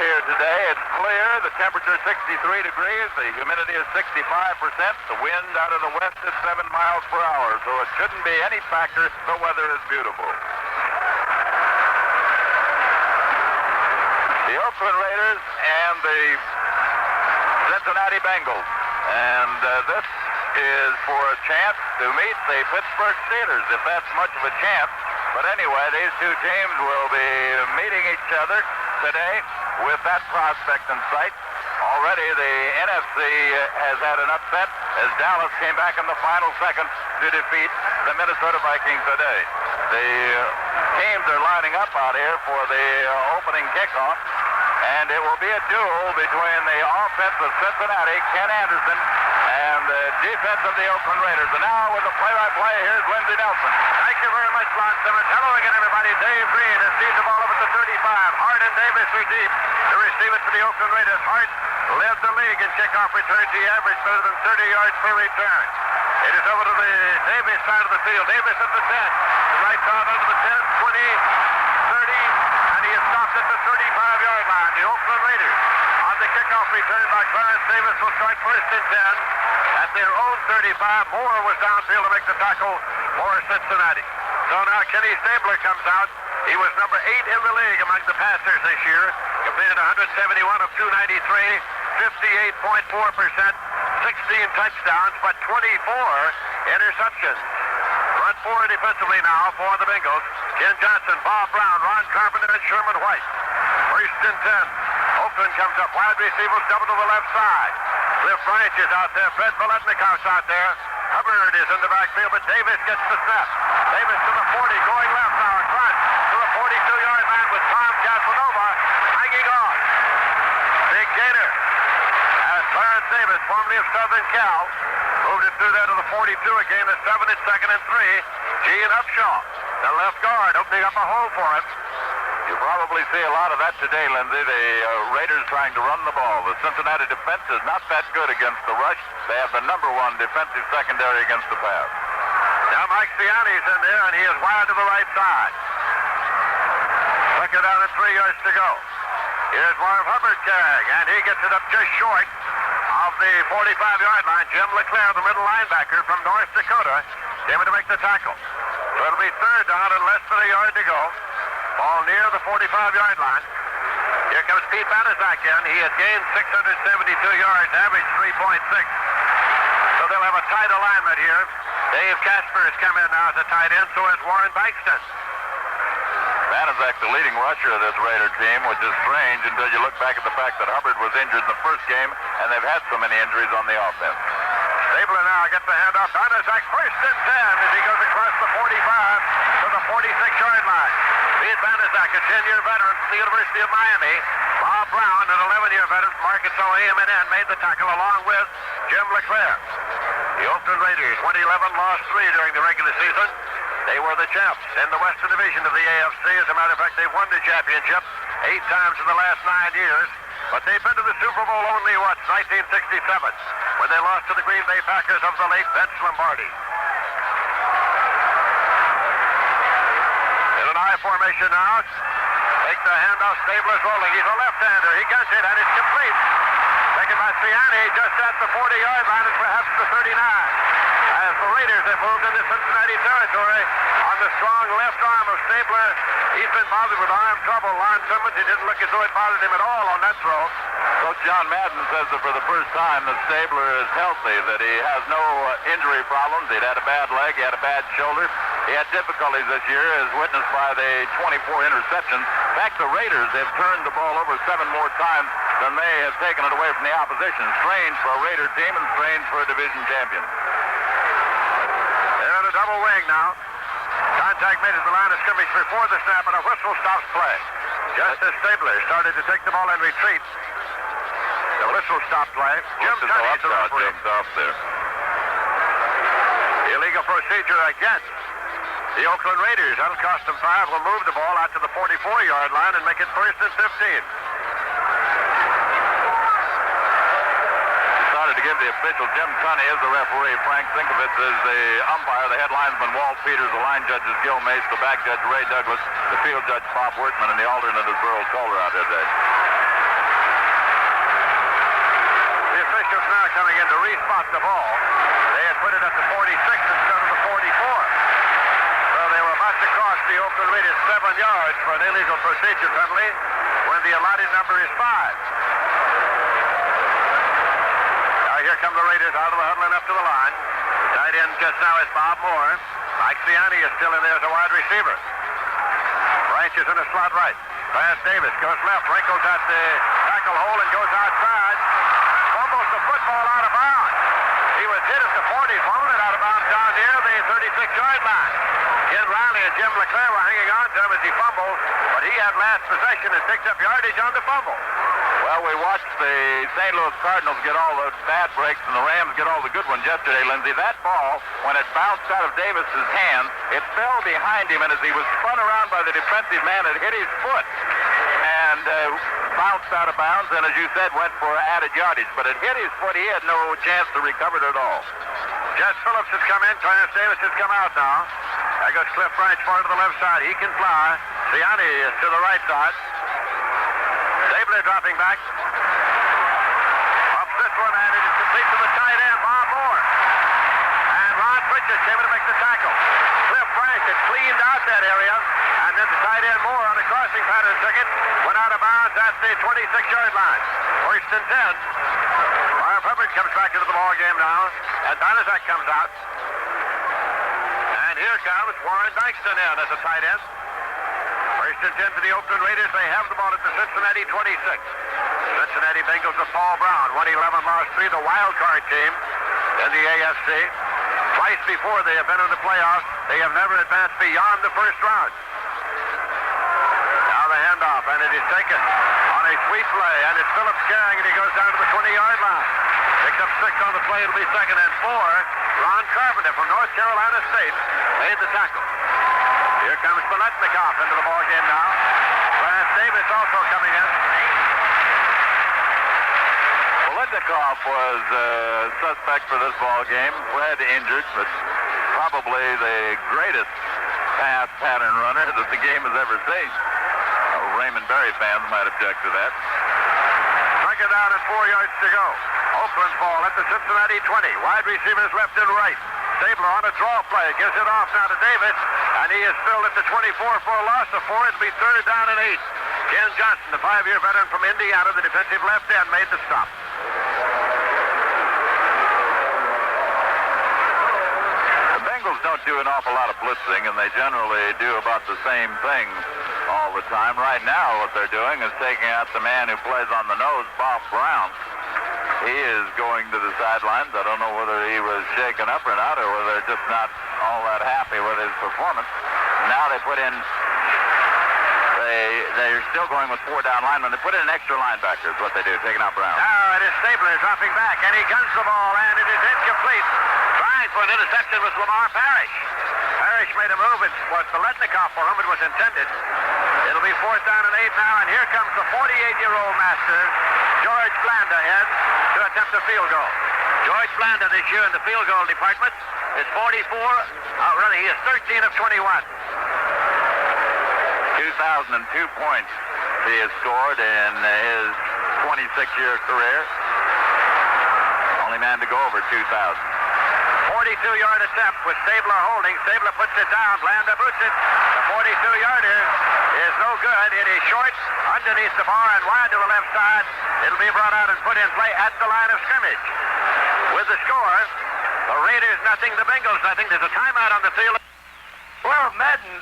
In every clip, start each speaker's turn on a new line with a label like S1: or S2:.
S1: here today. It's clear. The temperature is 63 degrees. The humidity is 65%. The wind out of the west is 7 miles per hour. So it shouldn't be any factor. The weather is beautiful. The Oakland Raiders and the Cincinnati Bengals. And this is for a chance to meet the Pittsburgh Steelers, if that's much of a chance. But anyway, these two teams will be meeting each other today with that prospect in sight. Already the NFC has had an upset as Dallas came back in the final seconds to defeat the Minnesota Vikings today. The teams are lining up out here for the opening kickoff, and it will be a duel between the offense of Cincinnati, Ken Anderson, and the defense of the Oakland Raiders. And now with the play-by-play, here's Lindsey Nelson.
S2: Thank you very much, Lon Simmons. Hello again, everybody. Dave Green has seized the ball up at the 35. Hart and Davis are deep to receive it for the Oakland Raiders. Hart led the league in kickoff returns. He averaged better than 30 yards per return. It is over to the Davis side of the field. Davis at the 10. The right side over the 10, 20, 30, and he is stopped at the 35-yard line. The Oakland Raiders on the kickoff return by Clarence Davis will start first and 10. At their own 35, Moore was downfield to make the tackle for Cincinnati. So now Kenny Stabler comes out. He was number 8 in the league among the passers this year. Completed 171 of 293, 58.4%, 16 touchdowns, but 24 interceptions. Front four defensively now for the Bengals. Ken Johnson, Bob Brown, Ron Carpenter, and Sherman White. First and 10. Oakland comes up. Wide receivers double to the left side. Cliff Branch is out there. Fred Biletnikoff's out there. Hubbard is in the backfield, but Davis gets the snap. Davis to the 40, going left now across to the 42-yard line with Tom Casanova hanging on. Big gainer. As Clarence Davis, formerly of Southern Cal, moved it through there to the 42 again. The 7 and 2nd and 3. Gene Upshaw, the left guard, opening up a hole for him.
S1: You probably see a lot of that today, Lindsey. The Raiders trying to run the ball. The Cincinnati defense is not that good against the rush. They have the #1 defensive secondary against the pass.
S2: Now Mike Siani's in there, and he is wired to the right side. Second down and 3 yards to go. Here's Marv Hubbard carrying, and he gets it up just short of the 45-yard line. Jim LeClaire, the middle linebacker from North Dakota, came in to make the tackle. So it'll be third down and less than a yard to go. Ball near the 45-yard line. Here comes Pete Banaszak in. He has gained 672 yards, average 3.6. So they'll have a tight alignment here. Dave Casper has come in now as a tight end, so has Warren Bankston.
S1: Banaszak, the leading rusher of this Raider team, which is strange until you look back at the fact that Hubbard was injured in the first game, and they've had so many injuries on the offense.
S2: Stabler now gets the handoff. Banaszak first and 10 as he goes across the 45 to the 46-yard line. Pete Banaszak, a 10-year veteran from the University of Miami. Bob Brown, an 11-year veteran from Arkansas A&M, made the tackle along with Jim LeClaire. The Oakland Raiders, 2011, lost 3 during the regular season. They were the champs in the Western Division of the AFC. As a matter of fact, they've won the championship 8 times in the last 9 years. But they've been to the Super Bowl only once, 1967, when they lost to the Green Bay Packers of the late Vince Lombardi. In an I formation now. Take the handoff. Stabler's rolling. He's a left-hander. He gets it, and it's complete. Taken by Siani just at the 40-yard line and perhaps the 39. As the Raiders have moved into Cincinnati territory on the strong left arm of Stabler. He's been bothered with arm trouble. Lon Simmons, it didn't look as though it bothered him at all on that throw.
S1: Coach John Madden says that for the first time that Stabler is healthy, that he has no injury problems. He'd had a bad leg, he had a bad shoulder. He had difficulties this year, as witnessed by the 24 interceptions. In fact, the Raiders have turned the ball over 7 more times than they have taken it away from the opposition. Strange for a Raider team and strange for a division champion.
S2: They're in a double wing now. Contact made at the line of scrimmage before the snap, and a whistle stops play. Just as Stabler started to take the ball and retreat, the whistle stopped play. Jim Tunney's the referee. Illegal procedure against the Oakland Raiders. That'll cost them 5. Will move the ball out to the 44-yard line and make it first and 15.
S1: Decided to give the official Jim Tunney as the referee. Frank Sinkovitz is the umpire. The head linesman Walt Peters. The line judge is Gil Mace. The back judge Ray Douglas. The field judge Bob Wortman, and the alternate is Burl Kohler out there today.
S2: officials now coming in to respot the ball. They had put it at the 46 instead of the 44. So they were about to cross the Oakland Raiders 7 yards for an illegal procedure penalty when the allotted number is 5. Now here come the Raiders out of the huddle and up to the line. Tight end just now is Bob Moore. Mike Ciani is still in there as a wide receiver. Branch is in the slot right. Pass Davis goes left, wrinkles at the tackle hole and goes outside. Fumbles the football out of bounds. He was hit at the 40, fumbling it out of bounds down near the 36-yard line. Ken Riley and Jim LeClaire were hanging on to him as he fumbled, but he had last possession and picked up yardage on the fumble.
S1: Well, we watched the St. Louis Cardinals get all the bad breaks and the Rams get all the good ones yesterday, Lindsey. That ball, when it bounced out of Davis's hand, it fell behind him, and as he was spun around by the defensive man, it hit his foot and bounced out of bounds, and as you said, went for added yardage. But it hit his foot. He had no chance to recover it at all.
S2: Jess Phillips has come in. Clarence Davis has come out now. There goes Cliff Branch far to the left side. He can fly. Ciani is to the right side. Stabler dropping back. Up this one, and it is complete to the tight end, Bob Moore. And Ron Pritchett came in to make the tackle. Cliff Branch had cleaned out that area, and then the tight end Moore on a crossing pattern ticket went out of bounds at the 26-yard line. First and 10. Ryan Hubbard comes back into the ball game now, and Donizak comes out. And here comes Warren Bankston in as a tight end. First and 10 to the Oakland Raiders. They have the ball at the Cincinnati 26. Cincinnati Bengals with Paul Brown. 1-11 lost 3, the wild card team in the AFC. Twice before they have been in the playoffs. They have never advanced beyond the first round. Now the handoff, and it is taken on a sweep play, and it's Phillips carrying, and he goes down to the 20-yard line. Picks up 6 on the play. It'll be 2nd and 4. Ron Carpenter from North Carolina State made the tackle. Here comes Biletnikoff into the ball game now. Clarence Davis also coming in.
S1: Biletnikoff was suspect for this ball game. Fred injured, but probably the greatest pass pattern runner that the game has ever seen. Raymond Berry fans might object to that.
S2: Second down and 4 yards to go. Oakland's ball at the Cincinnati 20. Wide receivers left and right. Stabler on a draw play. Gives it off now to Davis. And he is filled at the 24 for a loss of 4. It'll be 3rd down and 8. Ken Johnson, the 5-year veteran from Indiana, the defensive left end, made the stop.
S1: The Bengals don't do an awful lot of blitzing, and they generally do about the same thing all the time. Right now, what they're doing is taking out the man who plays on the nose, Bob Brown. He is going to the sidelines. I don't know whether he was shaken up or not, or whether they're just not all that happy with his performance. Now they put in, they're still going with 4 down linemen. They put in an extra linebacker is what they do, taking out Brown.
S2: Now it is Stabler dropping back, and he guns the ball, and it is incomplete. Trying for an interception was Lamar Parrish. Parrish made a move. It was Biletnikoff for whom it was intended. It'll be 4th down and 8 now, and here comes the 48-year-old master, George Blanda, in to attempt a field goal. George Blanda this year in the field goal department is 44. He is 13 of 21.
S1: 2,002 points he has scored in his 26-year career. Only man to go over 2,000.
S2: 42-yard attempt with Stabler holding. Stabler puts it down. Blanda boots it. The 42-yarder is no good. It is short underneath the bar and wide to the left side. It'll be brought out and put in play at the line of scrimmage. With the score, the Raiders nothing, the Bengals nothing. There's a timeout on the field.
S3: Well,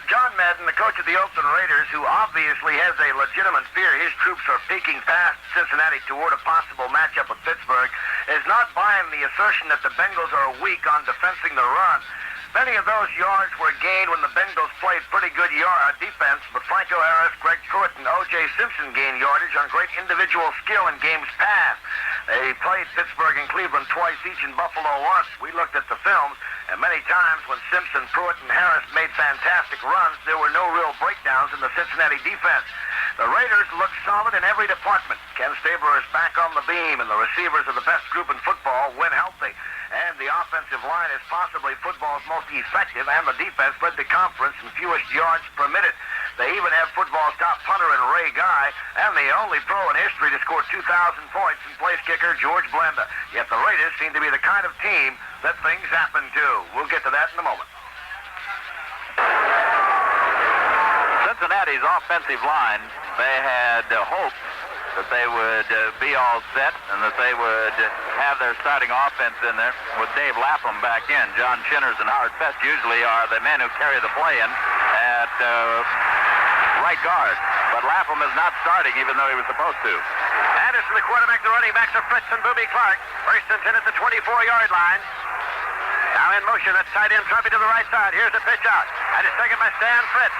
S3: John Madden, the coach of the Oakland Raiders, who obviously has a legitimate fear his troops are peeking past Cincinnati toward a possible matchup with Pittsburgh, is not buying the assertion that the Bengals are weak on defending the run. Many of those yards were gained when the Bengals played pretty good defense, but Franco Harris, Greg Pruitt, and O.J. Simpson gained yardage on great individual skill in games past. They played Pittsburgh and Cleveland twice each and Buffalo once. We looked at the films, and many times when Simpson, Pruitt, and Harris made fantastic runs, there were no real breakdowns in the Cincinnati defense. The Raiders look solid in every department. Ken Stabler is back on the beam, and the receivers are the best group in football when healthy. And the offensive line is possibly football's most effective, and the defense led the conference in fewest yards per minute. They even have football's top punter in Ray Guy, and the only pro in history to score 2,000 points in place kicker George Blenda. Yet the Raiders seem to be the kind of team that things happen to. We'll get to that in a moment.
S1: Cincinnati's offensive line, they had hoped that they would be all set and that they would have their starting offense in there with Dave Lapham back in. John Shinners and Howard Fest usually are the men who carry the play in at right guard. But Lapham is not starting even though he was supposed to.
S2: Anderson, the quarterback, the running backs are Fritz and Booby Clark. First and 10 at the 24-yard line. Now in motion, that's tight end Trumpy to the right side. Here's the pitch out. And it's taken by Stan Fritz.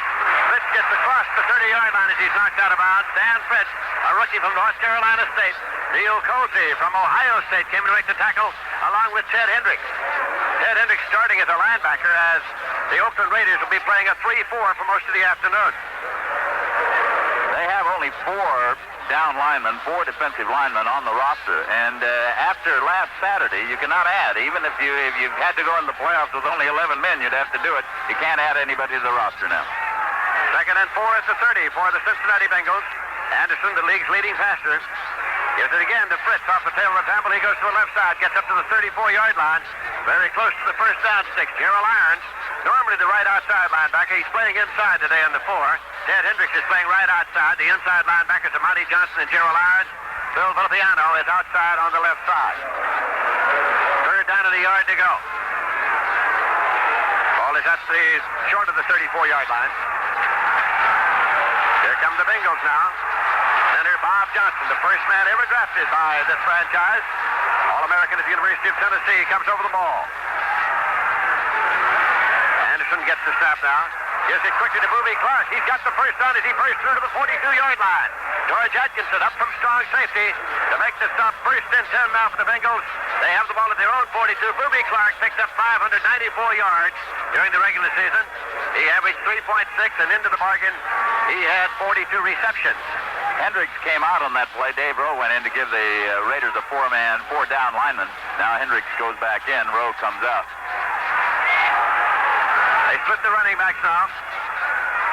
S2: Fritz gets across the 30-yard line as he's knocked out of bounds. Stan Fritz, a rookie from North Carolina State. Neil Colsey from Ohio State came to make the tackle along with Ted Hendricks. Ted Hendricks starting as a linebacker as the Oakland Raiders will be playing a 3-4 for most of the afternoon.
S1: They have only 4 down linemen, 4 defensive linemen on the roster. And after last Saturday, you cannot add. Even if you've had to go in the playoffs with only 11 men, you'd have to do it. You can't add anybody to the roster now.
S2: Second and 4 at the 30 for the Cincinnati Bengals. Anderson, the league's leading passer, gives it again to Fritz off the tail of the tumble. He goes to the left side, gets up to the 34-yard line. Very close to the first down stick. Gerald Irons, normally the right outside linebacker. He's playing inside today on the 4. Ted Hendricks is playing right outside. The inside linebackers are Monty Johnson and Gerald Irons. Phil Villapiano is outside on the left side. Third down and a yard to go. Ball is at the short of the 34-yard line. Here come the Bengals now. Center Bob Johnson, the first man ever drafted by this franchise. All-American at the University of Tennessee, comes over the ball. Anderson gets the snap now. Gives it quickly to Booby Clark. He's got the first down as he bursts through to the 42-yard line. George Atkinson up from strong safety to make the stop. First and 10 now for the Bengals. They have the ball at their own 42. Booby Clark picked up 594 yards during the regular season. He averaged 3.6, and into the bargain, he had 42 receptions.
S1: Hendricks came out on that play. Dave Rowe went in to give the Raiders a 4-man, 4-down lineman. Now Hendricks goes back in. Rowe comes out.
S2: They split the running backs now.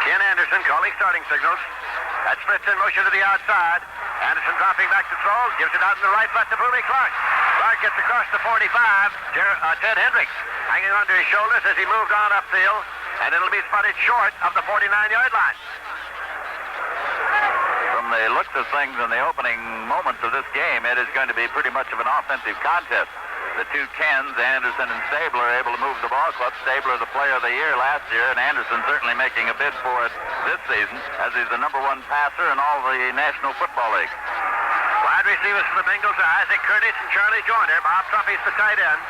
S2: Ken Anderson calling starting signals. That's Fritz in motion to the outside. Anderson dropping back to throw. Gives it out in the right butt to Booby Clark. Clark gets across the 45. Ted Hendricks hanging onto his shoulders as he moved on upfield. And it'll be spotted short of the 49-yard line.
S1: From the looks of things in the opening moments of this game, it is going to be pretty much of an offensive contest. The two Kens, Anderson and Stabler, are able to move the ball club. Stabler, the player of the year last year, and Anderson certainly making a bid for it this season, as he's the #1 passer in all the National Football League.
S2: Wide receivers for the Bengals are Isaac Curtis and Charlie Joyner. Bob Trumpy's the tight end.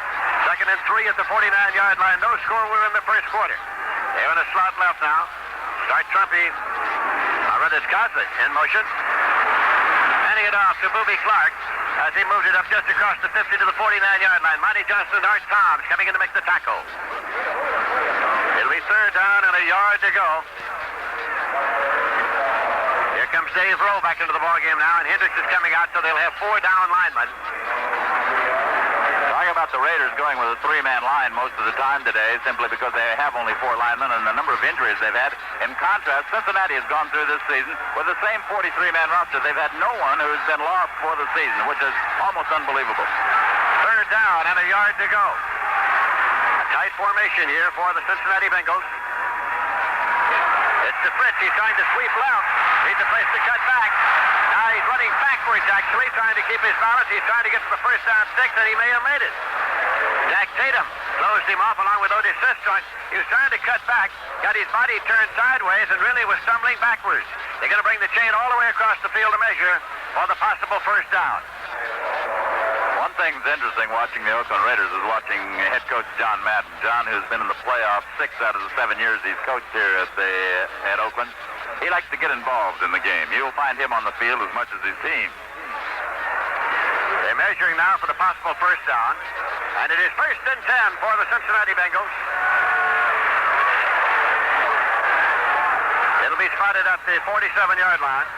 S2: Second and 3 at the 49-yard line. No score were in the first quarter. They're in a slot left now. Start Trumpy. Already Coslet in motion. Handing it off to Booby Clark as he moved it up just across the 50 to the 49-yard line. Monty Johnson and Art Toms coming in to make the tackle. It'll be third down and a yard to go. Here comes Dave Rowe back into the ballgame now, and Hendricks is coming out, so they'll have 4 down linemen.
S1: Talking about the Raiders going with a 3-man line most of the time today, simply because they have only 4 linemen and the number of injuries they've had. In contrast, Cincinnati has gone through this season with the same 43-man roster. They've had no one who's been lost for the season, which is almost unbelievable.
S2: Third down and a yard to go. A tight formation here for the Cincinnati Bengals. It's to Fritz. He's trying to sweep left. Needs a place to cut back. Now he's running backwards, actually, trying to keep his balance. He's trying to get to the first down stick, and he may have made it. Jack Tatum closed him off along with Otis Sistrunk. He was trying to cut back, got his body turned sideways, and really was stumbling backwards. They're going to bring the chain all the way across the field to measure for the possible first down.
S1: One thing that's interesting watching the Oakland Raiders is watching head coach John Madden. John, who's been in the playoffs 6 out of the 7 years he's coached here at Oakland. He likes to get involved in the game. You'll find him on the field as much as his team.
S2: They're measuring now for the possible first down. And it is first and 10 for the Cincinnati Bengals. It'll be spotted at the 47-yard line.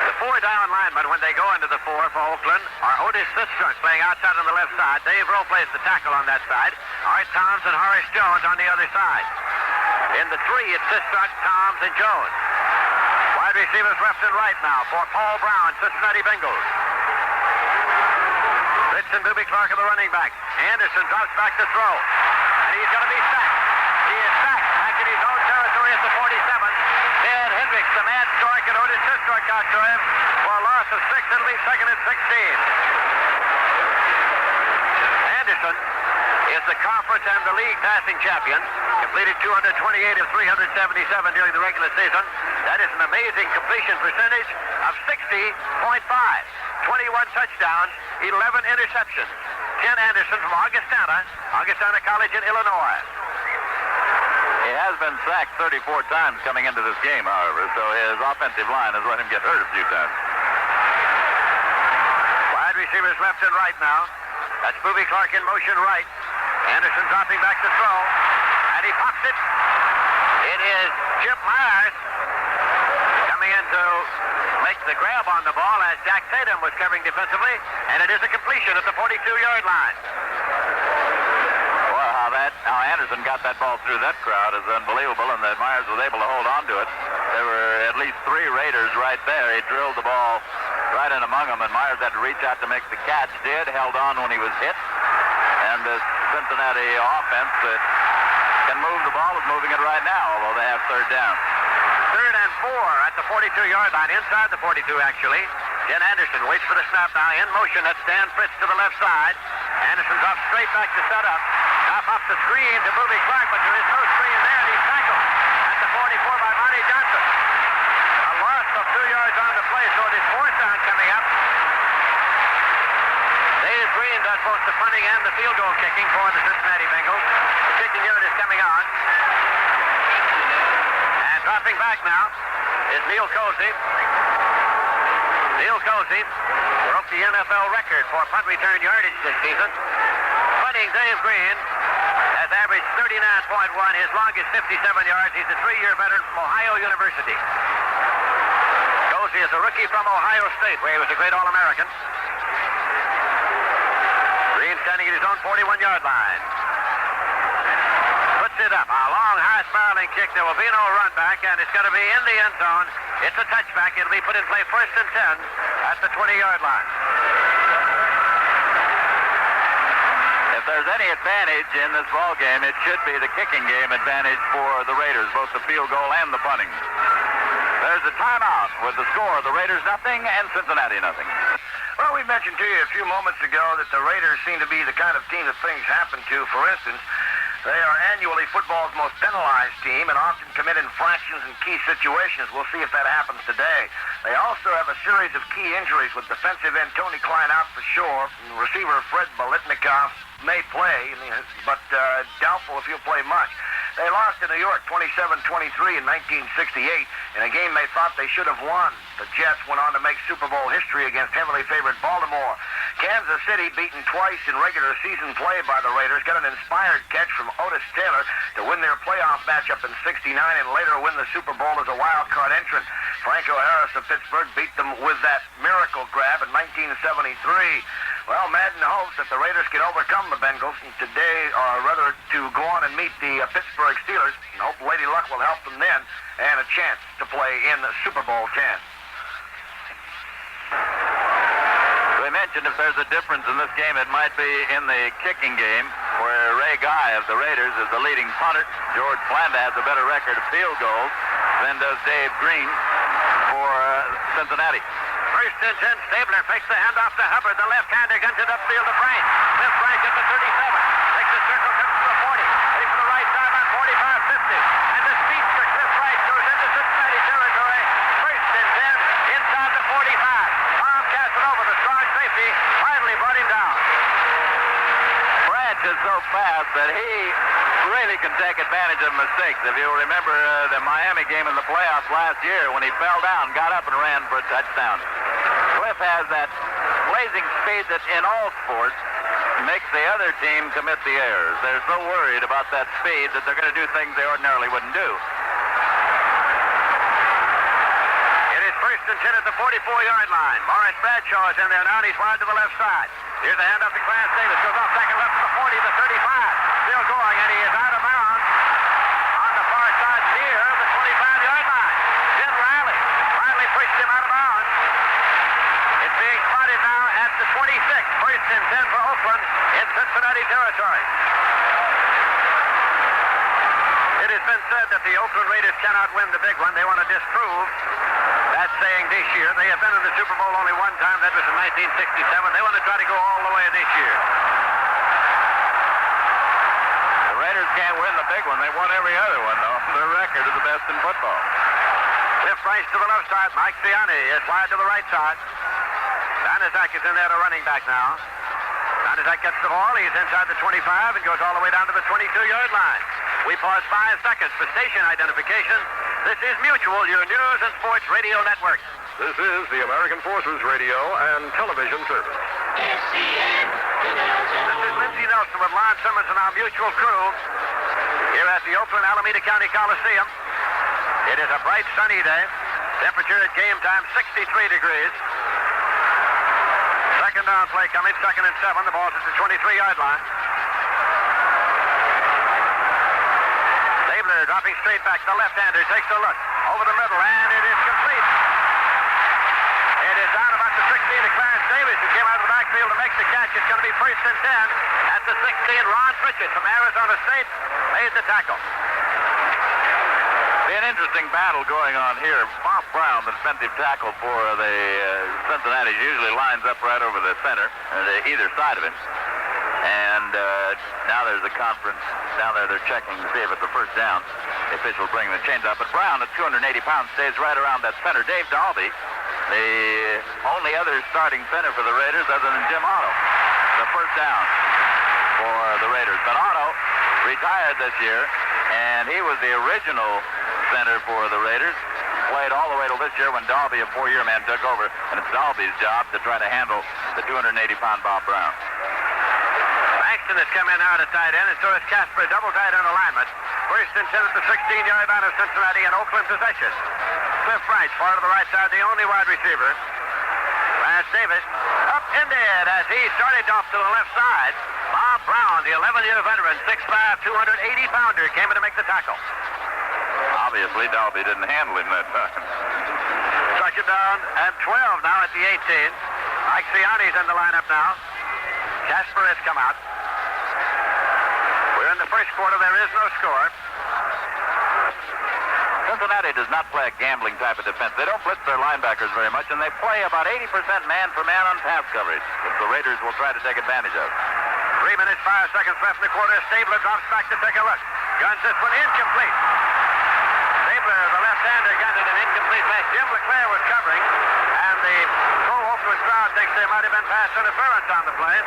S2: The 4 down linemen, when they go into the 4 for Oakland, are Otis Sistrunk playing outside on the left side. Dave Rowe plays the tackle on that side. Art Toms and Horace Jones on the other side. In the 3, it's Sistrunk, Toms, and Jones. Wide receivers left and right now for Paul Brown, Cincinnati Bengals. Ritz and Boobie Clark are the running back. Anderson drops back to throw. And he's going to be sacked. He is sacked back in his own territory at the 47. Ted Hendricks, the man striking Otis Sistrunk got to him for a loss of 6. It'll be second and 16. Anderson is the conference and the league passing champion. Completed 228 of 377 during the regular season. That is an amazing completion percentage of 60.5. 21 touchdowns, 11 interceptions. Ken Anderson from Augustana College in Illinois.
S1: He has been sacked 34 times coming into this game, however, so his offensive line has let him get hurt a few times.
S2: Wide receivers left and right now. That's Boobie Clark in motion right. Anderson dropping back to throw. And he pops it. It is Chip Myers coming in to make the grab on the ball as Jack Tatum was covering defensively. And it is a completion at the 42-yard line.
S1: Well, how Anderson got that ball through that crowd is unbelievable, and that Myers was able to hold on to it. There were at least 3 Raiders right there. He drilled the ball right in among them, and Myers had to reach out to make the catch. Held on when he was hit. And the Cincinnati offense that can move the ball is moving it right now, although they have third down.
S2: 3rd and 4 at the 42-yard line, inside the 42 actually. Ken Anderson waits for the snap now. In motion, that's Dan Fritz to the left side. Anderson drops straight back to set up. Up off the screen to Boobie Clark, but there is no screen there, and he's tackled at the 44 by Monty Johnson. A loss of 2 yards on the play, so it is 4th down coming up. Dave Green does both the punting and the field goal kicking for the Cincinnati Bengals. The kicking unit is coming on. And dropping back now is Neil Cozy. Neil Cozy broke the NFL record for punt return yardage this season. Punting, Dave Green has averaged 39.1, his longest 57 yards. He's a 3-year veteran from Ohio University. Cozy is a rookie from Ohio State, where he was a great All-American. Green standing at his own 41-yard line. Puts it up. A long, high-spiraling kick. There will be no run back, and it's going to be in the end zone. It's a touchback. It'll be put in play 1st and 10 at the 20-yard line.
S1: If there's any advantage in this ball game, it should be the kicking game advantage for the Raiders, both the field goal and the punting. There's a timeout with the score, the Raiders nothing and Cincinnati nothing.
S3: Well, we mentioned to you a few moments ago that the Raiders seem to be the kind of team that things happen to. For instance, they are annually football's most penalized team and often commit infractions in key situations. We'll see if that happens today. They also have a series of key injuries with defensive end Tony Klein out for sure. And receiver Fred Biletnikoff may play, but doubtful if he'll play much. They lost to New York 27-23 in 1968 in a game they thought they should have won. The Jets went on to make Super Bowl history against heavily favored Baltimore. Kansas City, beaten twice in regular season play by the Raiders, got an inspired catch from Otis Taylor to win their playoff matchup in '69 and later win the Super Bowl as a wild card entrant. Franco Harris of Pittsburgh beat them with that miracle grab in 1973. Well, Madden hopes that the Raiders can overcome the Bengals today, or rather to go on and meet the Pittsburgh Steelers, and hope Lady Luck will help them then, and a chance to play in the Super Bowl 10.
S1: We mentioned if there's a difference in this game, it might be in the kicking game, where Ray Guy of the Raiders is the leading punter. George Planda has a better record of field goals than does Dave Green for Cincinnati.
S2: 1st and 10, Stabler fakes the handoff to Hubbard. The left-hander guns it upfield to Frank. Smith Frank at the 37. Takes the circle, comes to the 40. Ready for the right sideline, 45-50. And the speedster, Cliff Wright, goes into Cincinnati territory. 1st and 10, inside the 45. Tom Casanova, the strong safety, finally brought him down.
S1: Branch is so fast that he really can take advantage of mistakes. If you remember the Miami game in the playoffs last year, when he fell down, got up and ran for a touchdown. Cliff has that blazing speed that in all sports makes the other team commit the errors. They're so worried about that speed that they're going to do things they ordinarily wouldn't do.
S2: It is 1st and 10 at the 44-yard line. Morris Bradshaw is in there now, and he's wide to the left side. Here's the handoff to Clarence Davis. Goes off back and left to the 40, the 35. Still going, and he is out of bounds on the far side near the 25-yard line. Jim Riley pushed him out of bounds. It's being spotted now at the 26. First and 10 for Oakland in Cincinnati territory. It has been said that the Oakland Raiders cannot win the big one. They want to disprove that saying this year. They have been in the Super Bowl only one time. That was in 1967. They want to try to go all the way this year.
S1: The Raiders can't win the big one. They won every other one, though. Their record is the best in football.
S2: Cliff Rice to the left side. Mike Ciani is wide to the right side. Vanizak is in there, the running back now. Vanizak gets the ball. He's inside the 25 and goes all the way down to the 22-yard line. We pause 5 seconds for station identification. This is Mutual, your news and sports radio network.
S4: This is the American Forces Radio and Television Service.
S2: This is Lindsey Nelson with Lon Simmons and our Mutual crew here at the Oakland Alameda County Coliseum. It is a bright, sunny day. Temperature at game time, 63 degrees. Second down play coming, 2nd and 7. The ball's at the 23-yard line. Stabler dropping straight back. The left-hander takes a look over the middle, and it is complete. It is down about the 16 to Clarence Davis, who came out of the backfield to make the catch. It's going to be 1st and 10 at the 16. Ron Pritchett from Arizona State made the tackle.
S1: Be an interesting battle going on here. Bob Brown, the defensive tackle for the Cincinnati, usually lines up right over the center, either side of him. And now there's a conference down there. They're checking to see if it's a first down. The official bringing the chains up. But Brown, at 280 pounds, stays right around that center. Dave Dalby, the only other starting center for the Raiders other than Jim Otto. The first down for the Raiders. But Otto retired this year, and he was the original center for the Raiders. Played all the way till this year when Dalby, a 4-year man, took over. And it's Dalby's job to try to handle the 280-pound Bob Brown.
S2: Langston has come in now to tight end, and so has Casper, double tight end alignment. 1st and 10 at the 16-yard line of Cincinnati, and Oakland possession. Cliff Rice, far to the right side, the only wide receiver. Lance Davis up-ended as he started off to the left side. Bob Brown, the 11-year veteran, 6'5", 280-pounder, came in to make the tackle.
S1: Obviously, Dalby didn't handle him that time.
S2: Second down and 12 now at the 18. Mike Ciani's in the lineup now. Casper has come out. We're in the first quarter. There is no score.
S1: Cincinnati does not play a gambling type of defense. They don't blitz their linebackers very much, and they play about 80% man-for-man on pass coverage, which the Raiders will try to take advantage of.
S2: 3 minutes, 5 seconds left in the quarter. Stabler drops back to take a look. Guns this one incomplete. Stabler, the left-hander, got it an incomplete pass. Jim LeClaire was covering, and the whole Oakland crowd thinks there might have been pass interference on the play.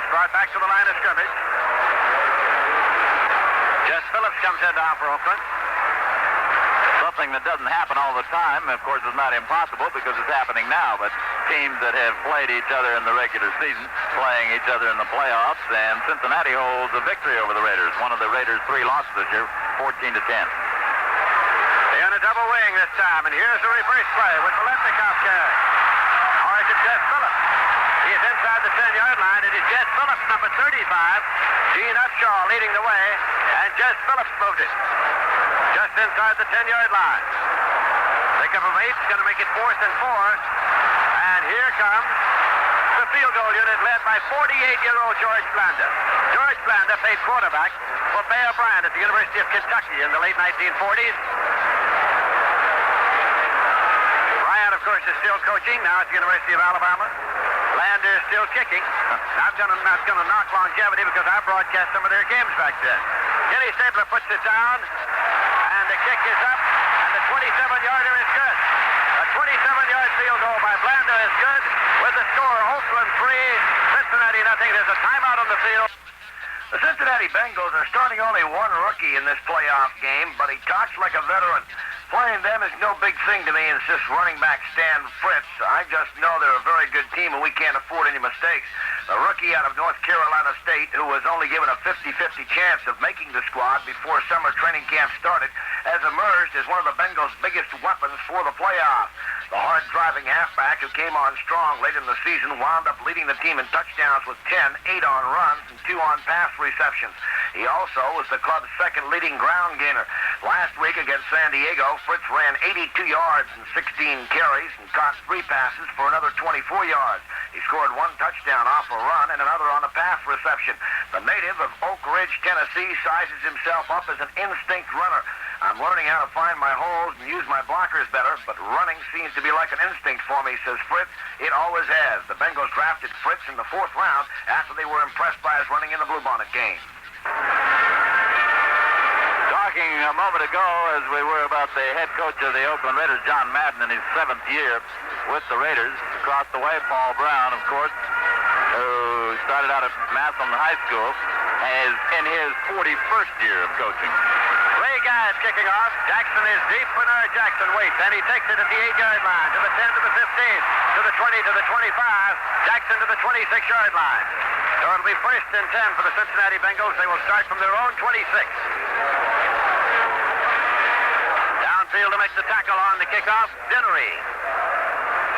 S2: It's brought back to the line of scrimmage. Jess Phillips comes in down for Oakland.
S1: Something that doesn't happen all the time, of course, is not impossible because it's happening now, but teams that have played each other in the regular season, playing each other in the playoffs, and Cincinnati holds a victory over the Raiders. One of the Raiders' 3 losses this year, 14-10.
S2: They're on a double wing this time, and here's the reverse play with the Letnikov carry. Or is it Jess Phillips? He is inside the 10-yard line. It is Jess Phillips, number 35. Gene Upshaw leading the way, and Jess Phillips moved it just inside the 10-yard line. Pickup of 8 is going to make it 4th and 4. And here comes the field goal unit led by 48-year-old George Blanda. George Blanda played quarterback for Bear Bryant at the University of Kentucky in the late 1940s. Bryant, of course, is still coaching now at the University of Alabama. Blanda is still kicking. Not going to knock longevity because I broadcast some of their games back then. Kenny Stabler puts it down, and the kick is up, and the 27-yarder is good. A 27-yard field goal by Blanda is good. With the score, Oakland 3, Cincinnati nothing. There's a timeout on the field.
S3: The Cincinnati Bengals are starting only one rookie in this playoff game, but he talks like a veteran. Playing them is no big thing to me, and it's just running back Stan Fritz. I just know they're a very good team, and we can't afford any mistakes. The rookie out of North Carolina State, who was only given a 50-50 chance of making the squad before summer training camp started, has emerged as one of the Bengals' biggest weapons for the playoff. The hard-driving halfback who came on strong late in the season wound up leading the team in touchdowns with 10, 8 on runs, and 2 on pass receptions. He also was the club's second leading ground gainer. Last week against San Diego, Fritz ran 82 yards and 16 carries and caught 3 passes for another 24 yards. He scored 1 touchdown off a run and another on a pass reception. The native of Oak Ridge, Tennessee, sizes himself up as an instinct runner. I'm learning how to find my holes and use my blockers better, but running seems to be like an instinct for me, says Fritz. It always has. The Bengals drafted Fritz in the 4th round after they were impressed by his running in the Bluebonnet game.
S1: Talking a moment ago, as we were, about the head coach of the Oakland Raiders, John Madden, in his 7th year with the Raiders. Across the way, Paul Brown, of course, who started out at Massillon High School, is in his 41st year of coaching.
S2: Ray Guy is kicking off. Jackson is deep. Bernard Jackson waits, and he takes it at the 8-yard line, to the 10, to the 15, to the 20, to the 25. Jackson to the 26-yard line. So it'll be 1st and 10 for the Cincinnati Bengals. They will start from their own 26. Downfield to make the tackle on the kickoff, Dinnery.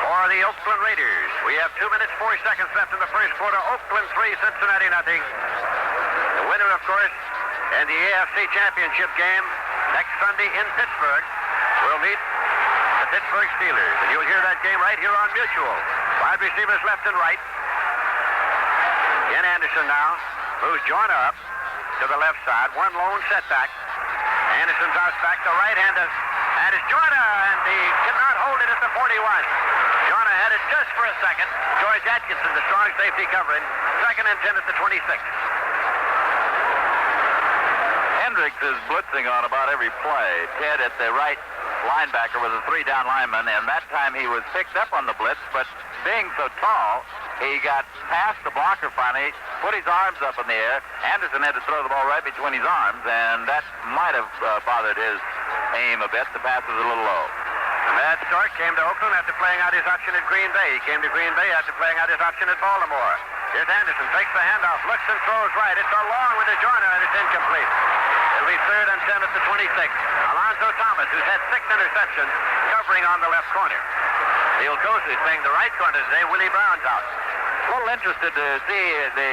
S2: For the Oakland Raiders, we have 2 minutes, 4 seconds left in the first quarter. Oakland 3, Cincinnati nothing. The winner, of course, in the AFC Championship game next Sunday in Pittsburgh will meet the Pittsburgh Steelers. And you'll hear that game right here on Mutual. Wide receivers left and right. Ken Anderson now moves Joyner up to the left side. One lone setback. Anderson's out back to right-hander. And it's Joyner, and he cannot hold it at the 41. Joyner had it just for a second. George Atkinson, the strong safety, covering. 2nd and 10 at the 26.
S1: Hendricks is blitzing on about every play. Ted at the right linebacker was a 3-down lineman, and that time he was picked up on the blitz, but being so tall, he got past the blocker finally, put his arms up in the air. Anderson had to throw the ball right between his arms, and that might have bothered his aim a bit. The pass was a little low.
S2: Matt Stark came to Oakland after playing out his option at Green Bay. He came to Green Bay after playing out his option at Baltimore. Here's Anderson, takes the handoff, looks and throws right. It's a long one to Joyner, and it's incomplete. It'll be 3rd and 10 at the 26. Alonzo Thomas, who's had 6 interceptions, covering on the left corner. Neil Cosley playing the right corner today. Willie Brown's out.
S1: A little interested to see the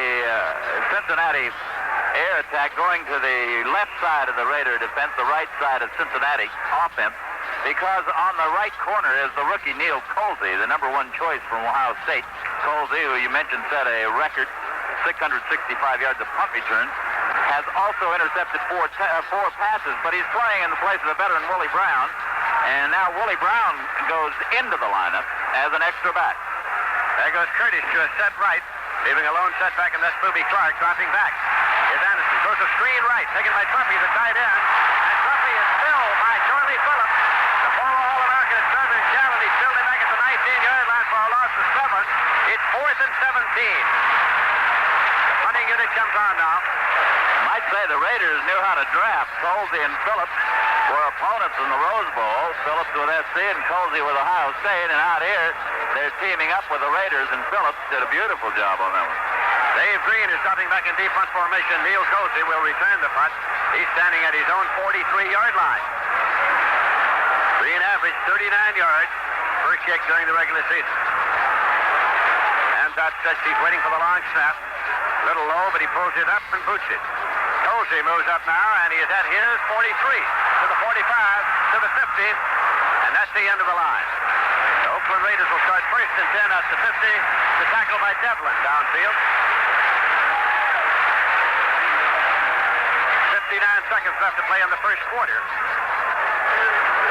S1: Cincinnati air attack going to the left side of the Raider defense, the right side of Cincinnati offense, because on the right corner is the rookie Neil Cosley, the number 1 choice from Ohio State. Cosley, who you mentioned set a record 665 yards of punt returns, has also intercepted 4 passes, but he's playing in the place of the veteran Willie Brown, and now Willie Brown goes into the lineup as an extra back.
S2: There goes Curtis to a set right, leaving a lone setback, and that's Booby Clark dropping back. Here's Anderson, throws a screen right, taken by Trumpy, the tight end, and Trumpy is filled by Charlie Phillips, the former All-American at Southern Cal, and he filled him back at the 19-yard line for a loss of 7. It's 4th and 17. The punting unit comes on now.
S1: I'd say the Raiders knew how to draft. Cosley and Phillips were opponents in the Rose Bowl. Phillips with SC and Cosley with Ohio State. And out here, they're teaming up with the Raiders, and Phillips did a beautiful job on that one.
S2: Dave Green is dropping back in deep punt formation. Neil Cosley will return the punt. He's standing at his own 43-yard line. Green averaged 39 yards per kick during the regular season. And that says he's waiting for the long snap. A little low, but he pulls it up and boots it. Cosley moves up now, and he is at his 43, to the 45, to the 50, and that's the end of the line. The Oakland Raiders will start 1st and 10 at the 50. The tackle by Devlin downfield. 59 seconds left to play in the first quarter.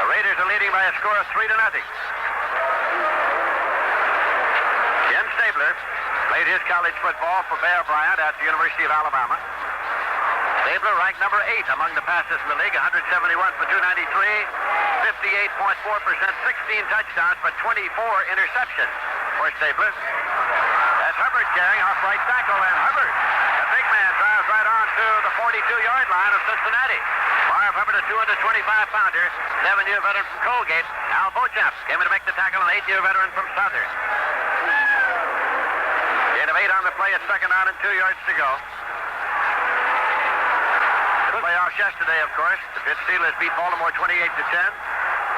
S2: The Raiders are leading by a score of 3-0. Ken Stabler played his college football for Bear Bryant at the University of Alabama. Stabler ranked number 8 among the passes in the league, 171 for 293, 58.4%, 16 touchdowns, but 24 interceptions for Stabler. That's Hubbard carrying off right tackle, and Hubbard, the big man, drives right on to the 42-yard line of Cincinnati. Marv Hubbard, a 225-pounder, 7-year veteran from Colgate. Al Beauchamp came in to make the tackle, an 8-year veteran from Southern. Gain of 8 on the play at 2nd down and 2 yards to go. Playoffs yesterday, of course. The Pitt Steelers beat Baltimore 28-10.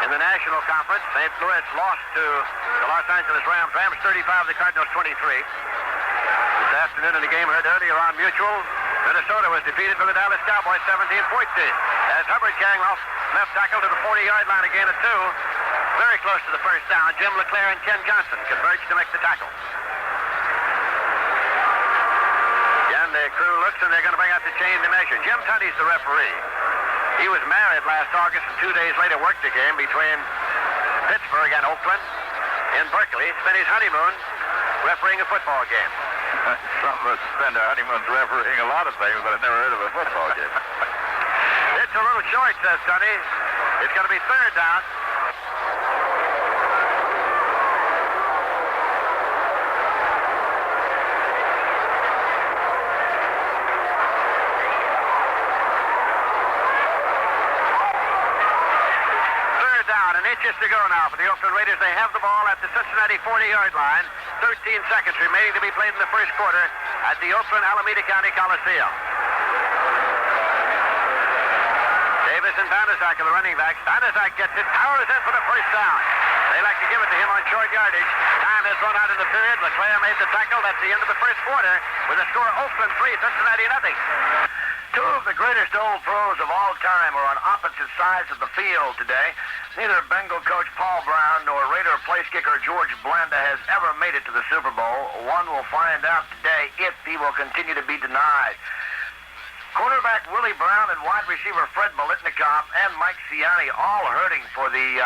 S2: In the National Conference, St. Louis lost to the Los Angeles Rams. Rams 35, the Cardinals 23. This afternoon in the game heard earlier on Mutual, Minnesota was defeated by the Dallas Cowboys 17-14. As Hubbard carrying off left tackle to the 40-yard line again at 2. Very close to the first down. Jim LeClaire and Ken Johnson converge to make the tackle. Again, the crew looks and they're going to bring out the chain to measure. Jim Tuddy's the referee. He was married last August and 2 days later worked a game between Pittsburgh and Oakland in Berkeley. Spent his honeymoon refereeing a football game.
S1: Some of us spend our honeymoons refereeing a lot of things, but I've never heard of a football game.
S2: It's a little short, says Tuddy. It's going to be third down. Inches to go now for the Oakland Raiders. They have the ball at the Cincinnati 40-yard line. 13 seconds remaining to be played in the first quarter at the Oakland Alameda County Coliseum. Davis and Banaszak are the running backs. Banaszak gets it, powers in for the first down. They like to give it to him on short yardage. Time has run out in the period. LeClaire made the tackle. That's the end of the first quarter with a score Oakland 3, Cincinnati nothing.
S3: Two of the greatest old pros of all time are on opposite sides of the field today. Neither Bengal coach Paul Brown nor Raider place kicker George Blanda has ever made it to the Super Bowl. One will find out today if he will continue to be denied. Quarterback Willie Brown and wide receiver Fred Biletnikoff and Mike Siani all hurting for the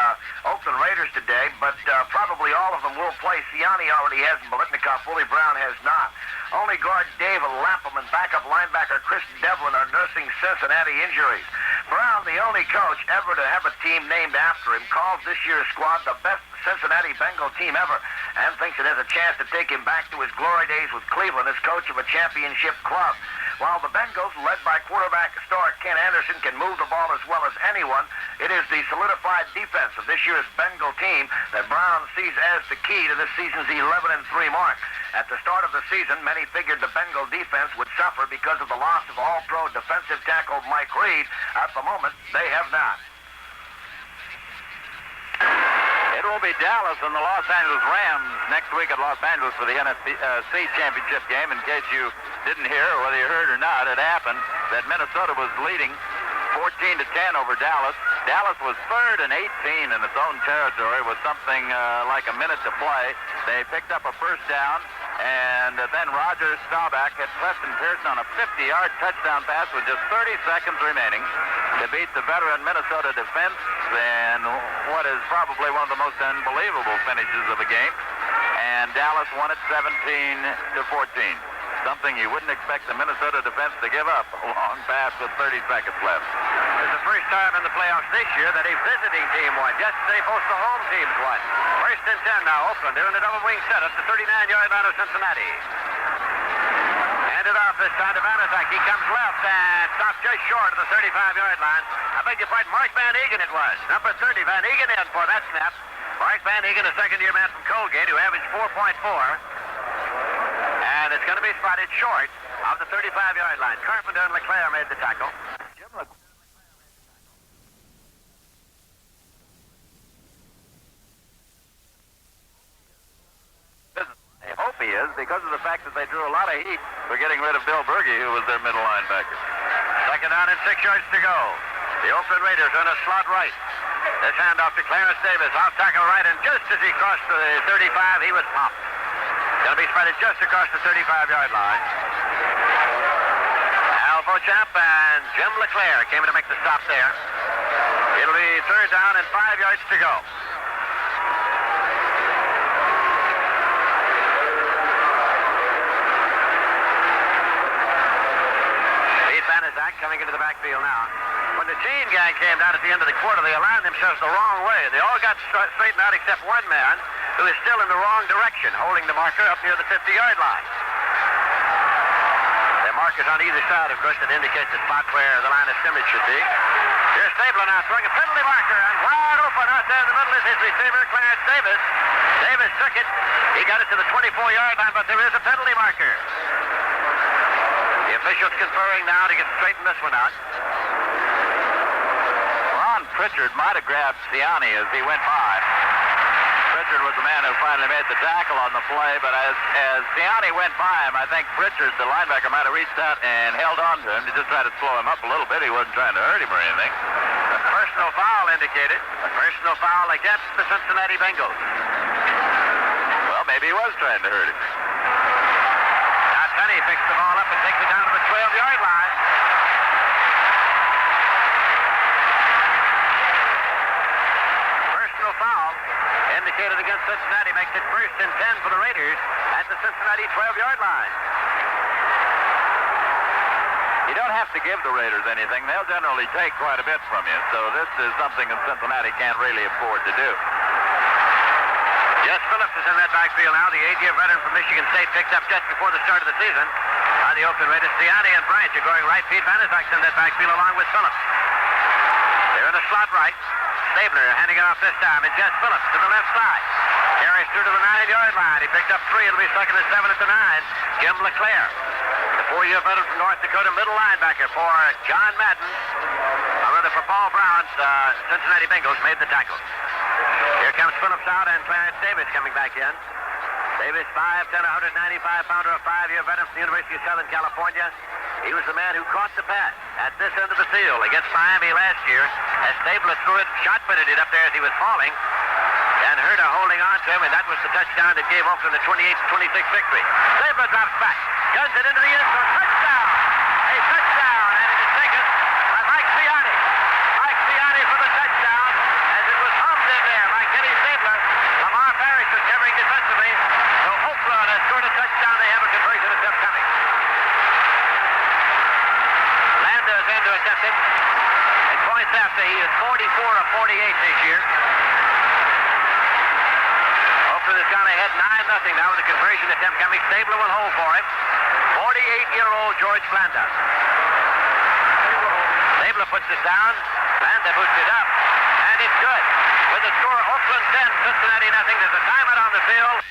S3: Oakland Raiders today, but probably all of them will play. Siani already has, and Biletnikoff, Willie Brown has not. Only guard Dave Lapham and backup linebacker Chris Devlin are nursing Cincinnati injuries. Brown, the only coach ever to have a team named after him, calls this year's squad the best Cincinnati Bengal team ever and thinks it has a chance to take him back to his glory days with Cleveland as coach of a championship club. While the Bengals, led by quarterback star Ken Anderson, can move the ball as well as anyone, it is the solidified defense of this year's Bengal team that Brown sees as the key to this season's 11-3 mark. At the start of the season, many figured the Bengal defense would suffer because of the loss of all-pro defensive tackle Mike Reed. At the moment, they have not.
S1: It will be Dallas and the Los Angeles Rams next week at Los Angeles for the NFC Championship game. In case you didn't hear, or whether you heard or not, it happened that Minnesota was leading 14-10 over Dallas. Dallas was third and 18 in its own territory with something like a minute to play. They picked up a first down, and then Roger Staubach hit Preston Pearson on a 50-yard touchdown pass with just 30 seconds remaining to beat the veteran Minnesota defense in what is probably one of the most unbelievable finishes of a game. And Dallas won it 17-14. Something you wouldn't expect the Minnesota defense to give up. A long pass with 30 seconds left.
S2: It's the first time in the playoffs this year that a visiting team won. Yesterday, both the home teams won. First and 10 now. Oakland doing a double wing set up the 39-yard line of Cincinnati. Handed off this time to Banaszak. He comes left and stops just short of the 35-yard line. I beg your pardon, Mark Van Eegen it was. Number 30, Van Eegen in for that snap. Mark Van Eegen, a second-year man from Colgate, who averaged 4.4. And it's going to be spotted short of the 35-yard line. Carpenter and LeClaire made the tackle.
S1: I hope he is, because of the fact that they drew a lot of heat for getting rid of Bill Berge, who was their middle linebacker.
S2: Second down and 6 yards to go. The Oakland Raiders on a slot right. This handoff to Clarence Davis. Off tackle right, and just as he crossed the 35, he was popped. Going to be spotted just across the 35-yard line. Al Beauchamp and Jim LeClaire came in to make the stop there. It'll be third down and 5 yards to go. Pete Banaszak coming into the backfield now. When the chain gang came down at the end of the quarter, they aligned themselves the wrong way. They all got straightened out except one man, who is still in the wrong direction, holding the marker up near the 50-yard line. The markers on either side, of course, that indicate the spot where the line of scrimmage should be. Here's Stabler now throwing a penalty marker, and wide open out there in the middle is his receiver, Clarence Davis. Davis took it. He got it to the 24-yard line, but there is a penalty marker. The officials conferring now to get straighten this one out.
S1: Ron Pritchard might have grabbed Ciani as he went by. Pritchard was the man who finally made the tackle on the play, but as Ciani went by him, I think Pritchard, the linebacker, might have reached out and held on to him to just try to slow him up a little bit. He wasn't trying to hurt him or anything.
S2: A personal foul indicated. A personal foul against the Cincinnati Bengals.
S1: Well, maybe he was trying to hurt him.
S2: Now Tenney picks the ball up and takes it down to the 12-yard line. Personal foul indicated against Cincinnati makes it 1st and 10 for the Raiders at the Cincinnati 12-yard line.
S1: You don't have to give the Raiders anything. They'll generally take quite a bit from you. So this is something that Cincinnati can't really afford to do.
S2: Jess Phillips is in that backfield now. The 8-year veteran from Michigan State picked up just before the start of the season by the Oakland Raiders. Ciani and Bryant are going right. Pete Vanderdyke's in that backfield along with Phillips. They're in the slot right. Stabler handing it off this time. And Jess Phillips to the left side. Carries through to the 9-yard line. He picked up 3. It'll be 2nd and 7 at the 9. Jim LeClaire. The 4-year veteran from North Dakota, middle linebacker for John Madden. Or rather for Paul Brown's Cincinnati Bengals made the tackle. Here comes Phillips out and Clarence Davis coming back in. Davis, 5'10", 195-pounder, a 5-year veteran from the University of Southern California. He was the man who caught the pass at this end of the field against Miami last year as Stabler threw it, shot-putted it up there as he was falling, and Herta holding on to him, and that was the touchdown that gave Oakland the 28-26 victory. Stabler drops back, guns it into the end zone, touchdown! A touchdown, and it is taken by Mike Ciani. Mike Ciani for the touchdown, as it was hummed in there by Kenny Stabler. Lamar Parrish was covering defensively, so Oakland has scored a touchdown. They have a conversion attempt coming. Landa's in to attempt it, and points after he is 44 of 48 this year. Oakland has gone ahead 9-0 now with a conversion attempt coming. Stabler will hold for him. 48-year-old George Blanda. Stabler puts it down. Blanda boots it up. And it's good. With the score, Oakland 10, Cincinnati nothing. There's a timeout on the field.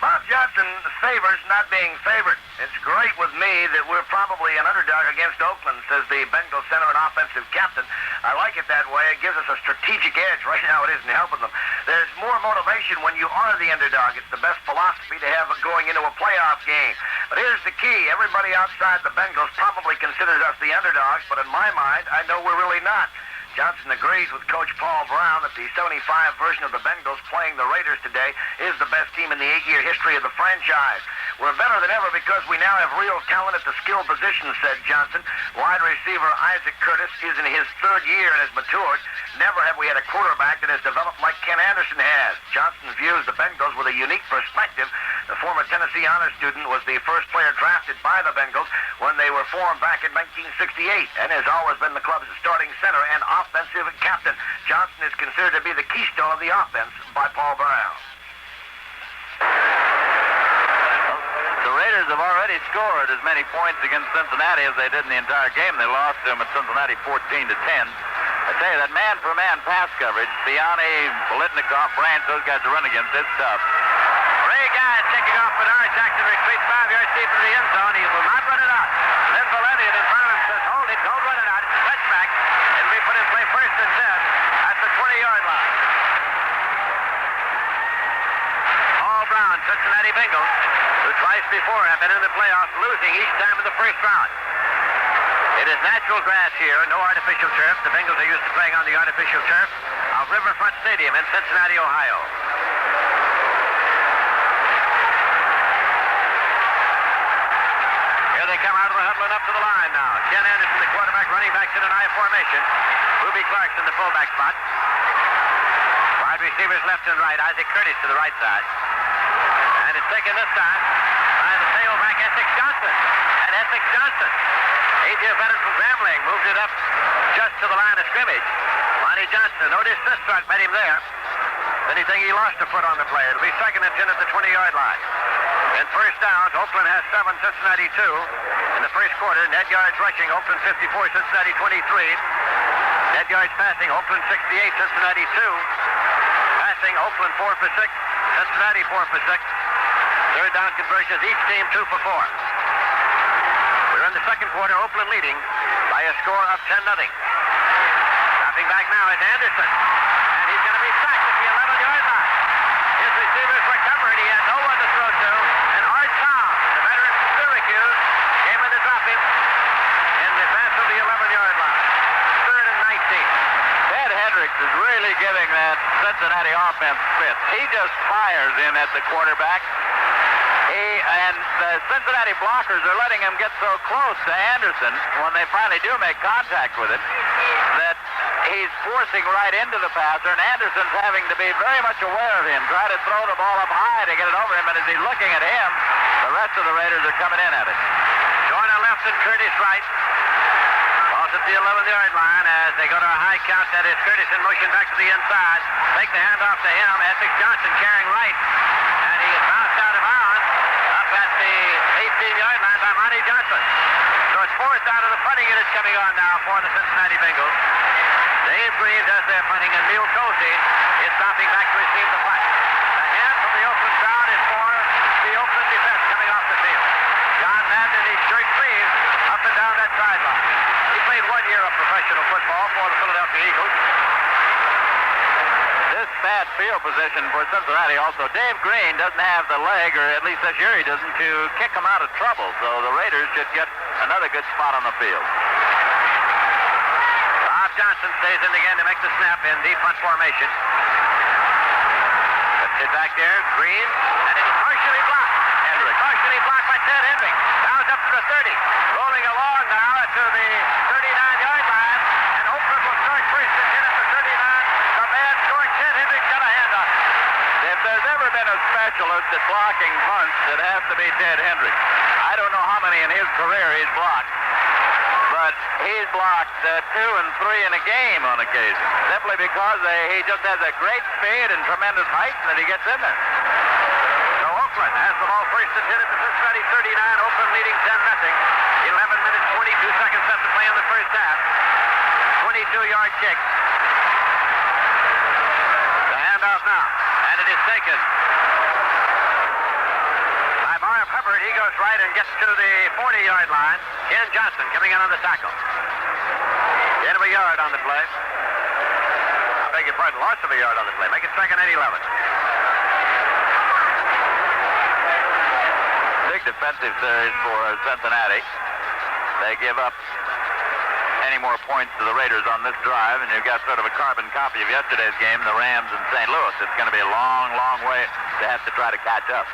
S3: Bob Johnson favors not being favored. It's great with me that we're probably an underdog against Oakland, says the Bengals center and offensive captain. I like it that way. It gives us a strategic edge. Right now it isn't helping them. There's more motivation when you are the underdog. It's the best philosophy to have going into a playoff game. But here's the key. Everybody outside the Bengals probably considers us the underdogs, but in my mind, I know we're really not. Johnson agrees with Coach Paul Brown that the 75 version of the Bengals playing the Raiders today is the best team in the 8-year history of the franchise. We're better than ever because we now have real talent at the skill position, said Johnson. Wide receiver Isaac Curtis is in his 3rd year and has matured. Never have we had a quarterback that has developed like Ken Anderson has. Johnson views the Bengals with a unique perspective. The former Tennessee honor student was the first player drafted by the Bengals when they were formed back in 1968 and has always been the club's starting center and offensive captain. Johnson is considered to be the keystone of the offense by Paul Brown.
S1: The Raiders have already scored as many points against Cincinnati as they did in the entire game. They lost to them at Cincinnati 14-10. I tell you, that man-for-man pass coverage, Ciani, Bolitnikoff, Bryant, those guys to run against, it's tough.
S2: 3 guys taking off Bernard. Jackson retreats 5 yards deep into the end zone. He will not run it out. Lynn Valenti in front of him says, hold it, don't run it out. It's a touchback. It'll be put in play 1st and 10 at the 20-yard line. Paul Brown, Cincinnati Bengals, who twice before have been in the playoffs, losing each time in the first round. It is natural grass here, no artificial turf. The Bengals are used to playing on the artificial turf of Riverfront Stadium in Cincinnati, Ohio. Here they come out of the huddle and up to the line now. Ken Anderson, the quarterback, running backs in an I formation. Ruby Clarkson, the fullback spot. Wide receivers left and right. Isaac Curtis to the right side. And it's taken this time by the tailback, Essex Johnson. And Essex Johnson, 8-year veteran from Grambling, moved it up just to the line of scrimmage. Lonnie Johnson, no disrespect, met him there. Then he think he lost a foot on the play. It'll be 2nd and 10 at the 20-yard line. In first downs, Oakland has 7, Cincinnati 2. In the first quarter, net yards rushing, Oakland 54, Cincinnati 23. Net yards passing, Oakland 68, Cincinnati 2. Passing, Oakland 4 for 6, Cincinnati 4 for 6. Third down conversions, each team 2 for 4. We're in the second quarter, Oakland leading by a score of 10-0. Dropping back now is Anderson. And he's going to be sacked at the 11-yard line. His receivers recover, and he has no one to throw to. And Art Towns, the veteran from Syracuse, came in to drop him in the pass of the 11-yard line. 3rd and 19.
S1: Ted Hendricks is really giving that Cincinnati offense fits. He just fires in at the quarterback. And the Cincinnati blockers are letting him get so close to Anderson when they finally do make contact with him that he's forcing right into the passer, and Anderson's having to be very much aware of him, try to throw the ball up high to get it over him, and as he's looking at him, the rest of the Raiders are coming in at it.
S2: Joyner left and Curtis right. Ball's at the 11-yard line as they go to a high count. That is Curtis in motion back to the inside. Take the handoff to him. Essex Johnson carrying right. And he is bounced out of bounds up at the 18-yard line by Monty Johnson. So it's 4th out of the punting unit coming on now for the Cincinnati Bengals. Dave Green does their punting, and Neil Colsey is stopping back to receive the punt. The hand from the Oakland crowd is for the Oakland defense coming off the field. John Madden in his shirt sleeves up and down that sideline. He played 1 year of professional football for the Philadelphia Eagles.
S1: This bad field position for Cincinnati also. Dave Green doesn't have the leg, or at least this year he doesn't, to kick him out of trouble. So the Raiders should get another good spot on the field.
S2: Bob Johnson stays in again to make the snap in deep punt formation. Puts it back there, Green, and it is partially blocked.
S1: Hendricks.
S2: Partially blocked by Ted Hendricks. Now it's up to the 30. Rolling along now to the 39-yard line, and Oakland will start first and 10 at the 39. The man short, Ted Hendricks got a handoff.
S1: If there's ever been a specialist at blocking punts, it has to be Ted Hendricks. I don't know how many in his career he's blocked, but he's blocked 2 and 3 in a game on occasion, simply because he just has a great speed and tremendous height, and that he gets in there.
S2: So Oakland has the ball first and 10 at the Cincinnati 39. Oakland leading 10-0. 11 minutes, 22 seconds left to play in the first half. 22-yard kick. The handoff now, and it is taken by Marv Hubbard. He goes right and gets to the 40-yard line. Ken Johnson coming in on the tackle. End of a yard on the play. I beg your pardon, loss of a yard on the play. Make it 2nd and 11.
S1: Big defensive series for Cincinnati. They give up any more points to the Raiders on this drive, and you've got sort of a carbon copy of yesterday's game, the Rams in St. Louis. It's going to be a long, long way to have to try to catch up.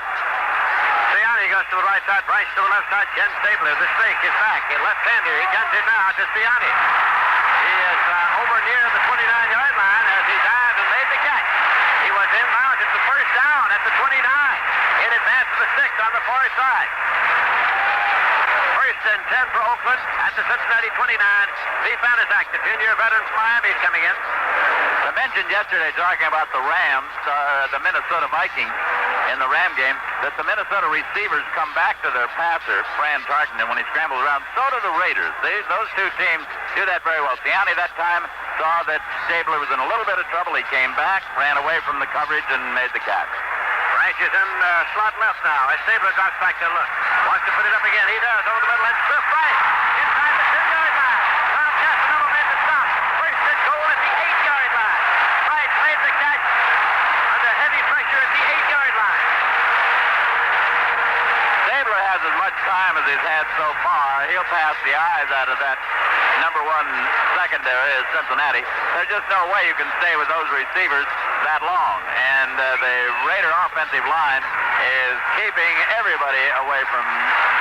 S2: Ciani goes to the right side, Bryce to the left side. Ken Stabler, the snake is back. A left-hander, he guns it now to Ciani. He is over near the 29-yard line as he dived and made the catch. He was inbound at the first down at the 29. In advance of the 6 on the far side. First and 10 for Oakland at the Cincinnati 29. Steve Banaszak, the junior veteran from Miami, is coming in.
S1: I mentioned yesterday, talking about the Rams, the Minnesota Vikings in the Ram game, that the Minnesota receivers come back to their passer, Fran Tarkenton, when he scrambles around. So do the Raiders. Those two teams do that very well. Ciani that time saw that Stabler was in a little bit of trouble. He came back, ran away from the coverage, and made the catch.
S2: Bryce is in slot left now as Stabler drops back to look. Wants to put it up again. He does over the middle. And Cliff Bryce inside the 10-yard line. Tom Casanova made the stop. First and goal at the 8-yard line. Bryce made the catch under heavy pressure at the 8-yard line.
S1: Stabler has as much time as he's had so far. He'll pass the eyes out of that number 1 secondary is Cincinnati. There's just no way you can stay with those receivers that long. And the Raider offensive line is keeping everybody away from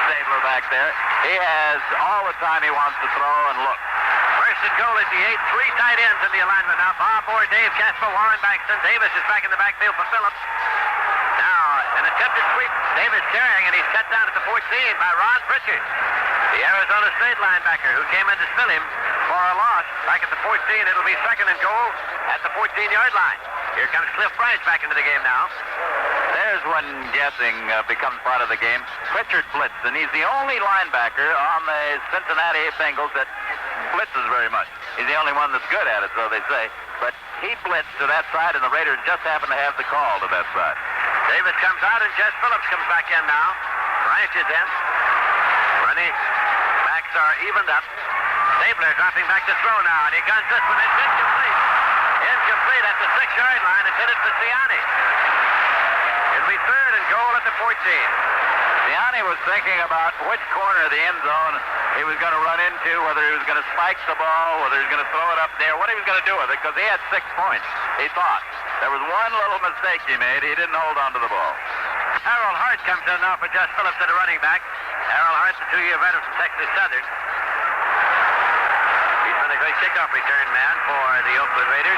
S1: Stabler back there. He has all the time he wants to throw and look.
S2: First and goal at the 8. 3 tight ends in the alignment now. Bob Moore, Dave Casper, Warren Baxton. Davis is back in the backfield for Phillips. Now, an attempted sweep. Davis carrying, and he's cut down at the 14 by Ron Pritchard, the Arizona State linebacker who came in to spill him for a loss. Back at the 14, it'll be 2nd and goal at the 14-yard line. Here comes Cliff Bryce back into the game now.
S1: There's when guessing becomes part of the game. Pritchard blitzed, and he's the only linebacker on the Cincinnati Bengals that blitzes very much. He's the only one that's good at it, so they say. But he blitzed to that side, and the Raiders just happen to have the call to that side.
S2: Davis comes out, and Jess Phillips comes back in now. Bryce is in. Running backs are evened up. Stabler dropping back to throw now, and he guns this one. It's incomplete. 6-yard line. It's headed for Ciani. It'll be third and goal at the 14.
S1: Ciani was thinking about which corner of the end zone he was going to run into, whether he was going to spike the ball, whether he was going to throw it up there, what he was going to do with it, because he had 6 points, he thought. There was one little mistake he made. He didn't hold on to the ball.
S2: Harold Hart comes in now for Jess Phillips at the running back. Harold Hart, the 2-year veteran from Texas Southern. He's been a great kickoff return man for the Oakland Raiders.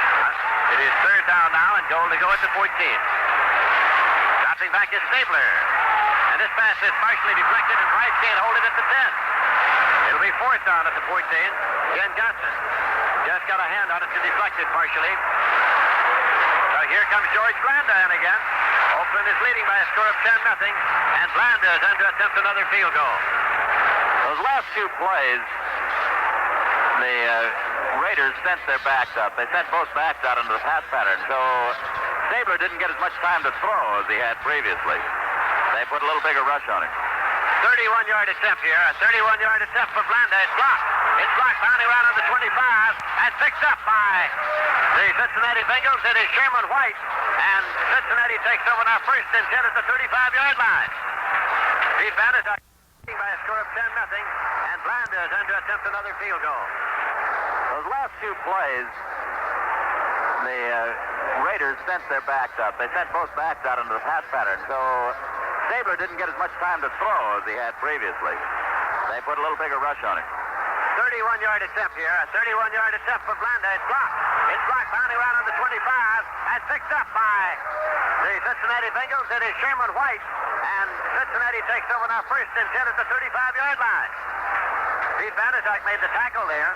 S2: It is third down now and goal to go at the 14. Dropping back is Stabler. And this pass is partially deflected, and Price can't hold it at the 10. It'll be fourth down at the 14. Ken Johnson just got a hand on it to deflect it partially. So here comes George Blanda in again. Oakland is leading by a score of 10-0, and Blanda is going to attempt another field goal.
S1: Those last 2 plays, the Raiders sent their backs up. They sent both backs out into the pass pattern, so Stabler didn't get as much time to throw as he had previously. They put a little bigger rush on him.
S2: 31-yard attempt here. A 31-yard attempt for Blanda. It's blocked. It's blocked, bounding around on the 25, and picked up by the Cincinnati Bengals. It is Sherman White, and Cincinnati takes over now first and 10 at the 35-yard line. Pete Bandit by a score of 10-0, and Blanda is going to attempt another field goal.
S1: Those last 2 plays, the Raiders sent their backs up. They sent both backs out into the pass pattern, so Stabler didn't get as much time to throw as he had previously. They put a little bigger rush on him.
S2: 31-yard attempt here. A 31-yard attempt for Blanda. It's blocked. It's blocked, bounding around on the 25, and picked up by the Cincinnati Bengals. It is Sherman White, and Cincinnati takes over now first and 10 at the 35-yard line. Pete Vanderdyke made the tackle there,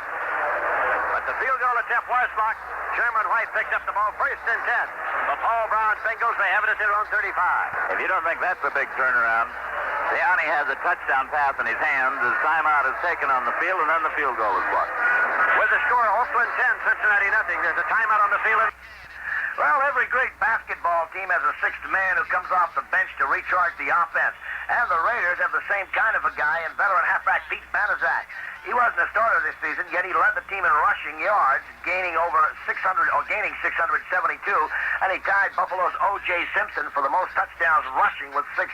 S2: but the field goal attempt was blocked. Sherman White picked up the ball first and 10. The Paul Brown Bengals, they have it at their own 35.
S1: If you don't think that's a big turnaround, Ciani has a touchdown pass in his hands. His timeout is taken on the field, and then the field goal is blocked.
S2: With the score, Oakland 10, Cincinnati nothing. There's a timeout on the field.
S3: Well, every great basketball team has a 6th man who comes off the bench to recharge the offense. And the Raiders have the same kind of a guy in veteran halfback Pete Banaszak. He wasn't a starter this season, yet he led the team in rushing yards, gaining 672, and he tied Buffalo's O.J. Simpson for the most touchdowns rushing with 16.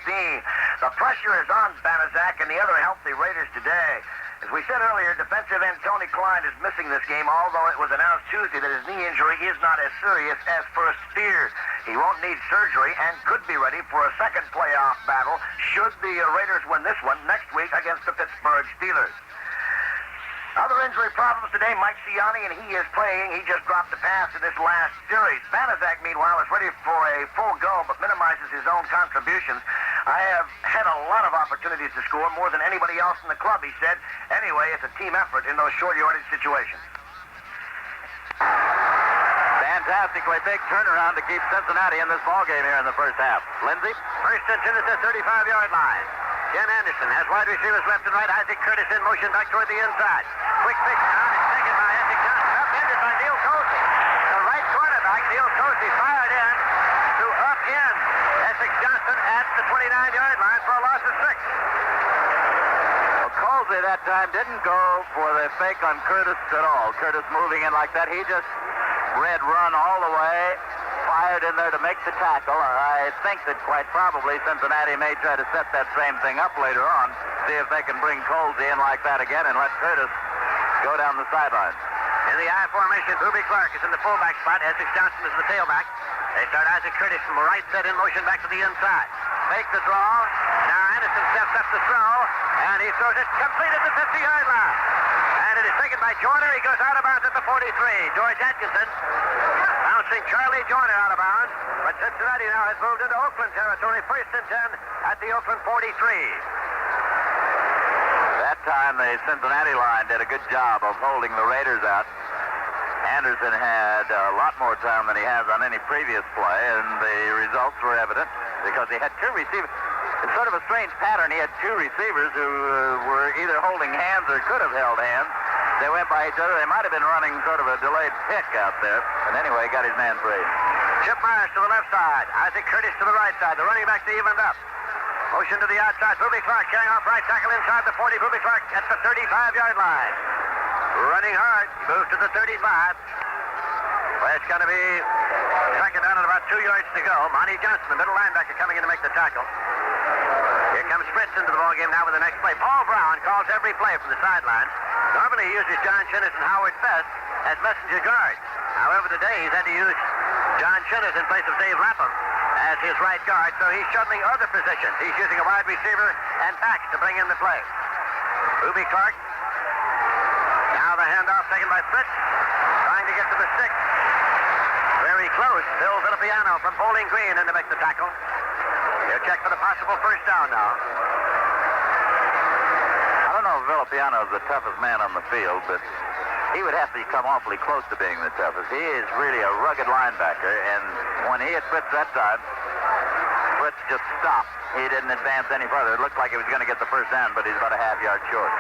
S3: The pressure is on Banaszak and the other healthy Raiders today. As we said earlier, defensive end Tony Klein is missing this game, although it was announced Tuesday that his knee injury is not as serious as first feared. He won't need surgery and could be ready for a second playoff battle should the Raiders win this one next week against the Pittsburgh Steelers. Other injury problems today, Mike Ciani, and he is playing. He just dropped a pass in this last series. Banaszak, meanwhile, is ready for a full go, but minimizes his own contributions. I have had a lot of opportunities to score, more than anybody else in the club, he said. Anyway, it's a team effort in those short yardage situations.
S1: Fantastically big turnaround to keep Cincinnati in this ballgame here in the first half. Lindsey?
S2: First and 10 at the 35-yard line. Ken Anderson has wide receivers left and right. Isaac Curtis in motion back toward the inside. Quick pick down. It's taken by Essex Johnson. Upended by Neil Colsey. The right cornerback, Neil Colsey, fired in to upend Essex Johnson at the 29-yard line for a loss of 6.
S1: Well, Colsey that time didn't go for the fake on Curtis at all. Curtis moving in like that. He just red run all the way. Fired in there to make the tackle. I think that quite probably Cincinnati may try to set that same thing up later on, see if they can bring Colsey in like that again and let Curtis go down the sideline.
S2: In the I formation, Ruby Clark is in the fullback spot. Essex Johnson is the tailback. They start Isaac Curtis from the right, set in motion back to the inside. Make the draw. Now Anderson steps up to throw, and he throws it complete at the 50-yard line. And it is taken by Joyner. He goes out of bounds at the 43. George Atkinson bouncing Charlie Joyner out of bounds. But Cincinnati now has moved into Oakland territory. First and 10 at the Oakland 43.
S1: That time the Cincinnati line did a good job of holding the Raiders out. Anderson had a lot more time than he has on any previous play, and the results were evident because he had 2 receivers. It's sort of a strange pattern. He had 2 receivers who were either holding hands or could have held hands. They went by each other. They might have been running sort of a delayed pick out there. And anyway, he got his man free.
S2: Chip Myers to the left side. Isaac Curtis to the right side. The running backs evened up. Motion to the outside. Ruby Clark carrying off right tackle inside the 40. Ruby Clark at the 35-yard line. Running hard. Moves to the 35. Where
S3: It's going to be second down and about 2 yards to go. Monty Johnson, the middle linebacker, coming in to make the tackle. Here comes Fritz into the ballgame now with the next play. Paul Brown calls every play from the sideline. Normally he uses John Chinnis and Howard Best as messenger guards. However, today he's had to use John Chinnis in place of Dave Lapham as his right guard, so he's shuttling other positions. He's using a wide receiver and backs to bring in the play. Ruby Clark. Now the handoff taken by Fritz, trying to get to the stick. Very close. Bill Villapiano from Bowling Green in to make the tackle. He'll check for the possible first down now.
S1: I don't know if Villapiano is the toughest man on the field, but he would have to come awfully close to being the toughest. He is really a rugged linebacker, and when he hit Fritz that time, Fritz just stopped. He didn't advance any further. It looked like he was going to get the first down, but he's about a half yard short.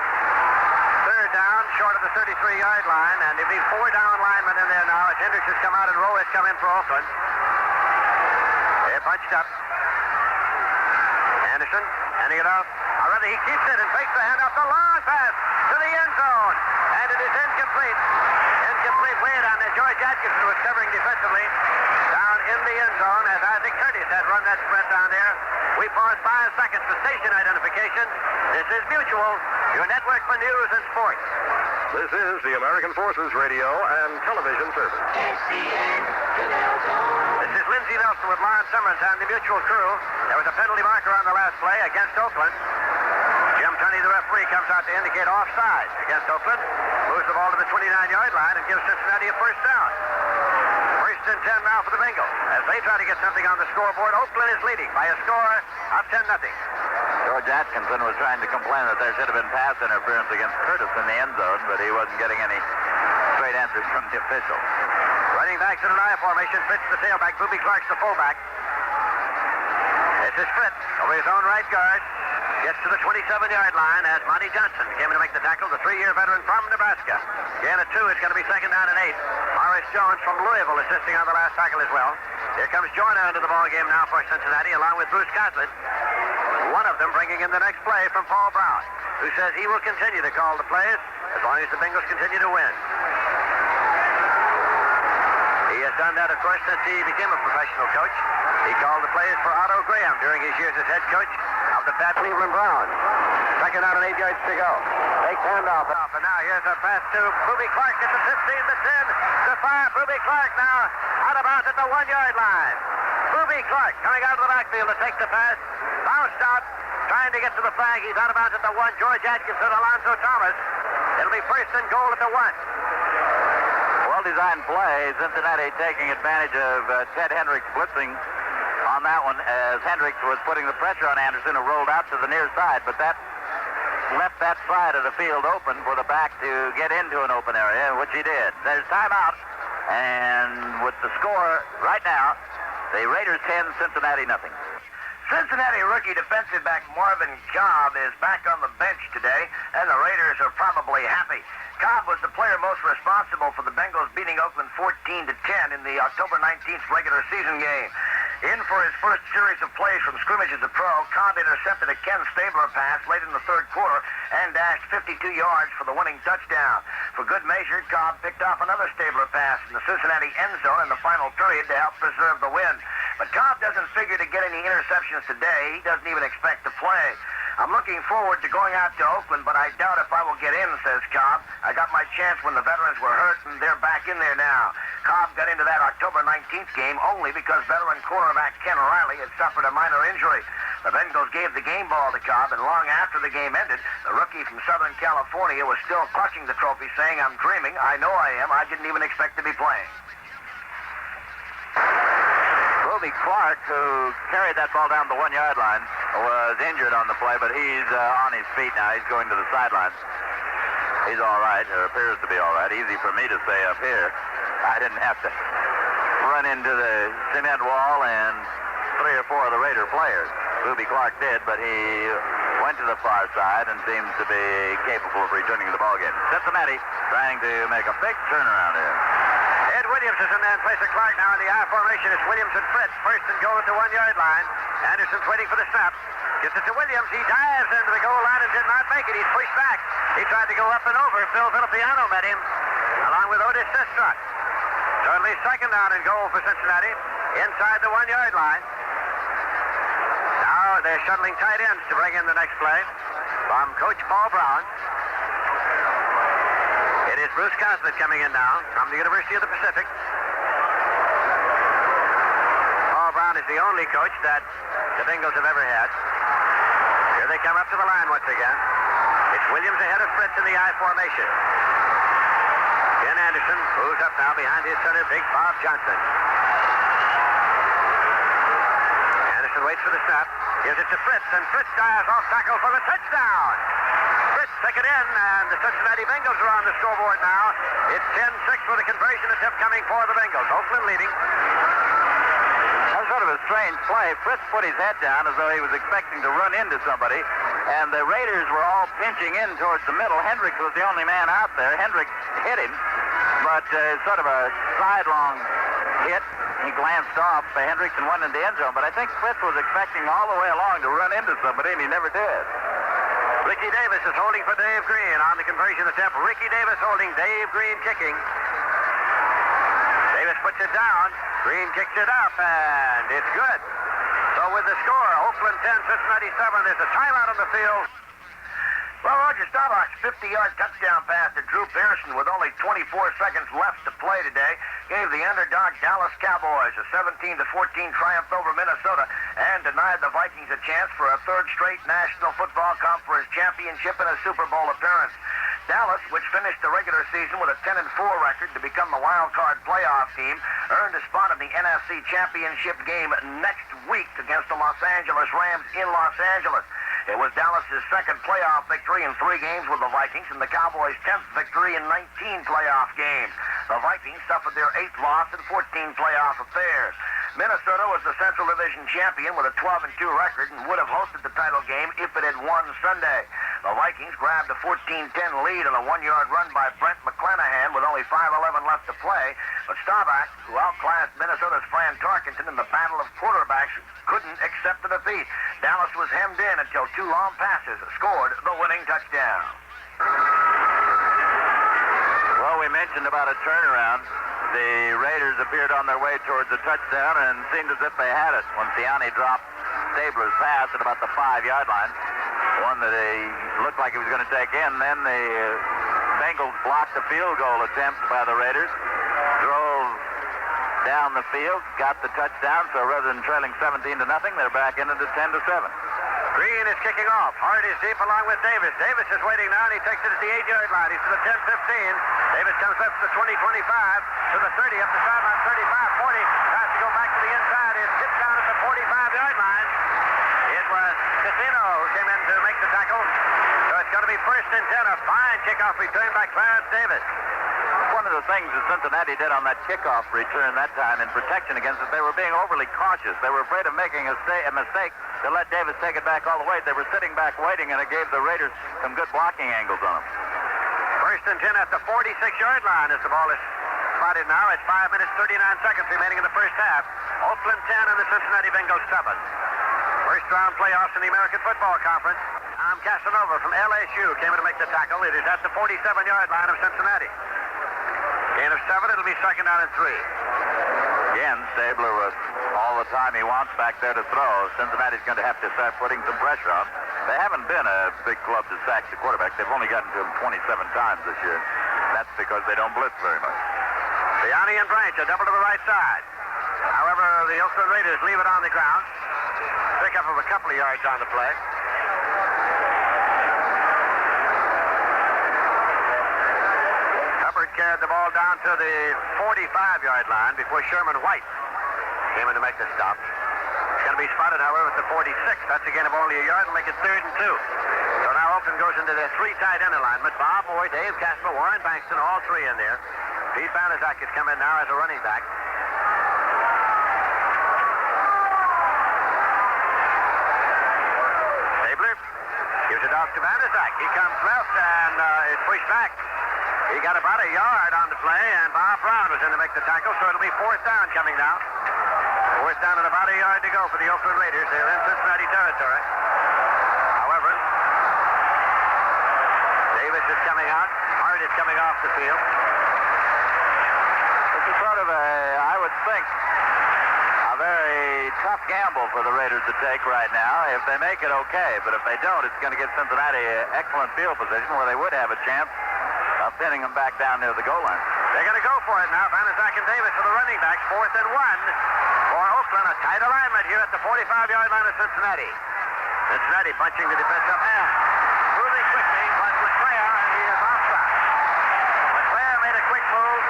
S3: Third down, short of the 33-yard line, and there'll be 4 down linemen in there now as Hendricks has come out and Rowe has come in for Oakland. They're bunched up. Anderson handing it off. Already he keeps it and fakes the handoff. The long pass to the end zone. And it is incomplete. Incomplete way down there. George Atkinson was covering defensively down in the end zone as Isaac Curtis had run that spread down there. We pause 5 seconds for station identification. This is Mutual, your network for news and sports.
S4: This is the American Forces Radio and Television Service.
S3: This is Lindsey Nelson with Lon Summers and the Mutual crew. There was a penalty marker on the last play against Oakland. Jim Tunney, the referee, comes out to indicate offside against Oakland. Moves the ball to the 29-yard line and gives Cincinnati a first down. First and 10 now for the Bengals. As they try to get something on the scoreboard, Oakland is leading by a score of 10-0.
S1: George Atkinson was trying to complain that there should have been pass interference against Curtis in the end zone, but he wasn't getting any straight answers from the official.
S3: Running backs in an I formation. Fritz the tailback. Ruby Clark's the fullback. This is Fritz over his own right guard. Gets to the 27-yard line as Monty Johnson came in to make the tackle, the 3-year veteran from Nebraska. Again at 2, it's going to be second down and 8. Morris Jones from Louisville assisting on the last tackle as well. Here comes Joyner into the ballgame now for Cincinnati along with Bruce Coslett. One of them bringing in the next play from Paul Brown, who says he will continue to call the plays as long as the Bengals continue to win. He has done that, of course, since he became a professional coach. He called the plays for Otto Graham during his years as head coach of the Pat Cleveland Browns. Second down and 8 yards to go. Fake handoff. And now here's a pass to Ruby Clark at the 15, the 10, the 5. Ruby Clark now out of bounds at the 1-yard line. Ruby Clark coming out of the backfield to take the pass. Bounced out, trying to get to the flag. He's out of bounds at the 1. George Atkinson, Alonzo Thomas. It'll be first and goal at the 1.
S1: Well-designed play. Cincinnati taking advantage of Ted Hendricks blitzing on that one as Hendricks was putting the pressure on Anderson, who rolled out to the near side, but that left that side of the field open for the back to get into an open area, which he did. There's timeout, and with the score right now, the Raiders 10, Cincinnati nothing.
S3: Cincinnati rookie defensive back Marvin Cobb is back on the bench today, and the Raiders are probably happy. Cobb was the player most responsible for the Bengals beating Oakland 14-10 in the October 19th regular season game. In for his first series of plays from scrimmage as a pro, Cobb intercepted a Ken Stabler pass late in the third quarter and dashed 52 yards for the winning touchdown. For good measure, Cobb picked off another Stabler pass in the Cincinnati end zone in the final period to help preserve the win. But Cobb doesn't figure to get any interceptions today. He doesn't even expect to play. I'm looking forward to going out to Oakland, but I doubt if I will get in, says Cobb. I got my chance when the veterans were hurt, and they're back in there now. Cobb got into that October 19th game only because veteran cornerback Ken Riley had suffered a minor injury. The Bengals gave the game ball to Cobb, and long after the game ended, the rookie from Southern California was still clutching the trophy, saying, "I'm dreaming. I know I am. I didn't even expect to be playing."
S1: Ruby Clark, who carried that ball down the 1-yard line, was injured on the play, but he's on his feet now. He's going to the sidelines. He's all right, or appears to be all right. Easy for me to say up here. I didn't have to run into the cement wall and 3 or 4 of the Raider players. Ruby Clark did, but he went to the far side and seems to be capable of returning to the ballgame. Cincinnati trying to make a big turnaround here.
S3: Ed Williams is in there in place of Clark now in the I formation. It's Williams and Fritz. First and goal at the 1-yard line. Anderson's waiting for the snap. Gets it to Williams. He dives into the goal line and did not make it. He's pushed back. He tried to go up and over. Phil Villapiano met him, along with Otis Sistrunk.
S2: So it'll be second down and goal for Cincinnati inside the 1-yard line. Now they're shuttling tight ends to bring in the next play from Coach Paul Brown. It is Bruce Cosmet coming in now from the University of the Pacific. Paul Brown is the only coach that the Bengals have ever had. Here they come up to the line once again. It's Williams ahead of Fritz in the I formation. Ken Anderson moves up now behind his center, Big Bob Johnson. Anderson waits for the snap, gives it to Fritz, and Fritz dives off tackle for the touchdown. Fritz took it in, and the Cincinnati Bengals are on the scoreboard now. It's 10-6 for the conversion attempt coming for the Bengals. Oakland leading.
S1: That was sort of a strange play. Fritz put his head down as though he was expecting to run into somebody, and the Raiders were all pinching in towards the middle. Hendricks was the only man out there. Hendricks hit him, but sort of a sidelong hit. He glanced off Hendricks and went into the end zone, but I think Fritz was expecting all the way along to run into somebody, and he never did.
S2: Ricky Davis is holding for Dave Green on the conversion attempt. Ricky Davis holding, Dave Green kicking. Davis puts it down. Green kicks it up, and it's good. So with the score, Oakland 10, Cincinnati 7, there's a timeout on the field.
S3: Well, Roger Staubach's 50-yard touchdown pass to Drew Pearson with only 24 seconds left to play today gave the underdog Dallas Cowboys a 17-14 triumph over Minnesota and denied the Vikings a chance for a third straight National Football Conference championship and a Super Bowl appearance. Dallas, which finished the regular season with a 10-4 record to become the wild card playoff team, earned a spot in the NFC Championship game next week against the Los Angeles Rams in Los Angeles. It was Dallas' second playoff victory in 3 games with the Vikings and the Cowboys' 10th victory in 19 playoff games. The Vikings suffered their 8th loss in 14 playoff affairs. Minnesota was the Central Division champion with a 12-2 record and would have hosted the title game if it had won Sunday. The Vikings grabbed a 14-10 lead on a 1-yard run by Brent McClanahan with only 5:11 left to play, but Staubach, who outclassed Minnesota's Fran Tarkenton in the battle of quarterbacks, couldn't accept the defeat. Dallas was hemmed in until 2 long passes scored the winning touchdown.
S1: Well, we mentioned about a turnaround. The Raiders appeared on their way towards a touchdown and seemed as if they had it when Siani dropped Stabler's pass at about the 5-yard line. One that he looked like he was going to take in. Then the Bengals blocked the field goal attempt by the Raiders. Drove down the field, got the touchdown, so rather than trailing 17-0, they're back into the 10-7.
S2: Green is kicking off. Hart is deep along with Davis. Davis is waiting now, and he takes it at the 8-yard line. He's to the 10-15. Davis comes up to the 20-25, to the 30, up the sideline, 35, 40. Tries to go back to the inside. It's hit down at the 45-yard line. It was Casino who came in to make the tackle. So it's going to be 1st and 10. A fine kickoff return by Clarence Davis.
S1: One of the things that Cincinnati did on that kickoff return that time in protection against it, they were being overly cautious. They were afraid of making a mistake to let Davis take it back all the way. They were sitting back waiting, and it gave the Raiders some good blocking angles on them.
S2: 1st and 10 at the 46-yard line as the ball is spotted now. It's 5 minutes, 39 seconds remaining in the first half. Oakland 10 and the Cincinnati Bengals 7. First-round playoffs in the American Football Conference. Tom Casanova from LSU came in to make the tackle. It is at the 47-yard line of Cincinnati. Gain of 7, it'll be 2nd down and 3.
S1: Again, Stabler with all the time he wants back there to throw. Cincinnati's going to have to start putting some pressure on. They haven't been a big club to sack the quarterback. They've only gotten to him 27 times this year. That's because they don't blitz very much.
S2: Siani and Branch are double to the right side. However, the Oakland Raiders leave it on the ground. Pick up of a couple of yards on the play. Carried the ball down to the 45-yard line before Sherman White came in to make the stop. It's going to be spotted, however, at the 46. That's a gain of only a yard and make it 3rd and 2. So now Oakland goes into their 3 tight end alignment. Bob Moore, Dave Casper, Warren Bankston, all 3 in there. Pete Banaszak has come in now as a running back. Stabler gives it off to Banaszak. He comes left and is pushed back. He got about a yard on the play, and Bob Brown was in to make the tackle, so it'll be 4th down coming now. 4th down and about a yard to go for the Oakland Raiders. They're in Cincinnati territory. However, Davis is coming out. Hart is coming off the field.
S1: It's a sort of I would think, a very tough gamble for the Raiders to take right now. If they make it, okay. But if they don't, it's going to give Cincinnati excellent field position where they would have a chance of pinning them back down near the goal line.
S2: They're going to go for it now. Banaszak and Davis for the running backs. 4th and 1 for Oakland. A tight alignment here at the 45-yard line of Cincinnati. Cincinnati bunching the defensive end. Moving quickly was LeClaire, and he is offside. LeClaire made a quick move.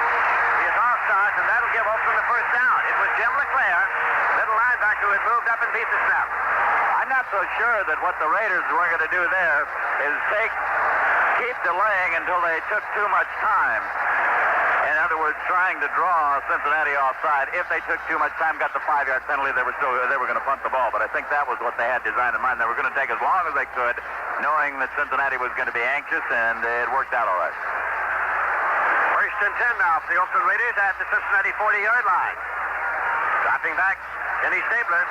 S2: He is offside, and that'll give Oakland the first down. It was Jim LeClaire, middle linebacker, who had moved up and beat the snap.
S1: I'm not so sure that what the Raiders were going to do there is keep delaying until they took too much time. In other words, trying to draw Cincinnati offside. If they took too much time, got the 5-yard penalty, they were going to punt the ball. But I think that was what they had designed in mind. They were going to take as long as they could, knowing that Cincinnati was going to be anxious, and it worked out all right.
S2: 1st and 10 now for the Oakland Raiders at the Cincinnati 40-yard line. Dropping back, Kenny Stabler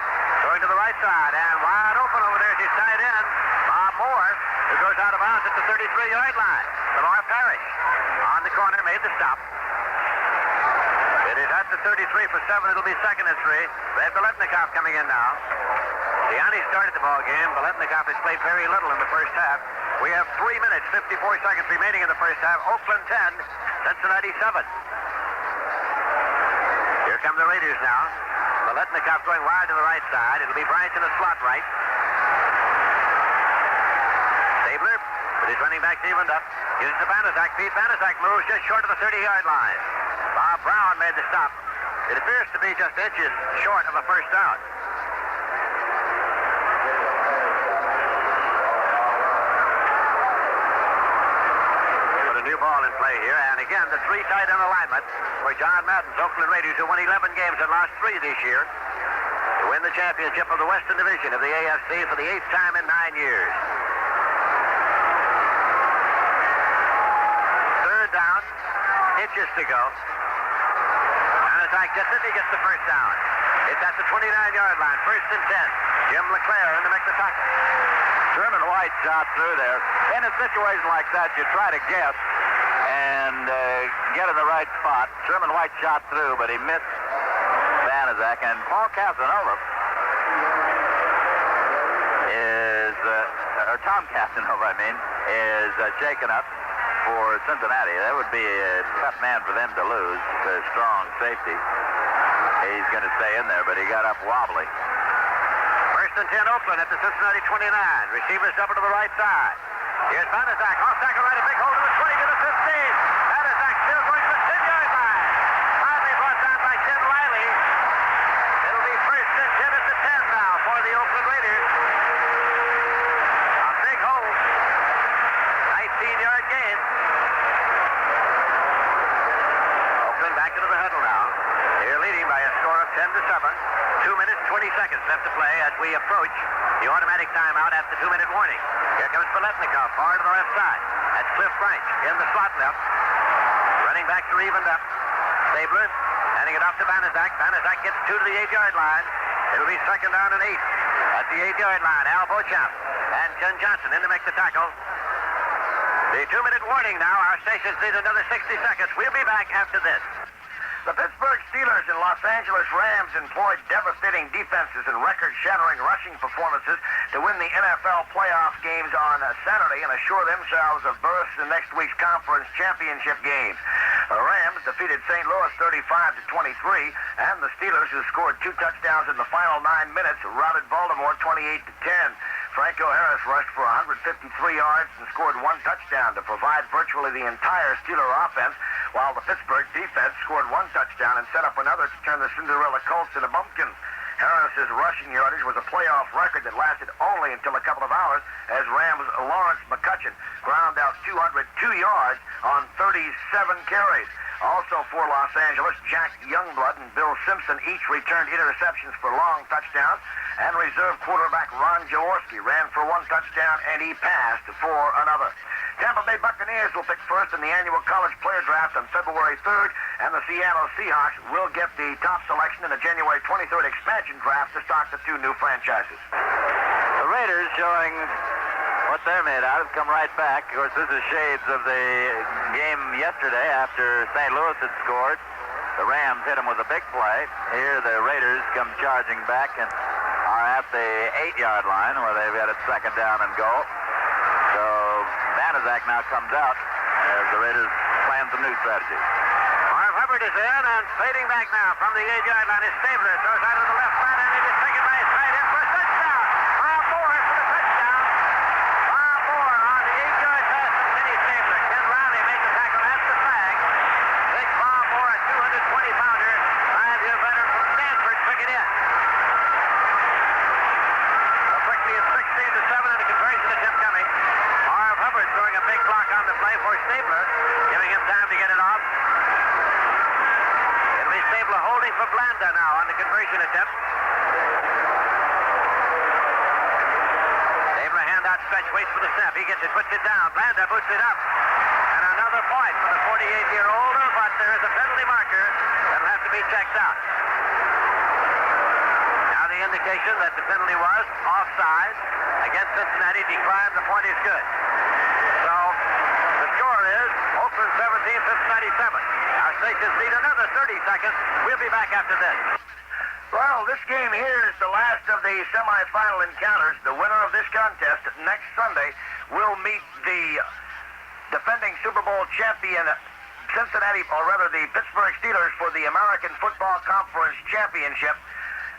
S2: going to the right side, and wide open over there as he's tied in. Bob Moore, who goes out of bounds at the 33-yard line. Lamar Parrish on the corner, made the stop. It is at the 33 for 7. It'll be 2nd and 3. They have Biletnikoff coming in now. Gianni started the ball game. Biletnikoff has played very little in the first half. We have 3 minutes, 54 seconds remaining in the first half. Oakland 10, Cincinnati 7. Here come the Raiders now. Biletnikoff going wide to the right side. It'll be Bryant in the slot right. Stabler, with his running back evened up, gives it to Banaszak. Pete Banaszak moves just short of the 30-yard line. Bob Brown made the stop. It appears to be just inches short of a first down. Put a new ball in play here, and again, the 3 tight end alignment for John Madden's Oakland Raiders, who won 11 games and lost 3 this year, to win the championship of the Western Division of the AFC for the 8th time in 9 years. 3rd down, inches to go. Banaszak gets it, he gets the first down. It's at the 29-yard line, 1st and 10. Jim LeClaire in to make the tackle.
S1: Sherman White shot through there. In a situation like that, you try to guess and get in the right spot. Sherman White shot through, but he missed Banaszak. And Paul Casanova Tom Casanova, is shaken up for Cincinnati. That would be a tough man for them to lose. A strong safety. He's going to stay in there, but he got up wobbly.
S2: 1st and 10 Oakland at the Cincinnati 29. Receivers up to the right side. Here's Banaszak. Off tackle right, a big hole to the 20 to the 15. Banaszak still going to the 10-yard line. Finally brought down by Ken Riley. It'll be 1st and 10 at the 10 now for the Oakland Raiders. A big hole. 19-yard gain. Oakland back into the huddle now. They're leading by a score of 10-7. 2 minutes, 20 seconds left to play as we approach the automatic timeout after the 2-minute warning. Here comes Biletnikoff, far to the left side. That's Cliff Branch in the slot left. Running backs are evened up. Stabler handing it off to Banaszak. Banaszak gets 2 to the 8-yard line. It'll be 2nd down and 8 at the 8-yard line. Al Beauchamp and Ken Johnson in to make the tackle. The 2-minute warning now. Our stations need another 60 seconds. We'll be back after this.
S3: The Pittsburgh Steelers and Los Angeles Rams employed devastating defenses and record-shattering rushing performances to win the NFL playoff games on Saturday and assure themselves of berths in next week's conference championship games. The Rams defeated St. Louis 35-23, and the Steelers, who scored 2 touchdowns in the final 9 minutes, routed Baltimore 28-10. Franco Harris rushed for 153 yards and scored 1 touchdown to provide virtually the entire Steeler offense, while the Pittsburgh defense scored 1 touchdown and set up another to turn the Cinderella Colts into bumpkins. Harris's rushing yardage was a playoff record that lasted only until a couple of hours as Rams' Lawrence McCutcheon ground out 202 yards on 37 carries. Also for Los Angeles, Jack Youngblood and Bill Simpson each returned interceptions for long touchdowns, and reserve quarterback Ron Jaworski ran for 1 touchdown and he passed for another. Tampa Bay Buccaneers will pick first in the annual college player draft on February 3rd, and the Seattle Seahawks will get the top selection in the January 23rd expansion draft to start the 2 new franchises.
S1: The Raiders showing what they're made out of, come right back. Of course, this is shades of the game yesterday after St. Louis had scored. The Rams hit him with a big play. Here the Raiders come charging back and are at the 8-yard line where they've got it second down and goal. So Banaszak now comes out as the Raiders plan some new strategies.
S2: Marv Hubbard is in and fading back now from the 8-yard line is Stabler. Throws out to the left side and it is taken by his tight end for a touchdown. Bob Moore for the touchdown. Bob Moore on the 8-yard pass to Kenny Stabler. Ken Riley makes the tackle at the flag. Big Bob Moore, a 220-pounder, 5-year veteran from Stanford, took it in. So quickly it's 16-7 and a conversion attempt coming. Marv Hubbard throwing a big block on the play for Stabler, giving him time to get it off. It'll be Stabler holding for Blanda now on the conversion attempt. Stabler hand out stretch, waits for the snap. He gets it, puts it down. Blanda boots it up. And another point for the 48-year-older, but there is a penalty marker that'll have to be checked out. Now the indication that the penalty was offside against Cincinnati declined. The point is good. So the score is Oakland 17, Cincinnati 7. Our stations need another 30 seconds. We'll be back after this.
S3: Well, this game here is the last of the semifinal encounters. The winner of this contest next Sunday will meet the defending Super Bowl champion Cincinnati, or rather the Pittsburgh Steelers, for the American Football Conference Championship.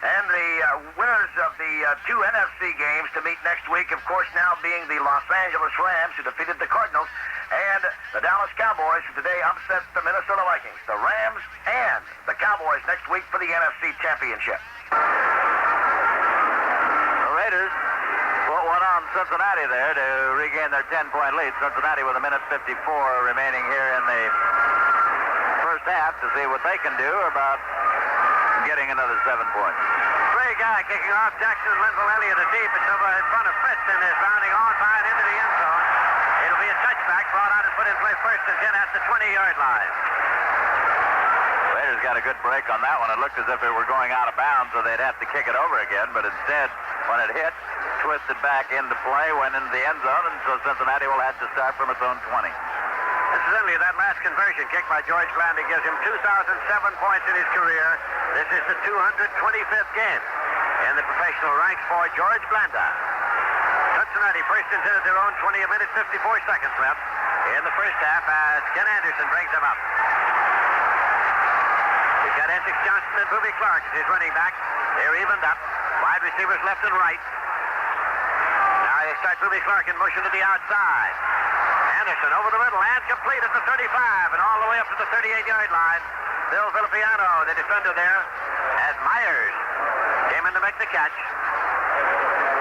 S3: And the winners of the two NFC games to meet next week, of course, now being the Los Angeles Rams, who defeated the Cardinals, and the Dallas Cowboys, who today upset the Minnesota Vikings. The Rams and the Cowboys next week for the NFC Championship.
S1: The Raiders put one on Cincinnati there to regain their 10-point lead. Cincinnati with 1:54 remaining here in the first half to see what they can do about getting another 7 points.
S2: Great guy kicking off. Jackson Linville Elliott is deep. It's over in front of Fritz and is rounding on by and into the end zone. It'll be a touchback brought out and put in play first and 10 at the 20-yard line.
S1: Raiders got a good break on that one. It looked as if it were going out of bounds, so they'd have to kick it over again. But instead, when it hit, twisted back into play, went into the end zone, and so Cincinnati will have to start from its own 20.
S2: Incidentally, that last conversion kick by George Blanda gives him 2,007 points in his career. This is the 225th game in the professional ranks for George Blanda. Cincinnati first and 10 at their own 20, 1 minute 54 seconds left in the first half as Ken Anderson brings them up. We've got Essex Johnson and Boobie Clark as his running back. They're evened up. Wide receivers left and right. Now they start Boobie Clark in motion to the outside. Anderson over the middle and complete at the 35 and all the way up to the 38-yard line. Bill Villapiano, the defender there, as Myers came in to make the catch.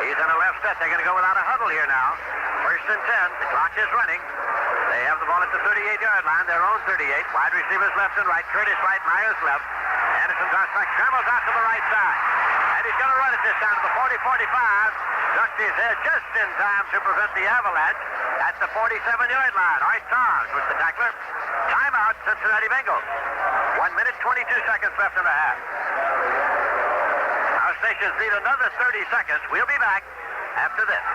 S2: He's on a left set. They're going to go without a huddle here now. First and 10. The clock is running. They have the ball at the 38-yard line, their own 38. Wide receivers left and right. Curtis right, Myers left. Anderson drops back, scrambles out to the right side. And he's going to run it this time to the 40-45. Ducked his head just in time to prevent the avalanche at the 47-yard line. Art Toms was the tackler. Timeout, Cincinnati Bengals. 1 minute, 22 seconds left in the half. Our stations need another 30 seconds. We'll be back after this.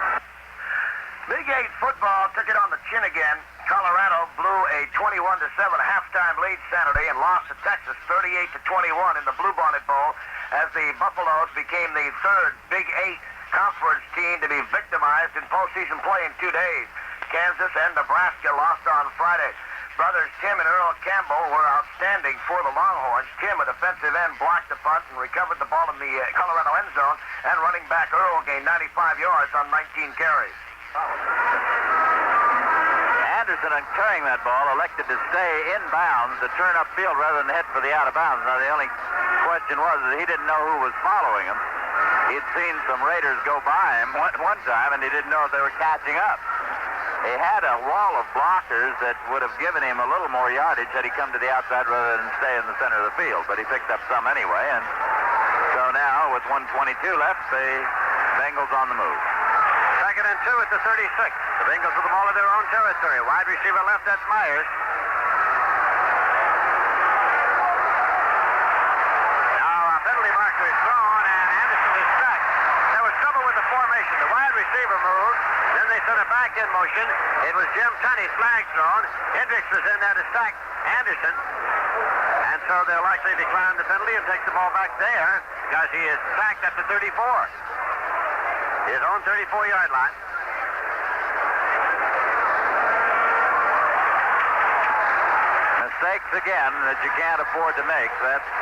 S3: Big 8 football took it on the chin again. Colorado blew a 21-7 halftime lead Saturday and lost to Texas 38-21 in the Bluebonnet Bowl as the Buffaloes became the third Big 8 conference team to be victimized in postseason play in 2 days. Kansas and Nebraska lost on Friday. Brothers Tim and Earl Campbell were outstanding for the Longhorns. Tim, a defensive end, blocked the punt and recovered the ball in the Colorado end zone, and running back Earl gained 95 yards on 19 carries.
S1: Anderson, in carrying that ball, elected to stay in bounds to turn upfield rather than head for the out of bounds. Now, the only question was that he didn't know who was following him. He'd seen some Raiders go by him one time, and he didn't know if they were catching up. He had a wall of blockers that would have given him a little more yardage had he come to the outside rather than stay in the center of the field, but he picked up some anyway, and so now, with 1:22 left, the Bengals on the move.
S2: Second and 2 at the 36. The Bengals with the ball in their own territory. Wide receiver left, that's Myers. Now a penalty marker is thrown, and Anderson is stuck. There was trouble with the formation. The wide receiver moved. Then they sent it back in motion. It was Jim Tunney's flag thrown. Hendricks was in there to sack Anderson. And so they'll likely decline the penalty and take the ball back there because he is sacked at the 34. His own 34-yard line.
S1: Mistakes again that you can't afford to make. That's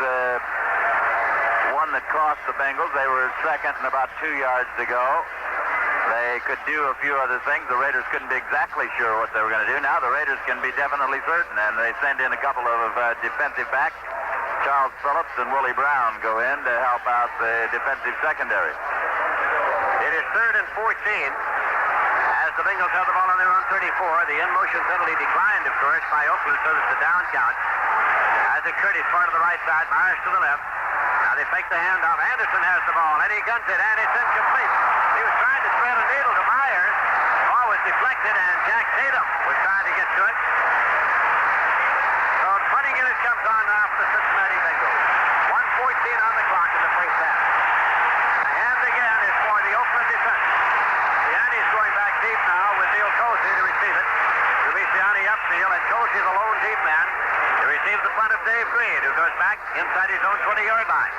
S1: one that cost the Bengals. They were second and about 2 yards to go. They could do a few other things. The Raiders couldn't be exactly sure what they were going to do. Now the Raiders can be definitely certain, and they send in a couple of defensive backs. Charles Phillips and Willie Brown go in to help out the defensive secondary.
S2: It is 3rd and 14 as the Bengals have the ball on their own 34. The in-motion penalty declined, of course, by Oakland, so that the down count. As it Curtis far to the right side, Myers to the left. Now they fake the handoff. Anderson has the ball, and he guns it, and it's incomplete. He was trying to thread a needle to Myers. The ball was deflected, and Jack Tatum was trying to get to it. So 20 minutes comes on now for the Cincinnati Bengals. 1:14 on the clock in the first half. The hand again is for the Oakland defense. Siani's going back deep now with Neil Colsey to receive it. It'll be Siani upfield, and Colsey, the lone deep man, to receive the punt of Dave Green, who goes back inside his own 20-yard line.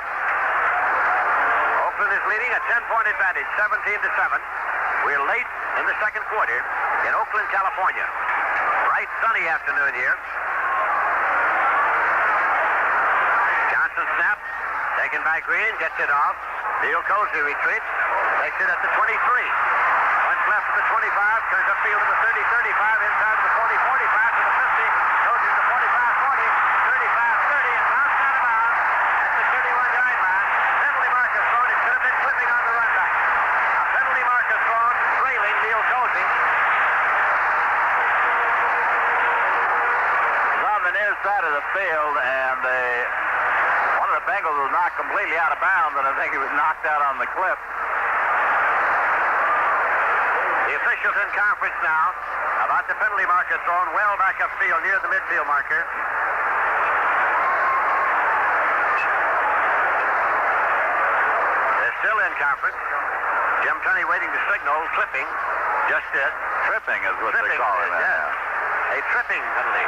S2: Oakland is leading a 10-point advantage, 17-7. We're late in the second quarter in Oakland, California. Bright, sunny afternoon here. Johnson snap, taken by Green, gets it off. Neil Colsey retreats, takes it at the 23. Runs left to the 25, turns upfield to the 30-35, inside to the 40-45 to the 50, goes to the 45-40, 35-30, and bounced out of bounds at the 31-yard line. Penalty marker thrown. It should have been clipping on the run back. A penalty marker thrown, trailing Neil Colsey.
S1: He's on the near side of the field, and one of the Bengals was knocked completely out of bounds, and I think he was knocked out on the clip.
S2: The officials in conference now about the penalty marker thrown well back upfield near the midfield marker. They're still in conference. Jim Tunney waiting to signal, clipping, just did.
S1: Tripping is what
S2: Tripping,
S1: they call it.
S2: yes. A tripping penalty.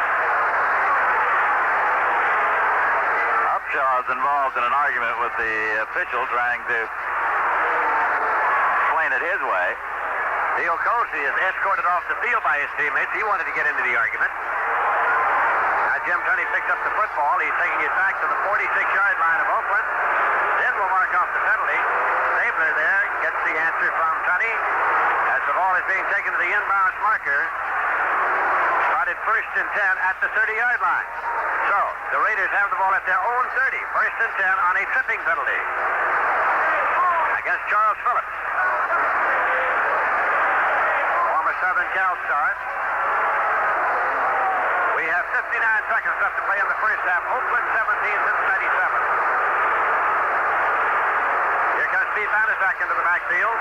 S1: Upshaw's involved in an argument with the official trying to explain it his way.
S2: Neil Colsey is escorted off the field by his teammates. He wanted to get into the argument. Now Jim Tunney picks up the football. He's taking it back to the 46-yard line of Oakland. Then we'll mark off the penalty. Stabler there gets the answer from Tunney as the ball is being taken to the inbounds marker. Started 1st and 10 at the 30-yard line. So the Raiders have the ball at their own 30. 1st and 10 on a tripping penalty against Charles Phillips. Southern Cal star. We have 59 seconds left to play in the first half. Oakland 17, Cincinnati 7. Here comes Steve Banaszak into the backfield.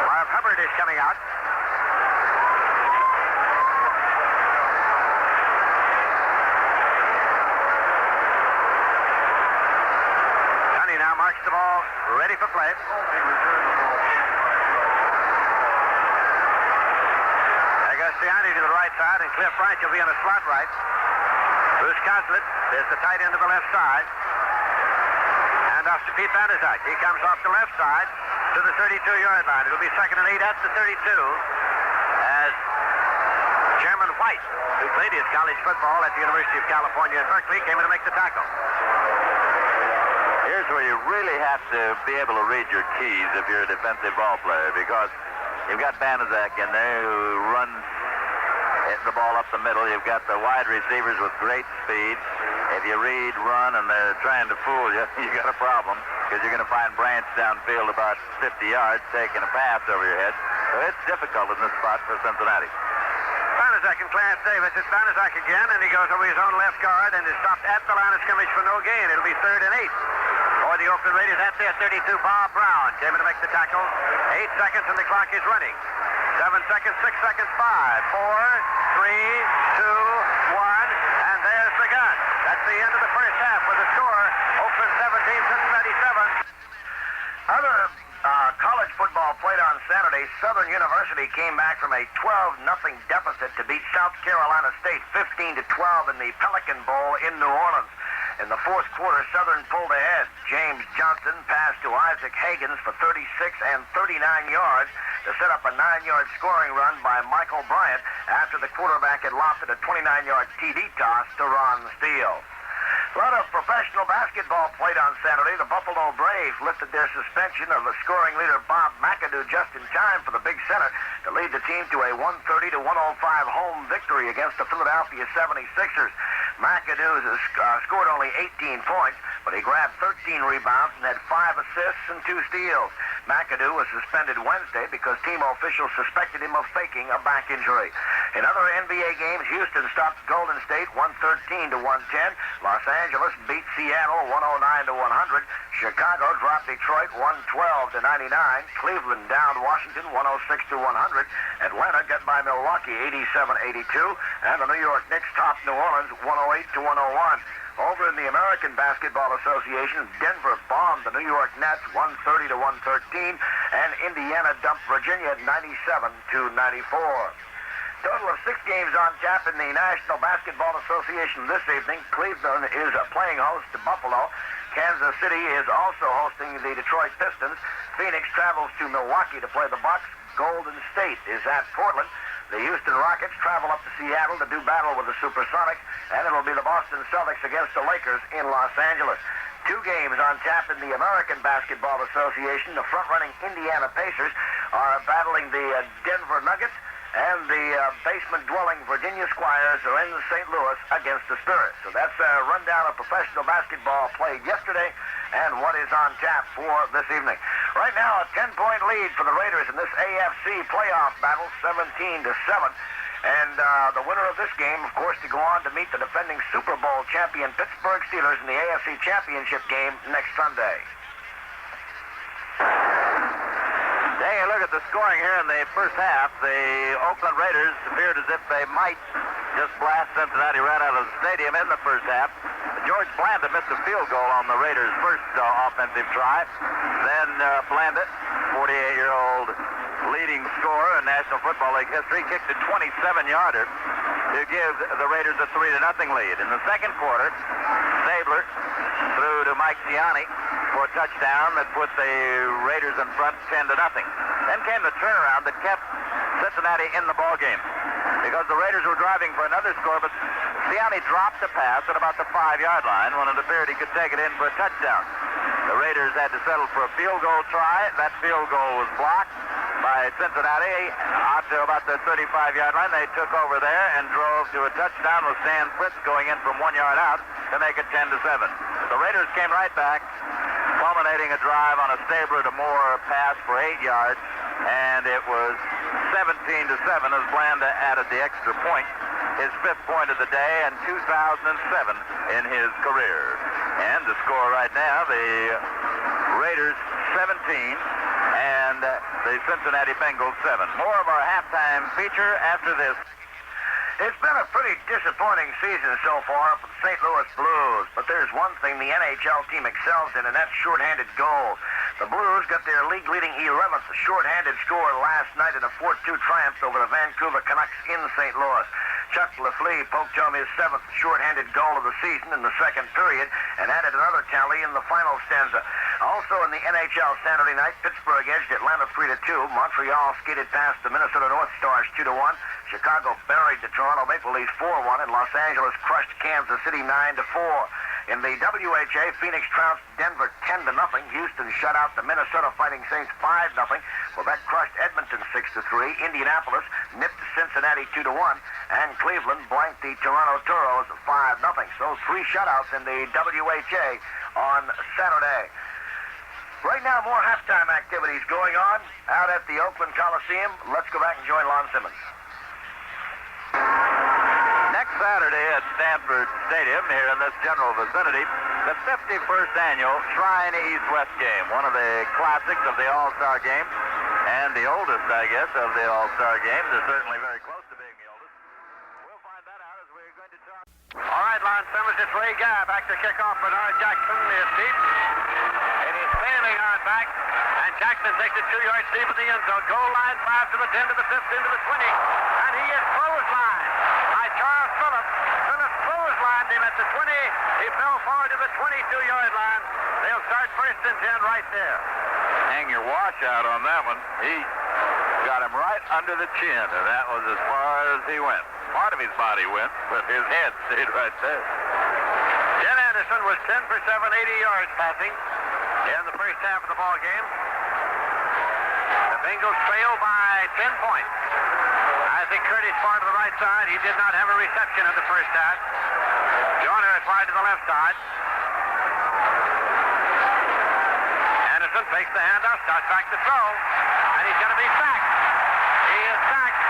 S2: Marv Hubbard is coming out. Tunney now marks the ball ready for play. Siani to the right side, and Cliff Wright will be on the slot right. Bruce Coslett is the tight end of the left side. And off to Pete Banaszak. He comes off the left side to the 32-yard line. It'll be 2nd and 8 at the 32 as Chairman White, who played his college football at the University of California in Berkeley, came in to make the tackle.
S1: Here's where you really have to be able to read your keys if you're a defensive ball player, because you've got Banaszak in there who runs the ball up the middle. You've got the wide receivers with great speed. If you read, run, and they're trying to fool you, you got a problem, because you're going to find Branch downfield about 50 yards taking a pass over your head. So it's difficult in this spot for Cincinnati.
S2: Banaszak and Clarence Davis. It's Banaszak again, and he goes over his own left guard and is stopped at the line of scrimmage for no gain. It'll be 3rd and 8. For the Oakland Raiders at their 32, Bob Brown came in to make the tackle. 8 seconds and the clock is running. 7 seconds, 6 seconds, 5, 4, 3, 2, 1, and there's the gun. That's the end of the first half with the score, Oakland 17, Cincinnati 7.
S3: Other college football basketball played on Saturday. Southern University came back from a 12-0 deficit to beat South Carolina State 15-12 in the Pelican Bowl in New Orleans. In the fourth quarter, Southern pulled ahead. James Johnson passed to Isaac Hagans for 36 and 39 yards to set up a 9-yard scoring run by Michael Bryant after the quarterback had lofted a 29-yard TD toss to Ron Steele. A lot of professional basketball played on Saturday. The Buffalo Braves lifted their suspension of the scoring leader Bob McAdoo just in time for the big center to lead the team to a 130-105 home victory against the Philadelphia 76ers. McAdoo scored only 18 points, but he grabbed 13 rebounds and had 5 assists and 2 steals. McAdoo was suspended Wednesday because team officials suspected him of faking a back injury. In other NBA games, Houston stopped Golden State 113-110. Los Angeles beat Seattle 109-100. Chicago dropped Detroit 112-99. Cleveland downed Washington 106-100. Atlanta got by Milwaukee 87-82. And the New York Knicks topped New Orleans 108-101. Over in the American Basketball Association, Denver bombed the New York Nets 130-113, and Indiana dumped Virginia 97-94. Total of 6 games on tap in the National Basketball Association this evening. Cleveland is playing host to Buffalo. Kansas City is also hosting the Detroit Pistons. Phoenix travels to Milwaukee to play the Bucks. Golden State is at Portland. The Houston Rockets travel up to Seattle to do battle with the Supersonics, and it'll be the Boston Celtics against the Lakers in Los Angeles. 2 games on tap in the American Basketball Association. The front-running Indiana Pacers are battling the Denver Nuggets, and the basement-dwelling Virginia Squires are in St. Louis against the Spirit. So that's a rundown of professional basketball played yesterday and what is on tap for this evening. Right now, a 10-point lead for the Raiders in this AFC playoff battle, 17-7. And the winner of this game, of course, to go on to meet the defending Super Bowl champion Pittsburgh Steelers in the AFC Championship game next Sunday.
S1: Taking a look at the scoring here in the first half, the Oakland Raiders appeared as if they might just blast Cincinnati right out of the stadium in the first half. George Blanda missed a field goal on the Raiders' first offensive try. Then Blanda, 48-year-old leading scorer in National Football League history, kicked a 27-yarder to give the Raiders a 3-0 lead. In the second quarter, Stabler threw to Mike Gianni for a touchdown that put the Raiders in front 10-0. Then came the turnaround that kept Cincinnati in the ballgame because the Raiders were driving for another score, but Gianni dropped the pass at about the 5-yard line when it appeared he could take it in for a touchdown. The Raiders had to settle for a field goal try. That field goal was blocked by Cincinnati out to about the 35-yard line. They took over there and drove to a touchdown with Stan Fritz going in from 1 yard out to make it 10-7. The Raiders came right back, culminating a drive on a Stabler to Moore pass for 8 yards, and it was 17-7 as Blanda added the extra point, his 5th point of the day and 2007 in his career. And the score right now, the Raiders 17 and the Cincinnati Bengals 7. More of our halftime feature after this.
S3: It's been a pretty disappointing season so far for the St. Louis Blues, but there's one thing the NHL team excels in, and that's shorthanded goals. The Blues got their league-leading 11th shorthanded score last night in a 4-2 triumph over the Vancouver Canucks in St. Louis. Chuck Lafleur poked home his 7th shorthanded goal of the season in the second period and added another tally in the final stanza. Also in the NHL Saturday night, Pittsburgh edged Atlanta 3-2. Montreal skated past the Minnesota North Stars 2-1. Chicago buried the Toronto Maple Leafs 4-1, and Los Angeles crushed Kansas City 9-4. In the WHA, Phoenix trounced Denver 10-0. Houston shut out the Minnesota Fighting Saints 5-0. Quebec crushed Edmonton 6-3. Indianapolis nipped Cincinnati 2-1, and Cleveland blanked the Toronto Toros 5-0. So 3 shutouts in the WHA on Saturday. Right now, more halftime activities going on out at the Oakland Coliseum. Let's go back and join Lon Simmons.
S1: Next Saturday at Stanford Stadium, here in this general vicinity, the 51st annual Shrine East-West game, one of the classics of the All-Star game, and the oldest, I guess, of the All-Star games. They're certainly very close to being the oldest. We'll find that out as we're going to talk.
S2: All right, Lon Simmons, it's Ray Guy back to kick off. Bernard Jackson is deep. And he's standing on back. And Jackson takes it 2 yards deep in the end zone. Goal line, 5 to the 10 to the 15 to the 20. And he is clotheslined by Charles Phillips. Phillips clotheslined him at the 20. He fell forward to the 22-yard line. They'll start 1st and 10 right there.
S1: Hang your washout on that one. He got him right under the chin, and that was as far as he went. Part of his body went, but his head stayed right there.
S2: Jen Anderson was 10 for 7, 80 yards passing in the first half of the ball game. The Bengals trail by 10 points. Isaac Curtis far to the right side. He did not have a reception in the first half. Joyner is wide to the left side. Anderson takes the handoff, starts back to throw, and he's going to be sacked. He is sacked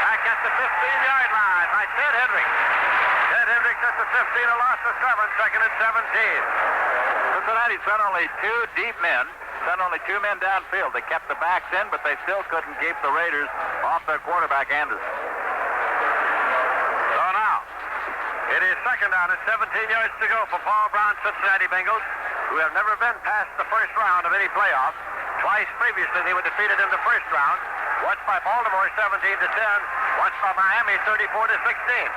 S2: back at the 15-yard line by Ted Hendricks. Ted Hendricks at the 15, a loss of 7, second and 17.
S1: Cincinnati sent only 2 deep men, sent only 2 men downfield. They kept the backs in, but they still couldn't keep the Raiders off their quarterback, Anderson.
S2: So now, it is second down and 17 yards to go for Paul Brown's Cincinnati Bengals, who have never been past the first round of any playoff. Twice previously they were defeated in the first round. Once by Baltimore 17 to 10, once by Miami 34 to 16.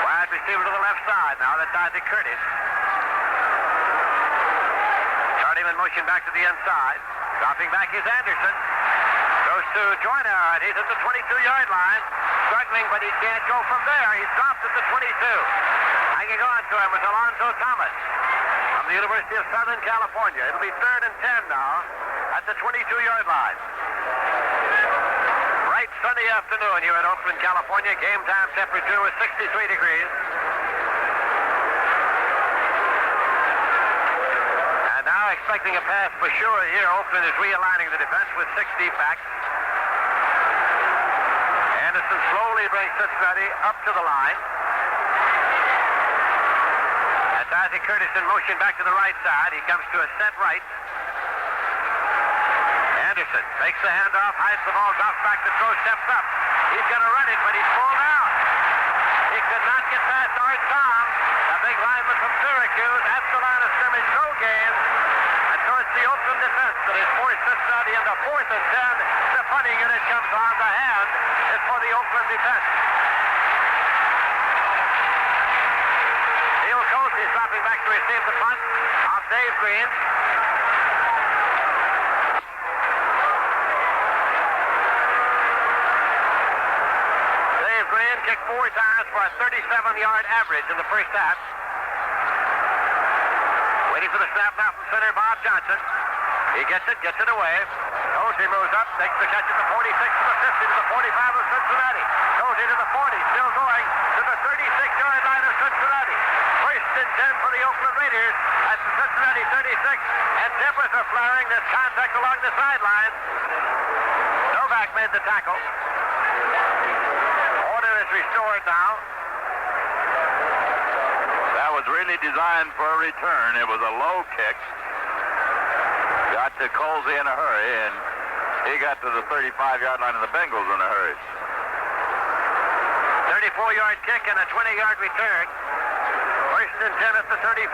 S2: Wide receiver to the left side now. That's Isaac Curtis. Start him in motion back to the inside. Dropping back is Anderson. Goes to Joyner, and he's at the 22-yard line. Struggling, but he can't go from there. He's dropped at the 22. Hanging on to him is Alonzo Thomas from the University of Southern California. It'll be 3rd and 10 now at the 22-yard line. Bright sunny afternoon here in Oakland, California. Game time temperature was 63 degrees. And now expecting a pass for sure here. Oakland is realigning the defense with 6 deep backs. Anderson slowly brings Cincinnati up to the line. That's Isaac Curtis in motion back to the right side. He comes to a set right. Anderson takes the handoff, hides the ball, drops back to throw, steps up. He's going to run it, but he's pulled out. He could not get past Art Tom, the big lineman from Syracuse, at the line of scrimmage, no gain. And so it's the Oakland defense that has forced Cincinnati into 4th and 10. The punting unit comes on. The hand is for the Oakland defense. Neil Coates is dropping back to receive the punt off Dave Green. Dave Green kicked 4 times for a 37-yard average in the first half. Waiting for the snap now from center Bob Johnson. He gets it away. Cozy moves up, takes the catch at the 46 to the 50 to the 45 of Cincinnati. Cozy to the 40, still going to the 36-yard line of Cincinnati. 1st and 10 for the Oakland Raiders at the Cincinnati 36. And tempers are flaring. There's contact along the sideline. Novak made the tackle. Order is restored now.
S1: That was really designed for a return. It was a low kick. Got to Colsey in a hurry, and he got to the 35-yard line of the Bengals in a hurry.
S2: 34-yard kick and a 20-yard return. 1st and 10 at the 35.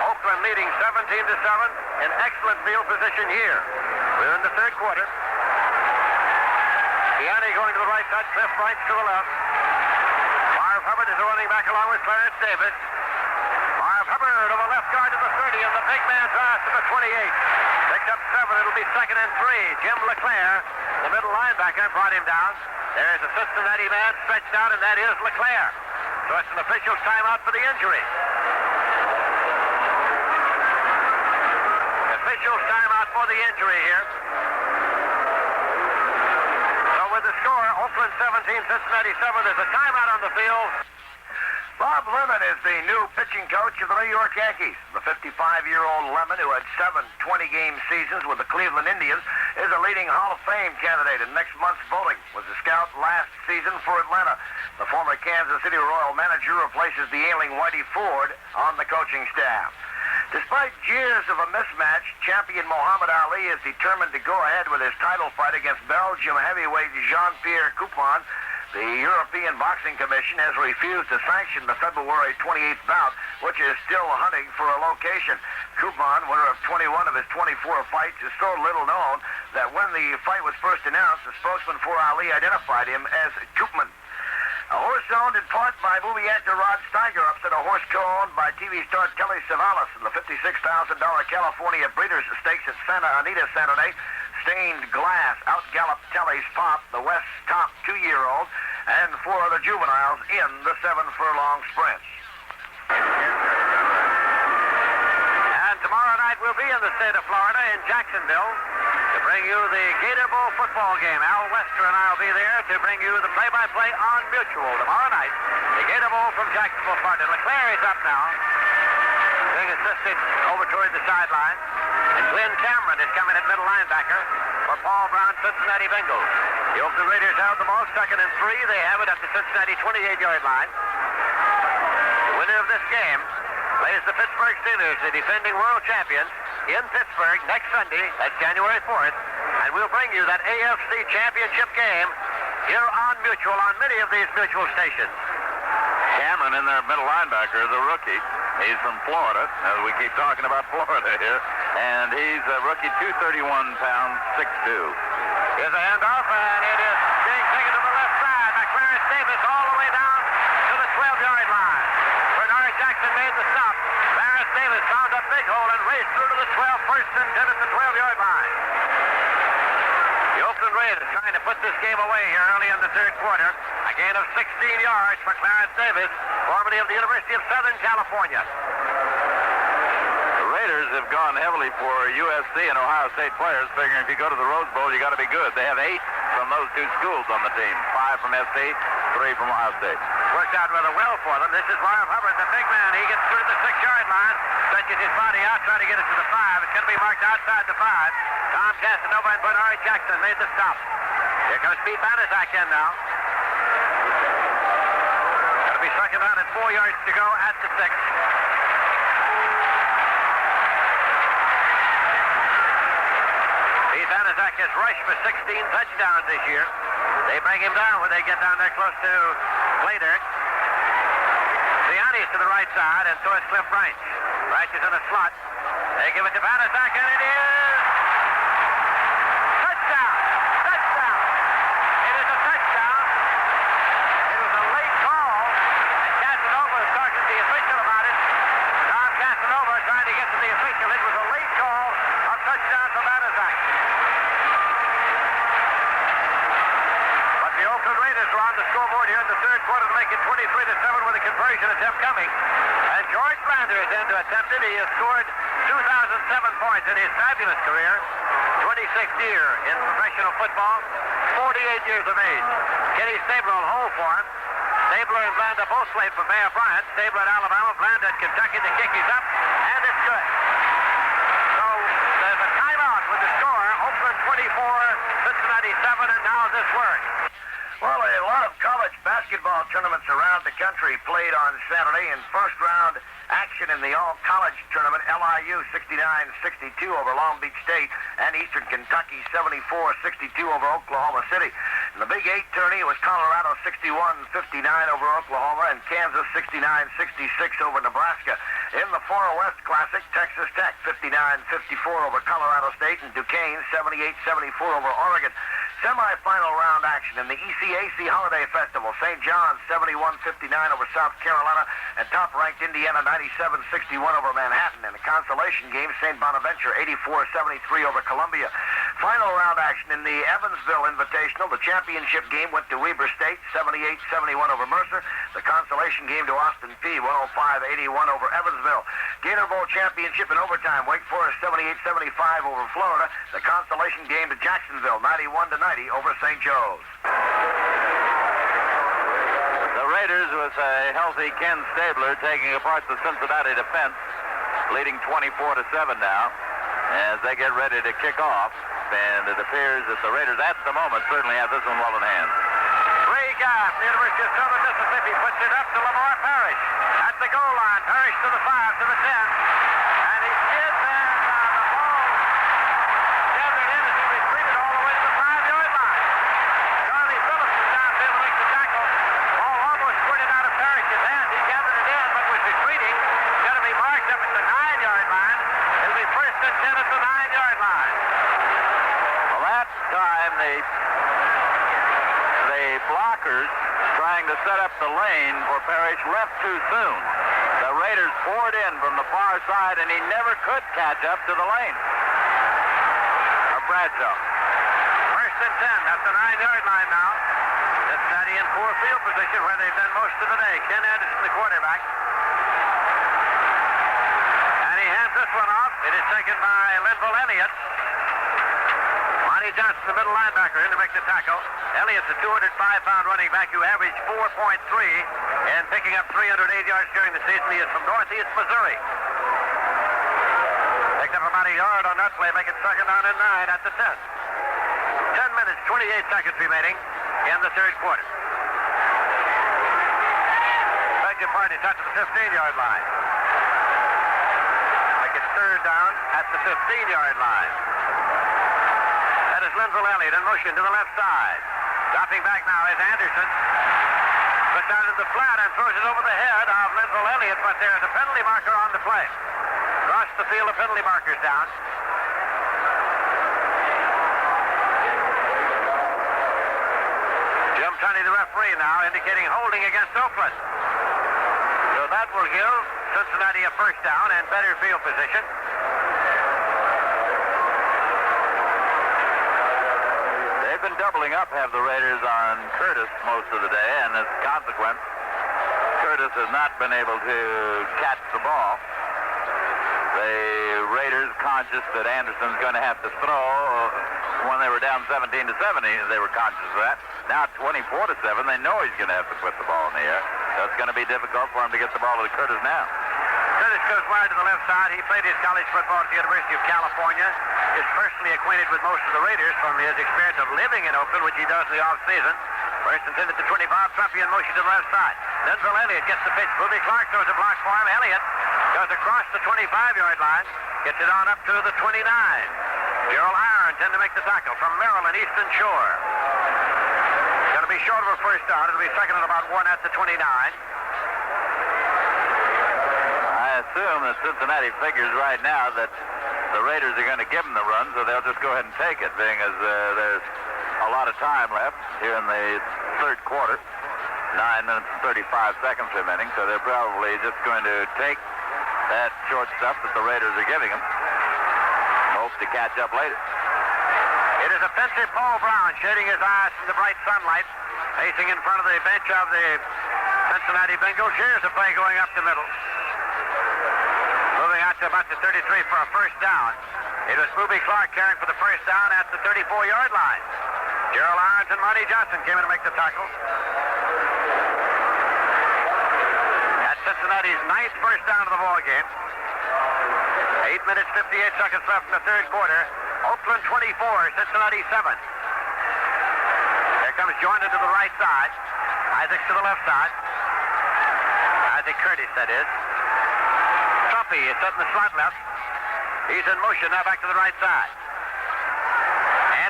S2: Oakland leading 17 to 7 in excellent field position here. We're in the 3rd quarter. Gianni going to the right side, Cliff Wright to the left. Marv Hubbard is running back along with Clarence Davis. Marv Hubbard to the left guard to the 30, and the big man drives to the 28. Picked up 7. It'll be 2nd and 3. Jim LeClaire, the middle linebacker, brought him down. There's a Cincinnati man stretched out, and that is LeClaire. So it's an official timeout for the injury. Official timeout for the injury here. So with the score, Oakland 17, Cincinnati 7, there's a timeout on the field.
S3: Bob Lemon is the new pitching coach of the New York Yankees. The 55-year-old Lemon, who had 7 20-game seasons with the Cleveland Indians, is a leading Hall of Fame candidate in next month's voting. Was a scout last season for Atlanta. The former Kansas City Royal manager replaces the ailing Whitey Ford on the coaching staff. Despite years of a mismatch, champion Muhammad Ali is determined to go ahead with his title fight against Belgium heavyweight Jean-Pierre Coupon. The European Boxing Commission has refused to sanction the February 28th bout, which is still hunting for a location. Koopman, winner of 21 of his 24 fights, is so little known that when the fight was first announced, the spokesman for Ali identified him as Koopman. A horse owned in part by movie actor Rod Steiger upset a horse co-owned by TV star Telly Savalas in the $56,000 California Breeders' Stakes at Santa Anita Saturday. Stained Glass outgalloped Telly's Pop, the West's top 2-year-old, and 4 other juveniles in the 7-furlong sprints.
S2: And tomorrow night we'll be in the state of Florida in Jacksonville to bring you the Gator Bowl football game. Al Wester and I will be there to bring you the play-by-play on Mutual tomorrow night. The Gator Bowl from Jacksonville, Florida. LeClaire is up now, being assisted over toward the sideline. And Glenn Cameron is coming at middle linebacker for Paul Brown, Cincinnati Bengals. The Oakland Raiders have the ball, 2nd and 3. They have it at the Cincinnati 28-yard line. The winner of this game plays the Pittsburgh Steelers, the defending world champions, in Pittsburgh next Sunday. That's January 4th. And we'll bring you that AFC championship game here on Mutual, on many of these Mutual stations.
S1: Cameron in their middle linebacker is a rookie. He's from Florida, as we keep talking about Florida here. And he's a rookie, 231 pounds, 6'2".
S2: Here's a handoff, and it is being taken to the left side by Clarence Davis all the way down to the 12-yard line. Bernard Jackson made the stop. Clarence Davis found a big hole and raced through to the 12, first and 10 at the 12-yard line. The Oakland Raiders trying to put this game away here early in the third quarter. A gain of 16 yards for Clarence Davis, formerly of the University of Southern California.
S1: The Raiders have gone heavily for USC and Ohio State players, figuring if you go to the Rose Bowl, you got to be good. They have 8 from those 2 schools on the team, 5 from SC, 3 from Ohio State.
S2: Worked out rather well for them. This is Marv Hubbard, the big man. He gets through the 6-yard line, stretches his body out, trying to get it to the 5. It's going to be marked outside the 5. Tom Casanova and Bernard Jackson made the stop. Here comes Pete Banaszak in now. Got to be second down at 4 yards to go at the 6. Pete Banaszak has rushed for 16 touchdowns this year. They bring him down when they get down there close to Slater. Siani's to the right side, and so is Cliff Branch. Branch is in a slot. They give it to Banaszak, and it is touchdown! Touchdown! It is a touchdown. It was a late call, and Casanova is talking to the official about it. Tom Casanova trying to get to the official. It was a late call, a touchdown for Banaszak. But the Oakland Raiders are on the scoreboard here in the third quarter to make it 23-7 with a conversion attempt coming. And George Brander is in to attempt it. He has scored 2,007 points in his fabulous career. 26th year in professional football. 48 years of age. Kenny Stabler will hold for him. Stabler and Blanda both played for Bear Bryant. Stabler at Alabama, Blanda at Kentucky. The kick is up, and it's good. So there's a timeout with the score. Oakland 24, Cincinnati 7, and now this word.
S3: Well, a lot of college basketball tournaments around the country played on Saturday in first-round action in the all-college tournament. LIU 69-62 over Long Beach State, and Eastern Kentucky 74-62 over Oklahoma City. In the Big 8 tourney, it was Colorado 61-59 over Oklahoma, and Kansas 69-66 over Nebraska. In the Far West Classic, Texas Tech 59-54 over Colorado State, and Duquesne 78-74 over Oregon. Semi-final round action in the ECAC Holiday Festival. St. John's 71-59 over South Carolina, and top-ranked Indiana 97-61 over Manhattan. In the consolation game, St. Bonaventure 84-73 over Columbia. Final round action in the Evansville Invitational. The championship game went to Weber State 78-71 over Mercer. The consolation game to Austin Peay 105-81 over Evansville. Gator Bowl championship in overtime. Wake Forest 78-75 over Florida. The consolation game to Jacksonville 91-90 over St. Joe's.
S1: The Raiders with a healthy Ken Stabler taking apart the Cincinnati defense, leading 24-7 now as they get ready to kick off. And it appears that the Raiders at the moment certainly have this one well in hand.
S2: Ray Guy from the University of Southern Mississippi puts it up to Lamar Parrish at the goal line. Parrish to the 5, to the 10. And he skids, and the ball gathered in as he retreated all the way to the 5-yard line. Charlie Phillips is downfield to make the tackle. Ball almost squirted out of Parrish's hand. He gathered it in, but was retreating. It's going to be marked up at the 9-yard line.
S1: trying to set up the lane for Parrish left too soon. The Raiders poured in from the far side, and he never could catch up to the lane. Or Bradshaw.
S2: First and 10 at the 9-yard line now. Cincinnati in poor field position where they've been most of the day. Ken Anderson, the quarterback. And he hands this one off. It is taken by Linville Elliott. Monty Johnson, the middle linebacker, in to make the tackle. Elliott's a 205-pound running back who averaged 4.3 and picking up 308 yards during the season. He is from Northeast Missouri. Picked up about a yard on that play, making second down and 9 at the 10. 10 minutes, 28 seconds remaining in the third quarter. Beg your pardon, it's out to the 15-yard line. Make it third down at the 15-yard line. That is Linville Elliott in motion to the left side. Dropping back now is Anderson. Puts down in the flat and throws it over the head of Linville Elliott, but there's a penalty marker on the play. Across the field, the penalty marker's down. Jim Tunney, the referee now, indicating holding against Oakland. So that will give Cincinnati a first down and better field position.
S1: They've been doubling up, have the Raiders, on Curtis most of the day, and as a consequence, Curtis has not been able to catch the ball. The Raiders, conscious that Anderson's going to have to throw when they were down 17-7, they were conscious of that. Now 24-7, they know he's going to have to put the ball in the air. So it's going to be difficult for him to get the ball to Curtis now.
S2: Curtis goes wide to the left side. He played his college football at the University of California. Is personally acquainted with most of the Raiders from his experience of living in Oakland, which he does in the off-season. First and 10 at the 25. Trumpy in motion to the left side. Linville Elliott gets the pitch. Boobie Clark throws a block for him. Elliott goes across the 25-yard line. Gets it on up to the 29. Gerald Irons in to make the tackle from Maryland Eastern Shore. Going to be short of a first down. It'll be second and about 1 at the 29.
S1: I assume that Cincinnati figures right now that the Raiders are going to give them the run, so they'll just go ahead and take it, being as there's a lot of time left here in the third quarter. 9 minutes and 35 seconds remaining, so they're probably just going to take that short stuff that the Raiders are giving them. Hope to catch up later.
S2: It is offensive Paul Brown shading his eyes from the bright sunlight, pacing in front of the bench of the Cincinnati Bengals. Here's a play going up the middle. Moving out to about the 33 for a first down. It was Boobie Clark carrying for the first down at the 34-yard line. Gerald Irons and Monty Johnson came in to make the tackle. That's Cincinnati's 9th first down of the ball game. 8 minutes, 58 seconds left in the third quarter. Oakland 24, Cincinnati 7. Here comes Jordan to the right side. Isaac to the left side. Isaac Curtis, that is. Trumpy is set in the slot left. He's in motion now back to the right side.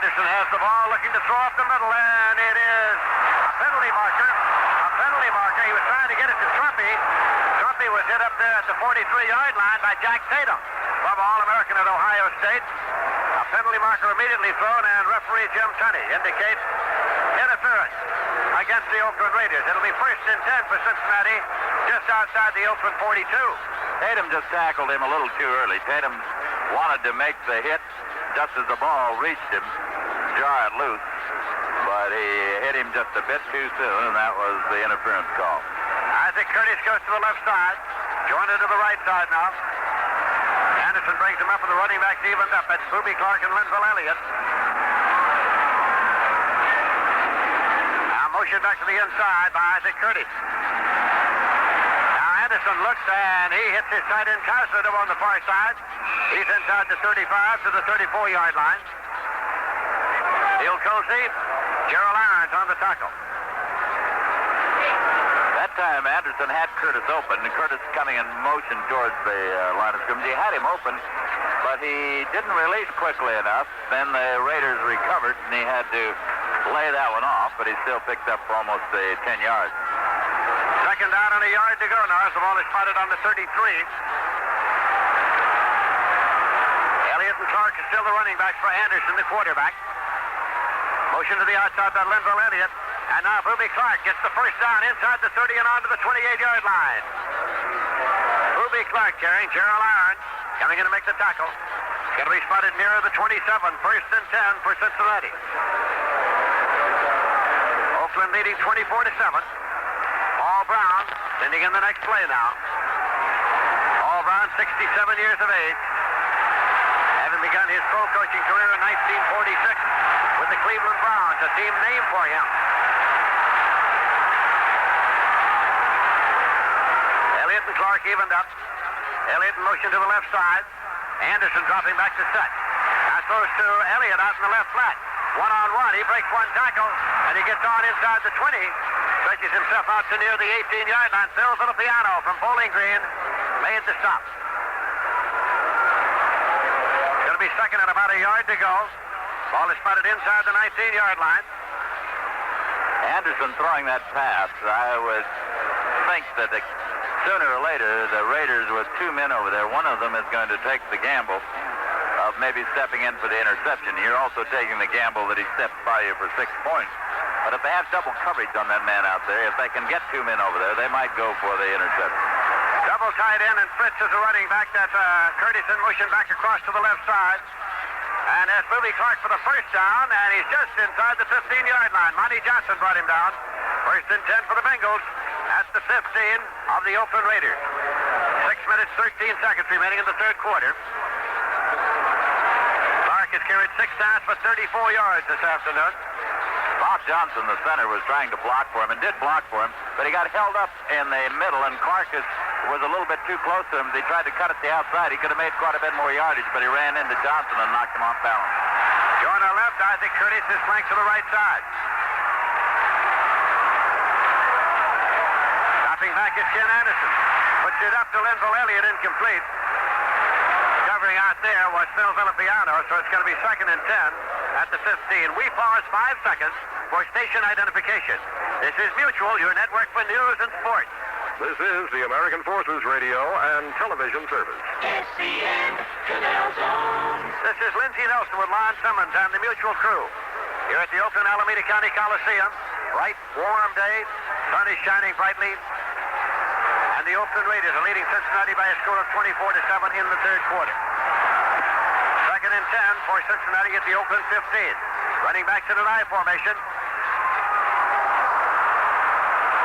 S2: Anderson has the ball, looking to throw up the middle, and it is a penalty marker. A penalty marker. He was trying to get it to Trumpy. Trumpy was hit up there at the 43-yard line by Jack Tatum, from All-American at Ohio State. A penalty marker immediately thrown, and referee Jim Tunney indicates interference against the Oakland Raiders. It'll be first and 10 for Cincinnati, just outside the Oakland 42.
S1: Tatum just tackled him a little too early. Tatum wanted to make the hit just as the ball reached him, jar it loose, but he hit him just a bit too soon, and that was the interference call.
S2: Isaac Curtis goes to the left side, joined to the right side now. Anderson brings him up, and the running backs evened up. That's Boobie Clark and Linville Elliott. Now motion back to the inside by Isaac Curtis. Now Anderson looks, and he hits his tight end Cassidy on the far side. He's inside the 35 to the 34-yard line. Neil Colsey, Gerald Irons on the tackle.
S1: That time Anderson had Curtis open, and Curtis coming in motion towards the line of scrimmage. He had him open, but he didn't release quickly enough. Then the Raiders recovered, and he had to lay that one off, but he still picked up almost 10 yards.
S2: Second down and a yard to go now as the ball is spotted on the 33. Elliott and Clark is still the running backs for Anderson, the quarterback. Motion to the outside by Linville Elliott. And now Booby Clark gets the first down inside the 30 and on to the 28-yard line. Booby Clark carrying Gerald Aaron. Coming in to make the tackle. Going to be spotted nearer the 27. First and 10 for Cincinnati. Oakland leading 24-7. Paul Brown sending in the next play now. Paul Brown, 67 years of age. Having begun his pro coaching career in 1946 with the Cleveland Browns, a team named for him. Elliott and Clark evened up. Elliott in motion to the left side. Anderson dropping back to set. Now throws to Elliott out in the left flat. One-on-one. He breaks one tackle, and he gets on inside the 20. Stretches himself out to near the 18-yard line. Phil Villapiano from Bowling Green made the stop. Going to be second and about a yard to go. Ball is spotted inside the 19-yard line.
S1: Anderson throwing that pass, I would think that sooner or later the Raiders with two men over there, one of them is going to take the gamble of maybe stepping in for the interception. You're also taking the gamble that he steps by you for 6 points. But if they have double coverage on that man out there, if they can get two men over there, they might go for the interception.
S2: Double tight end, and Fritz is a running back. That's Curtis in motion back across to the left side. And that's Booby Clark for the first down, and he's just inside the 15-yard line. Monty Johnson brought him down. First and 10 for the Bengals at the 15 of the Oakland Raiders. 6 minutes, 13 seconds remaining in the third quarter. Clark has carried 6 times for 34 yards this afternoon.
S1: Bob Johnson, the center, was trying to block for him and did block for him, but he got held up in the middle, and Clark was a little bit too close to him. They tried to cut it the outside. He could have made quite a bit more yardage, but he ran into Johnson and knocked him off balance.
S2: Going to the left, Isaac Curtis is flanked to the right side. Dropping back is Ken Anderson. Puts it up to Linville Elliott, incomplete. Covering out there was Phil Villapiano, so it's going to be second and 10 at the 15. We pause 5 seconds for station identification. This is Mutual, your network for news and sports.
S4: This is the American Forces Radio and Television Service.
S5: SCN Canal Zone.
S2: This is Lindsey Nelson with Lon Simmons and the Mutual crew. Here at the Oakland Alameda County Coliseum. Bright, warm day. Sun is shining brightly. And the Oakland Raiders are leading Cincinnati by a score of 24-7 in the third quarter. Second and 10 for Cincinnati at the Oakland 15. Running back to the I formation.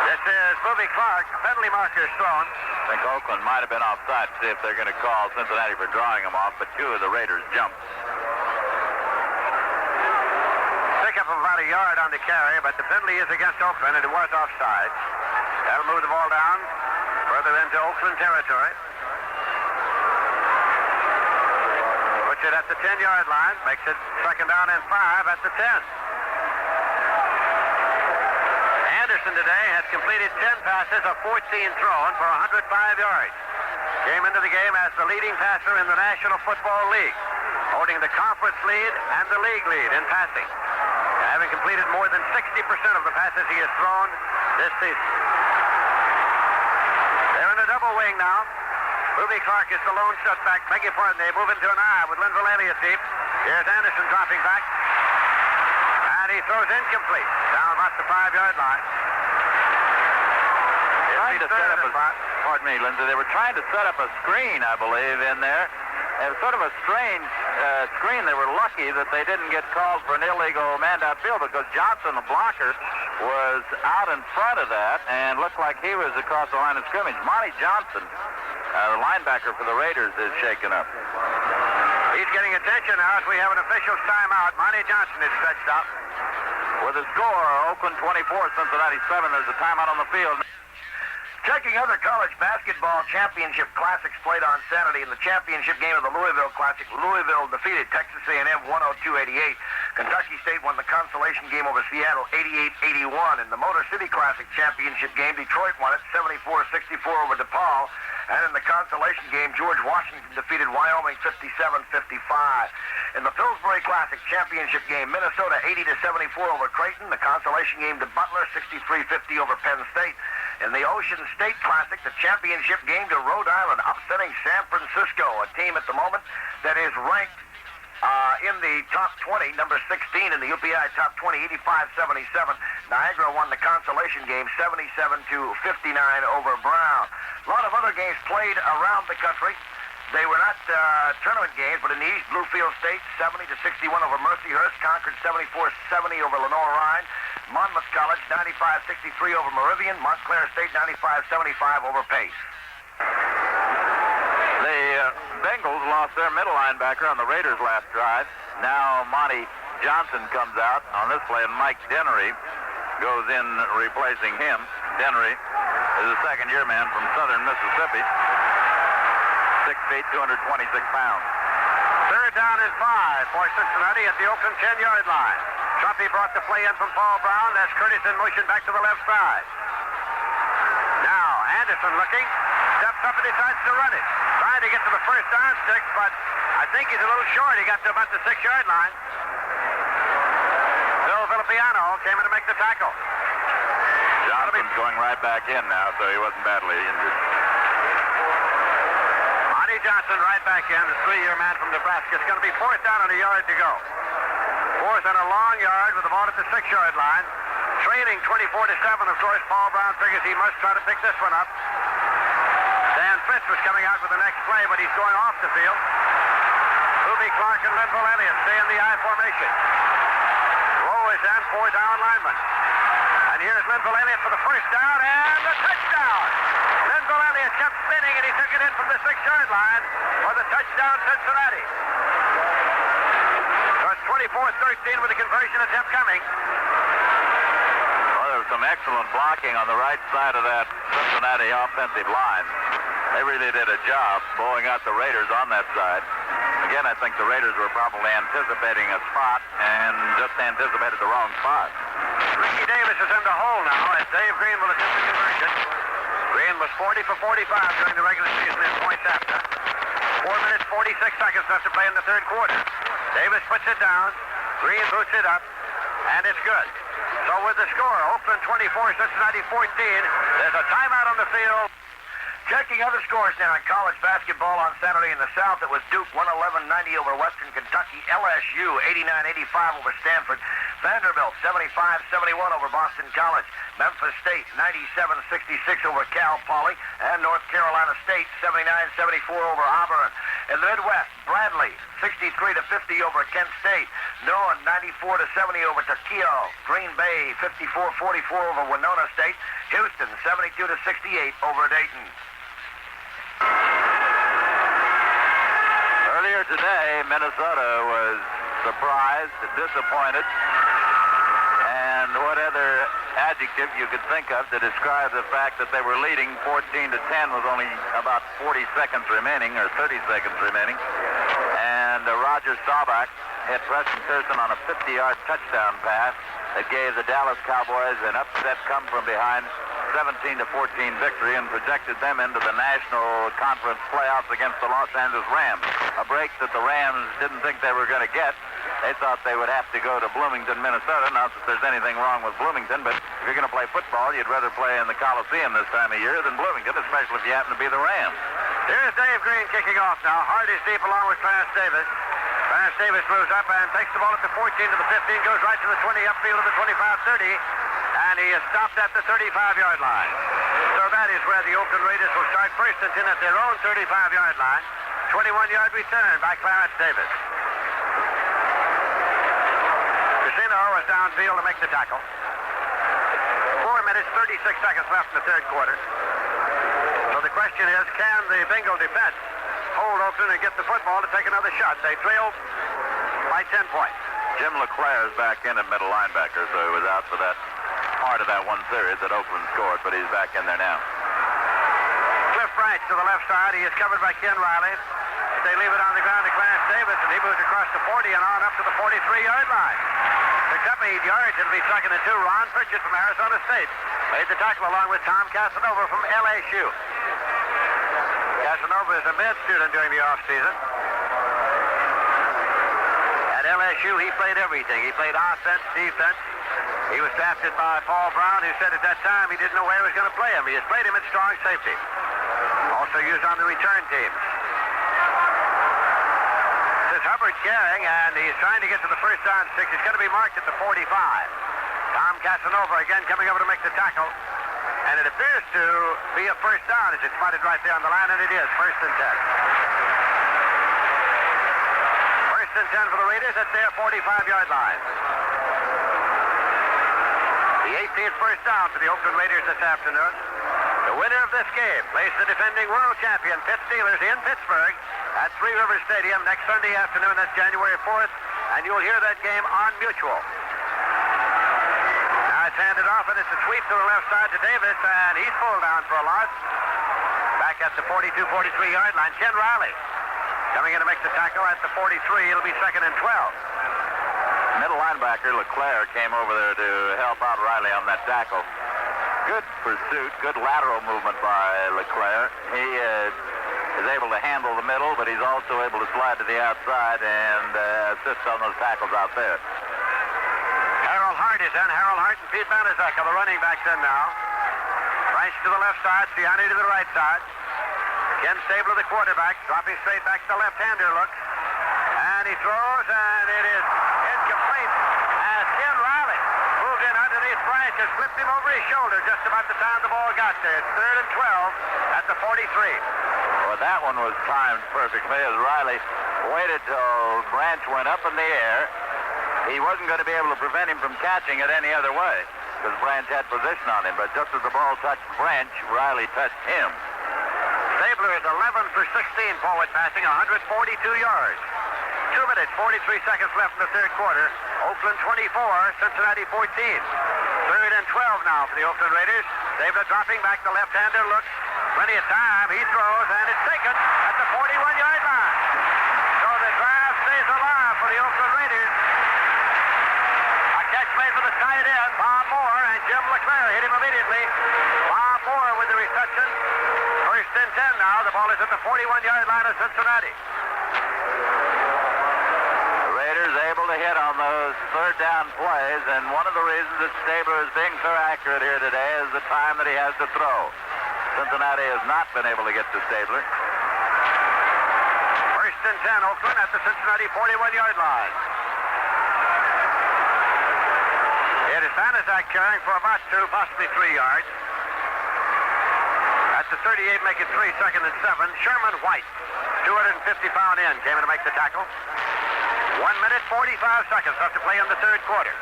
S2: This is Booby Clark. Penalty marker is thrown.
S1: I think Oakland might have been offside to see if they're going to call Cincinnati for drawing them off, but two of the Raiders jumped.
S2: Pick up about a yard on the carry, but the penalty is against Oakland, and it was offside. That'll move the ball down further into Oakland territory. Puts it at the 10-yard line, makes it second down and 5 at the 10. Anderson today has completed 10 passes of 14 thrown for 105 yards. Came into the game as the leading passer in the National Football League, holding the conference lead and the league lead in passing. Having completed more than 60% of the passes he has thrown this season. They're in a double wing now. Booby Clark is the lone setback. Beg your pardon, they move into an I with Linville Elliott deep. Here's Anderson dropping back. And he throws incomplete. Down about the 5-yard line.
S1: Pardon me, Lindsey. They were trying to set up a screen, I believe, in there. It was sort of a strange screen. They were lucky that they didn't get called for an illegal man downfield because Johnson, the blocker, was out in front of that and looked like he was across the line of scrimmage. Monty Johnson, the linebacker for the Raiders, is shaken up.
S2: He's getting attention now as we have an official's timeout. Monty Johnson is stretched out.
S1: With a score, Oakland 24, Cincinnati 7. There's a timeout on the field.
S3: Checking other college basketball championship classics played on Saturday in the championship game of the Louisville Classic. Louisville defeated Texas A&M 102-88. Kentucky State won the consolation game over Seattle 88-81. In the Motor City Classic championship game, Detroit won it 74-64 over DePaul. And in the consolation game, George Washington defeated Wyoming 57-55. In the Pillsbury Classic championship game, Minnesota 80-74 over Creighton. The consolation game to Butler 63-50 over Penn State. In the Ocean State Classic, the championship game to Rhode Island, upsetting San Francisco, a team at the moment that is ranked in the top 20, number 16 in the UPI top 20, 85-77. Niagara won the consolation game 77-59 over Brown. A lot of other games played around the country. They were not tournament games, but in the East, Bluefield State 70-61 over Mercyhurst, Concord 74-70 over Lenore-Rhine, Monmouth College 95-63 over Moravian, Montclair State 95-75 over Pace.
S1: The Bengals lost their middle linebacker on the Raiders' last drive. Now Monty Johnson comes out on this play, and Mike Dennery goes in replacing him. Dennery is a second-year man from southern Mississippi. 6 feet, 226 pounds.
S2: Third down and 5 for Cincinnati at the Oakland 10-yard line. Trumpy brought the play in from Paul Brown. That's Curtis in motion back to the left side. Now Anderson looking, steps up and decides to run it. Trying to get to the first down stick, but I think he's a little short. He got to about the 6-yard line. Bill Villapiano came in to make the tackle.
S1: Johnson's going right back in now, so he wasn't badly injured.
S2: Monty Johnson right back in, the 3-year man from Nebraska. It's going to be 4th down and a yard to go. 4th and a long yard with the ball at the 6-yard line. Trailing 24-7, of course. Paul Brown figures he must try to pick this one up. Dan Fitz was coming out with the next play, but he's going off the field. Ruby Clark and Linville Elliott stay in the I formation. Low is in, 4 down lineman. And here's Linville Elliott for the first down and the touchdown. Linville Elliott kept spinning, and he took it in from the 6-yard line for the touchdown, Cincinnati. So it's 24-13 with the conversion attempt coming.
S1: Well, there was some excellent blocking on the right side of that Cincinnati offensive line. They really did a job blowing out the Raiders on that side. Again, I think the Raiders were probably anticipating a spot and just anticipated the wrong spot.
S2: Ricky Davis is in the hole now as Dave Green will attempt the conversion. Green was 40 for 45 during the regular season in points after. 4 minutes, 46 seconds left to play in the third quarter. Davis puts it down. Green boots it up. And it's good. So with the score, Oakland 24, Cincinnati 14. There's a timeout on the field.
S3: Checking other scores now in college basketball on Saturday in the South. It was Duke 111-90 over Western Kentucky. LSU 89-85 over Stanford. Vanderbilt 75-71 over Boston College. Memphis State 97-66 over Cal Poly. And North Carolina State 79-74 over Auburn. In the Midwest, Bradley 63-50 over Kent State. Nolan 94-70 over Takeo. Green Bay 54-44 over Winona State. Houston 72-68 over Dayton.
S1: Earlier today, Minnesota was surprised, disappointed, and what other adjective you could think of to describe the fact that they were leading 14-10 with only about 40 seconds remaining, or 30 seconds remaining, and Roger Staubach hit Preston Pearson on a 50-yard touchdown pass that gave the Dallas Cowboys an upset come-from-behind 17-14 victory and projected them into the National Conference playoffs against the Los Angeles Rams. A break that the Rams didn't think they were going to get. They thought they would have to go to Bloomington, Minnesota. Not that there's anything wrong with Bloomington, but if you're going to play football, you'd rather play in the Coliseum this time of year than Bloomington, especially if you happen to be the Rams.
S2: Here's Dave Green kicking off now. Hardy's deep along with Clarence Davis. Clarence Davis moves up and takes the ball at the 14 to the 15, goes right to the 20, upfield to the 25-30, and he is stopped at the 35-yard line. So that is where the Oakland Raiders will start first and 10 at their own 35-yard line. 21-yard return by Clarence Davis. Casino is downfield to make the tackle. 4 minutes, 36 seconds left in the third quarter. So the question is, can the Bengal defense hold Oakland and get the football to take another shot? They trailed by 10 points.
S1: Jim LeClaire is back in at middle linebacker, so he was out for that part of that one series that Oakland scored, but he's back in there now.
S2: Cliff Branch to the left side. He is covered by Ken Riley. They leave it on the ground to Clarence Davis, and he moves across the 40 and on up to the 43-yard line. Picks up 8 yards. It'll be 2nd and 2. Ron Pritchett from Arizona State made the tackle along with Tom Casanova from LSU. Casanova is a med student during the offseason. At LSU, he played everything. He played offense, defense. He was drafted by Paul Brown, who said at that time he didn't know where he was going to play him. He has played him at strong safety. Also used on the return team. Since Hubbard Hubbard carrying, and he's trying to get to the first down stick. He's going to be marked at the 45. Tom Casanova again coming over to make the tackle. And it appears to be a first down as it's spotted right there on the line, and it is 1st and 10. 1st and 10 for the Raiders at their 45-yard line. The 18th first down for the Oakland Raiders this afternoon. The winner of this game plays the defending world champion Pitt Steelers in Pittsburgh at Three Rivers Stadium next Sunday afternoon. That's January 4th, and you'll hear that game on Mutual. Now it's handed off, and it's a sweep to the left side to Davis, and he's pulled down for a loss. Back at the 42-43-yard line, Ken Riley coming in to make the tackle at the 43. It'll be 2nd and 12.
S1: Middle linebacker LeClaire came over there to help out Riley on that tackle. Good pursuit, good lateral movement by LeClaire. He is able to handle the middle, but he's also able to slide to the outside and assist on those tackles out there.
S2: Harold Hart is in. Harold Hart and Pete Banaszak are the running backs in now. Rice to the left side, Ciani to the right side. Ken Stabler, the quarterback, dropping straight back to the left-hander look. And he throws, and it is incomplete as Ken Riley moved in underneath Bryant, just flipped him over his shoulder just about the time the ball got there. It's 3rd and 12 at the 43.
S1: Well, that one was timed perfectly as Riley waited till Branch went up in the air. He wasn't going to be able to prevent him from catching it any other way because Branch had position on him. But just as the ball touched Branch, Riley touched him.
S2: Stabler is 11 for 16 forward passing, 142 yards. 2 minutes, 43 seconds left in the third quarter. Oakland 24, Cincinnati 14. 3rd and 12 now for the Oakland Raiders. Stabler dropping back, the left-hander looks. Plenty of time. He throws, and it's taken at the 41-yard line. So the drive stays alive for the Oakland Raiders. A catch made for the tight end, Bob Moore, and Jim LeClaire hit him immediately. Bob Moore with the reception. 1st and 10 now. The ball is at the 41-yard line of Cincinnati.
S1: The Raiders able to hit on those third down plays, and one of the reasons that Stabler is being so accurate here today is the time that he has to throw. Cincinnati has not been able to get to Stabler.
S2: 1st and 10, Oakland at the Cincinnati 41-yard line. It is Banaszak carrying for about 2, possibly 3 yards. At the 38, make it 3, 2nd and 7. Sherman White, 250-pound end, came in to make the tackle. 1 minute, 45 seconds left to play in the third quarter.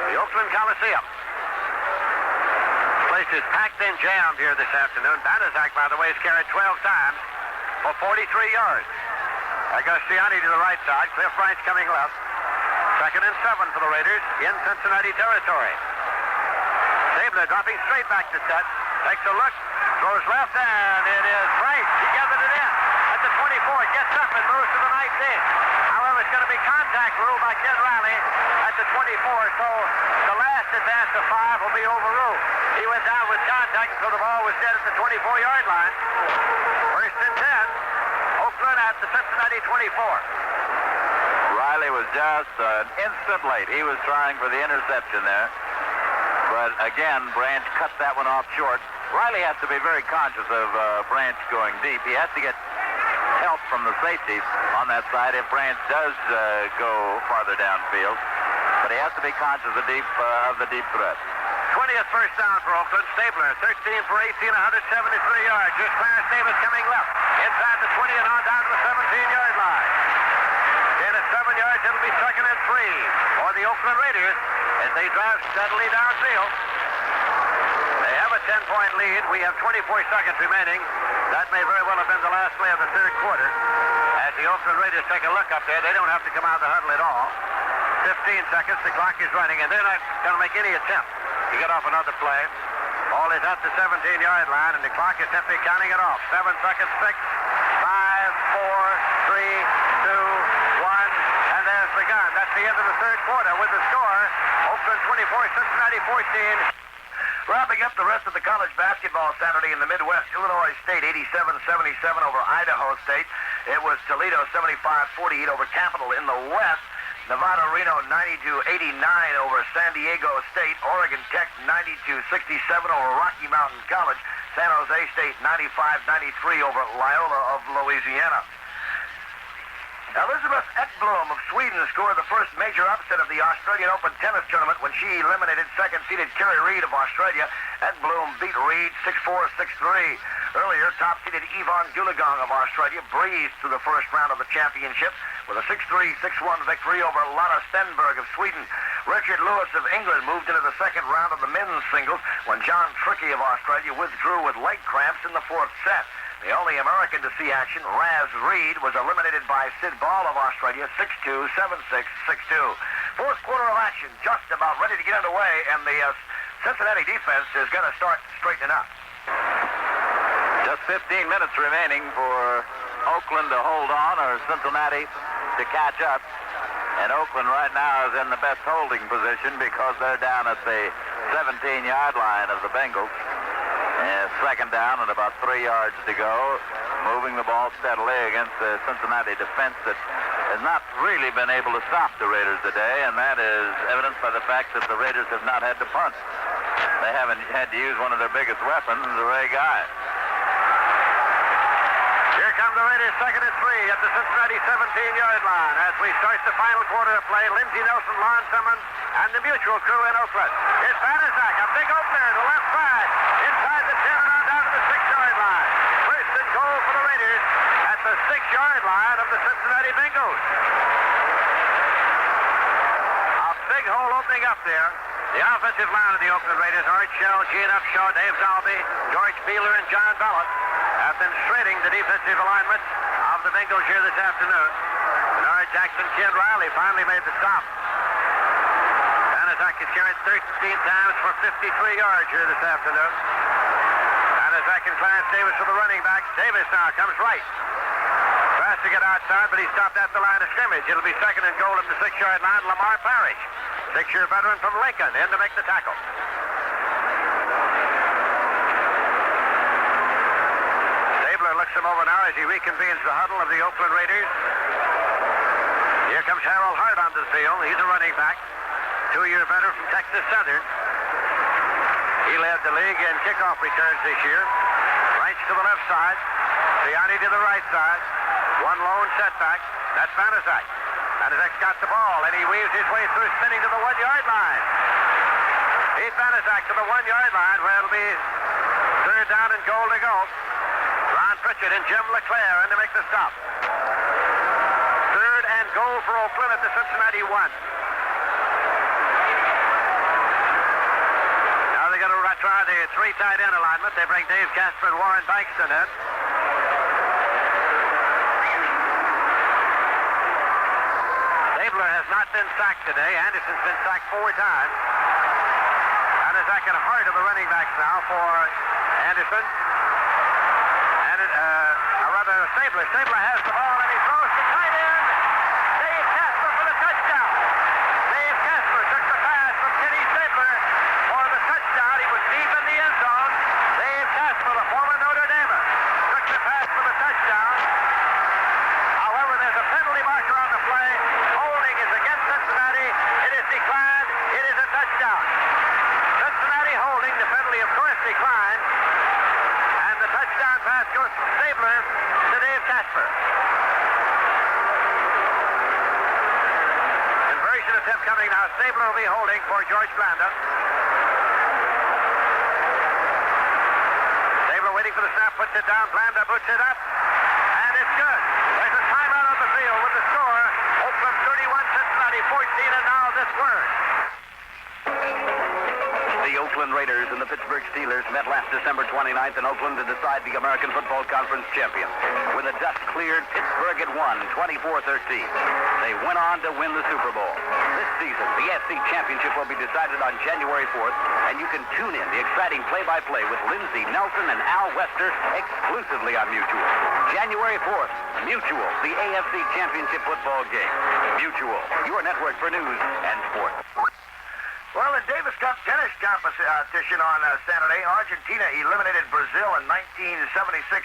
S2: The Oakland Coliseum. The place is packed and jammed here this afternoon. Banaszak, by the way, has carried 12 times for 43 yards. Agostini to the right side. Cliff Bryant's coming left. 2nd and 7 for the Raiders in Cincinnati territory. Stabler dropping straight back to set. Takes a look. Throws left, and it is Bryant. He gathered it in at the 24. Gets up and moves to the 19. However, it's going to be contact ruled by Ken Riley at the 24. So the last advance of 5 will be overruled. He went down with contact, so the ball was dead at the 24-yard line. 1st and 10. Oakland at the Cincinnati 24.
S1: Riley was just an instant late. He was trying for the interception there. But again, Branch cut that one off short. Riley has to be very conscious of Branch going deep. He has to get help from the safeties on that side if Branch does go farther downfield. But he has to be conscious of the deep threat.
S2: 20th first down for Oakland. Stabler, 13 for 18, 173 yards. Here's Clarence Davis coming left. Inside the 20 and on down to the 17-yard line. In at 7 yards, it'll be 2nd and 3 for the Oakland Raiders as they drive steadily downfield. They have a 10-point lead. We have 24 seconds remaining. That may very well have been the last play of the third quarter. As the Oakland Raiders take a look up there, they don't have to come out of the huddle at all. 15 seconds, the clock is running, and they're not going to make any attempt to get off another play. Ball is at the 17-yard line, and the clock is simply counting it off. 7 seconds, 6, 5, 4, 3, 2, 1, and there's the gun. That's the end of the third quarter with the score. Oakland 24, Cincinnati 14.
S3: Wrapping up the rest of the college basketball Saturday in the Midwest, Illinois State 87-77 over Idaho State. It was Toledo 75-48 over Capital in the West. Nevada Reno 92-89 over San Diego State. Oregon Tech 92-67 over Rocky Mountain College. San Jose State 95-93 over Loyola of Louisiana. Elizabeth Ekblom of Sweden scored the first major upset of the Australian Open tennis tournament when she eliminated second-seeded Kerry Reid of Australia. Ekblom beat Reid 6-4, 6-3. Earlier, top-seeded Yvonne Goolagong of Australia breezed through the first round of the championship with a 6-3, 6-1 victory over Lotta Stenberg of Sweden. Richard Lewis of England moved into the second round of the men's singles when John Trickey of Australia withdrew with leg cramps in the fourth set. The only American to see action, Raz Reid, was eliminated by Sid Ball of Australia 6-2, 7-6, 6-2. Fourth quarter of action just about ready to get underway, and the Cincinnati defense is going to start straightening up.
S1: Just 15 minutes remaining for Oakland to hold on or Cincinnati to catch up. And Oakland right now is in the best holding position because they're down at the 17-yard line of the Bengals. Second down and about 3 yards to go. Moving the ball steadily against the Cincinnati defense that has not really been able to stop the Raiders today, and that is evidenced by the fact that the Raiders have not had to punt. They haven't had to use one of their biggest weapons, the Ray Guy.
S2: Here come the Raiders, 2nd and 3 at the Cincinnati 17-yard line. As we start the final quarter of play, Lindsey Nelson, Lon Simmons, and the Mutual crew in Oakland. Here's Banaszak, a big opener to left side, inside the 10 and on down to the 6-yard line. First and goal for the Raiders at the 6-yard line of the Cincinnati Bengals. A big hole opening up there. The offensive line of the Oakland Raiders, Art Shell, Gene Upshaw, Dave Dalby, George Beeler, and John Ballot have been straighting the defensive alignment of the Bengals here this afternoon. Bernard Jackson, Ken Riley finally made the stop. Banaszak has carried 13 times for 53 yards here this afternoon. Banaszak and Clarence Davis for the running back. Davis now comes right. Tries to get outside, but he stopped at the line of scrimmage. It'll be 2nd and goal at the 6-yard line. Lamar Parrish, 6-year veteran from Lincoln, in to make the tackle. Looks him over now as he reconvenes the huddle of the Oakland Raiders. Here comes Harold Hart onto the field. He's a running back, 2-year veteran from Texas Southern. He led the league in kickoff returns this year. Ranch to the left side, Ciani to the right side. One lone setback. That's Banaszak. Banaszak's got the ball, and he weaves his way through, spinning to the 1-yard line. Beat Banaszak to the 1-yard line, where it'll be 3rd down and goal to go. Ron Pritchett and Jim LeClaire in to make the stop. 3rd and goal for Oakland at the Cincinnati 1. Now they're going to try the 3 tight end alignment. They bring Dave Casper and Warren Bankston in. Stabler has not been sacked today. Anderson's been sacked 4 times. Banaszak and Hart are the running backs now for Anderson. Stabler. Stabler has the ball, and he throws to tight end. Dave Casper for the touchdown. Dave Casper took the pass from Kenny Stabler for the touchdown. He was deep in the end zone. Dave Casper, the former Notre Damer, took the pass for the touchdown. However, there's a penalty marker on the play. Holding is against Cincinnati. It is declined. It is a touchdown. Cincinnati holding. The penalty, of course, declined. And the touchdown pass goes from Stabler to Dave Casper. Conversion attempt coming now. Stabler will be holding for George Blanda. Stabler waiting for the snap, puts it down. Blanda puts it up, and it's good. There's a timeout on the field with the score. Oakland 31, Cincinnati 14, and now this word.
S3: The Oakland Raiders and the Pittsburgh Steelers met last December 29th in Oakland to decide the American Football Conference champion. With the dust cleared, Pittsburgh had won 24-13. They went on to win the Super Bowl. This season, the AFC Championship will be decided on January 4th, and you can tune in the exciting play-by-play with Lindsey Nelson and Al Wester exclusively on Mutual. January 4th, Mutual, the AFC Championship football game. Mutual, your network for news and sports. Well, the Davis Cup tennis competition on Saturday, Argentina eliminated Brazil in 1976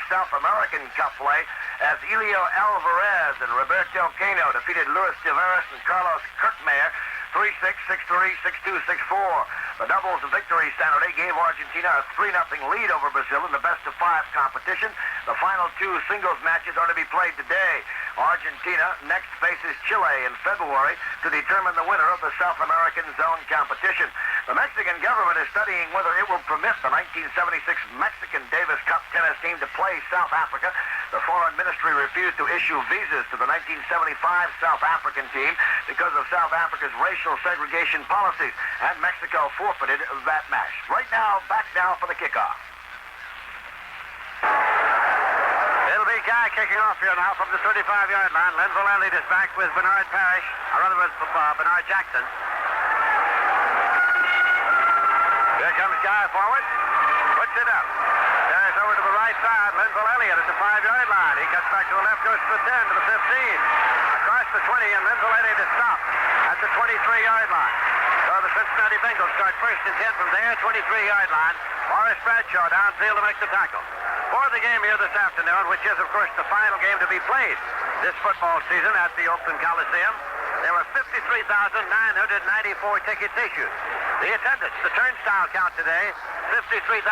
S3: South American Cup play as Elio Alvarez and Roberto Cano defeated Luis Tavares and Carlos Kirkmeyer 3-6, 6-3, 6-2, 6-4. The doubles victory Saturday gave Argentina a 3-0 lead over Brazil in the best-of-5 competition. The final 2 singles matches are to be played today. Argentina next faces Chile in February to determine the winner of the South American Zone competition. The Mexican government is studying whether it will permit the 1976 Mexican Davis Cup tennis team to play South Africa. The Foreign Ministry refused to issue visas to the 1975 South African team because of South Africa's racial segregation policies, and Mexico forfeited that match. Right now, back now for the kickoff.
S2: It'll be Guy kicking off here now from the 35-yard line. Lindsey Elliott is back with Bernard Parrish, or rather with Bernard Jackson. Here comes Guy forward. Puts it up. Carries over to the right side. Lindsey Elliott at the 5-yard line. He cuts back to the left, goes to the 10, to the 15. Across the 20, and Lindsey Elliott is stopped at the 23-yard line. So the Cincinnati Bengals start first and 10 from their 23-yard line. Morris Bradshaw downfield to make the tackle. For the game here this afternoon, which is, of course, the final game to be played this football season at the Oakland Coliseum, there were 53,994 tickets issued. The attendance, the turnstile count today, 53,039.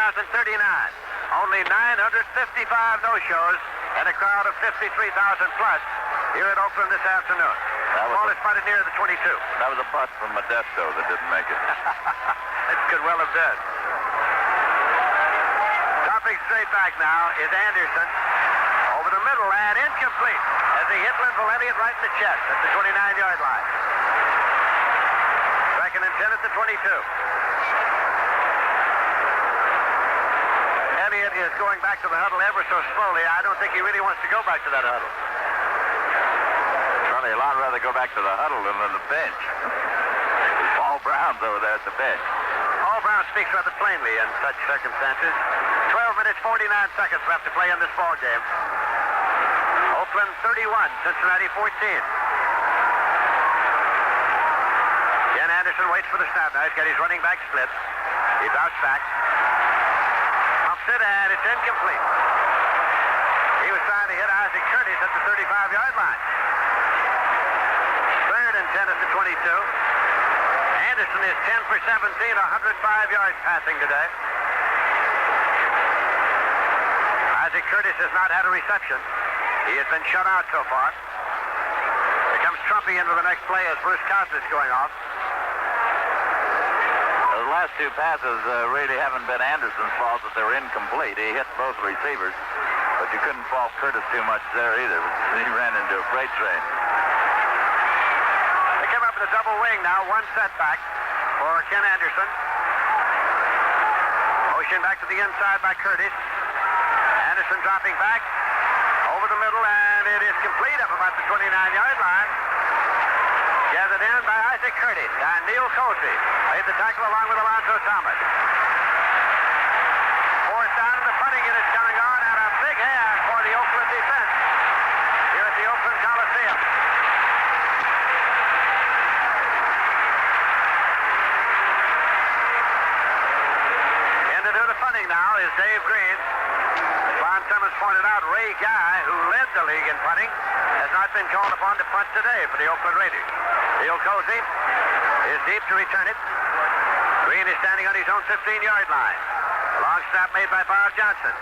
S2: Only 955 no-shows and a crowd of 53,000 plus here at Oakland this afternoon. The ball is spotted near the 22.
S1: That was a putt from Modesto that didn't make it.
S2: It could well have been. Dropping straight back now is Anderson. Over the middle and incomplete as he hit Lindsey Elliott right in the chest at the 29-yard line. Second and 10 at the 22. Elliott is going back to the huddle ever so slowly. I don't think he really wants to go back to that huddle.
S1: Well, he'd a lot rather go back to the huddle than on the bench. Paul Brown's over there at the bench.
S2: Paul Brown speaks rather plainly in such circumstances. 12 minutes, 49 seconds left to play in this ball game. Oakland 31, Cincinnati 14. Ken Anderson waits for the snap now. He's got his running back split. He bounced back. Pumps it, and it's incomplete. He was trying to hit Isaac Curtis at the 35-yard line. Third and 10 at the 22. Anderson is 10 for 17, 105 yards passing today. Isaac Curtis has not had a reception. He has been shut out so far. Here comes Trumpy into the next play as Bruce Cosner's going off.
S1: Those last two passes really haven't been Anderson's fault that they were incomplete. He hit both receivers, but you couldn't fault Curtis too much there either. He ran into a freight train.
S2: They come up in a double wing now. One setback for Ken Anderson. Motion back to the inside by Curtis. Anderson dropping back over the middle, and it is complete up about the 29-yard line. Gathered in by Isaac Curtis, and Neil Cosey made the tackle along with Alonzo Thomas. Fourth down, and the punting is coming on, and a big hand for the Oakland defense here at the Oakland Coliseum. In to do the punting now is Dave Green. Ron Simmons pointed out, Ray Guy, who led the league in punting, has not been called upon to punt today for the Oakland Raiders. Neil Cosey is deep to return it. Green is standing on his own 15-yard line. A long snap made by Bob Johnson.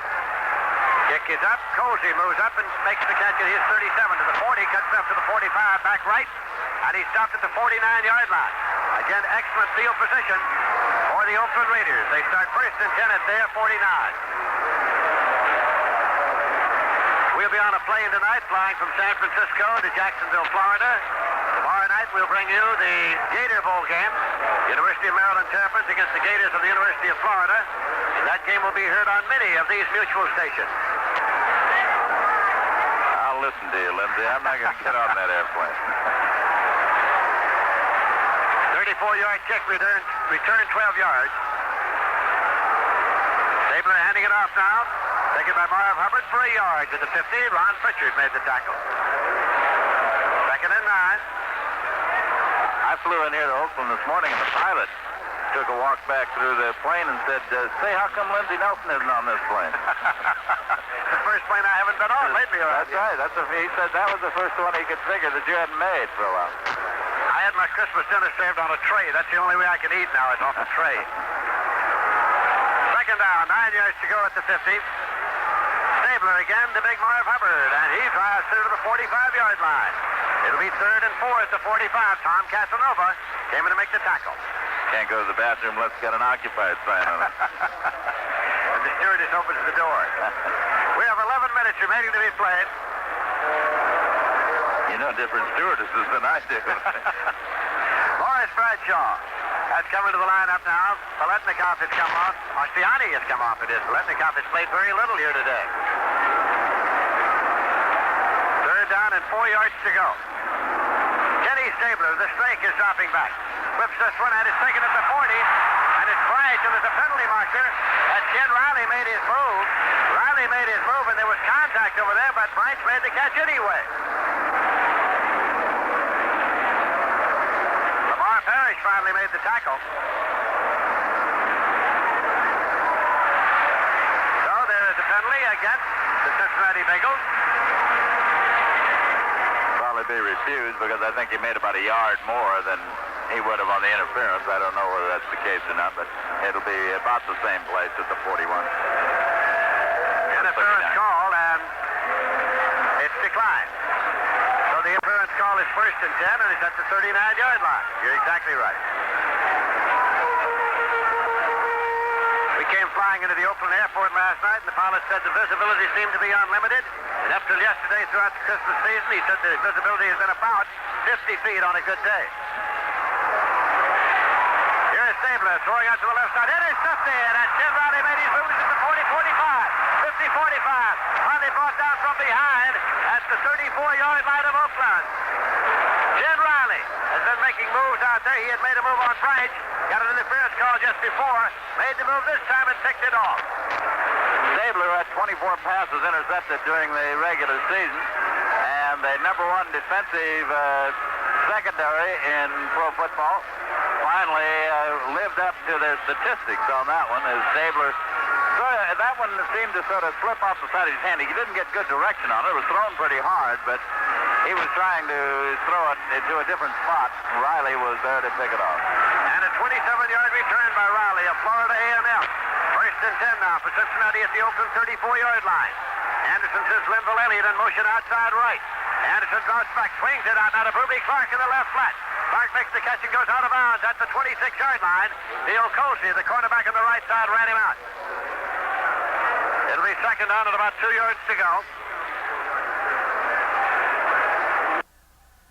S2: Kick is up. Cosey moves up and makes the catch at his 37 to the 40, cuts up to the 45, back right, and he stopped at the 49-yard line. Again, excellent field position for the Oakland Raiders. They start first and 10 at their 49. We'll be on a plane tonight, flying from San Francisco to Jacksonville, Florida. Tomorrow night, we'll bring you the Gator Bowl game. University of Maryland Terrapins against the Gators of the University of Florida. And that game will be heard on many of these mutual stations.
S1: I'll listen to you, Lindsey. I'm not going to get on that airplane.
S2: 34-yard kick, return 12 yards. Stabler handing it off now. Taken by Marv Hubbard for a yard to the 50. Ron Pritchard made the tackle. Second and 9.
S1: I flew in here to Oakland this morning, and the pilot took a walk back through the plane and said, say, how come Lindsey Nelson isn't on this plane?
S2: The first plane I haven't been on lately.
S1: That's right. He said that was the first one he could figure that you hadn't made for a while.
S2: I had my Christmas dinner served on a tray. That's the only way I can eat now, is off a tray. Second down, 9 yards to go at the 50. Stabler again to Big Marv Hubbard, and he drives through to the 45-yard line. It'll be 3rd and 4 at the 45. Tom Casanova came in to make the tackle.
S1: Can't go to the bathroom unless it's got an occupied sign on it.
S2: And the stewardess opens the door. We have 11 minutes remaining to be played.
S1: You know different stewardesses than I do.
S2: Morris Bradshaw has come into the lineup now. Paletnikov has come off. Ostiani has come off. It is. Paletnikov has played very little here today. 3rd down and 4 yards to go. Kenny Stabler, the strike is dropping back. Whips this one and it's taken at the 40. And it's Bryce, and there's a penalty marker. As Ken Riley made his move. Riley made his move, and there was contact over there, but Bryce made the catch anyway. Lamar Parrish finally made the tackle. So there is a penalty against the Cincinnati Bengals.
S1: Probably be refused because I think he made about a yard more than he would have on the interference. I don't know whether that's the case or not, but it'll be about the same place at the 41.
S2: Interference call, and it's declined. So the interference call is 1st and 10, and it's at the 39-yard line. You're exactly right. We came flying into the Oakland airport last night, and the pilot said the visibility seemed to be unlimited. And up till yesterday throughout the Christmas season, he said the visibility has been about 50 feet on a good day. Here's Stabler throwing out to the left side. Intercepted, and Ken Riley made his moves at the 40-45, 50-45. Finally brought down from behind at the 34-yard line of Oakland. Ken Riley has been making moves out there. He had made a move on Bryce, got an interference call just before, made the move this time and picked it off.
S1: Stabler had 24 passes intercepted during the regular season, and the #1 defensive secondary in pro football finally lived up to their statistics on that one as Stabler. That one seemed to sort of slip off the side of his hand. He didn't get good direction on it. It was thrown pretty hard, but he was trying to throw it to a different spot. Riley was there to pick it off.
S2: And a 27-yard return by Riley of Florida A&M. 1st and 10 now for Cincinnati at the Oakland 34-yard line. Anderson sends Linville Elliott in motion outside right. Anderson drops back, swings it out now to Booby Clark in the left flat. Clark makes the catch and goes out of bounds at the 26-yard line. Theo Colsey, the cornerback on the right side, ran him out. It'll be 2nd down and about 2 yards to go.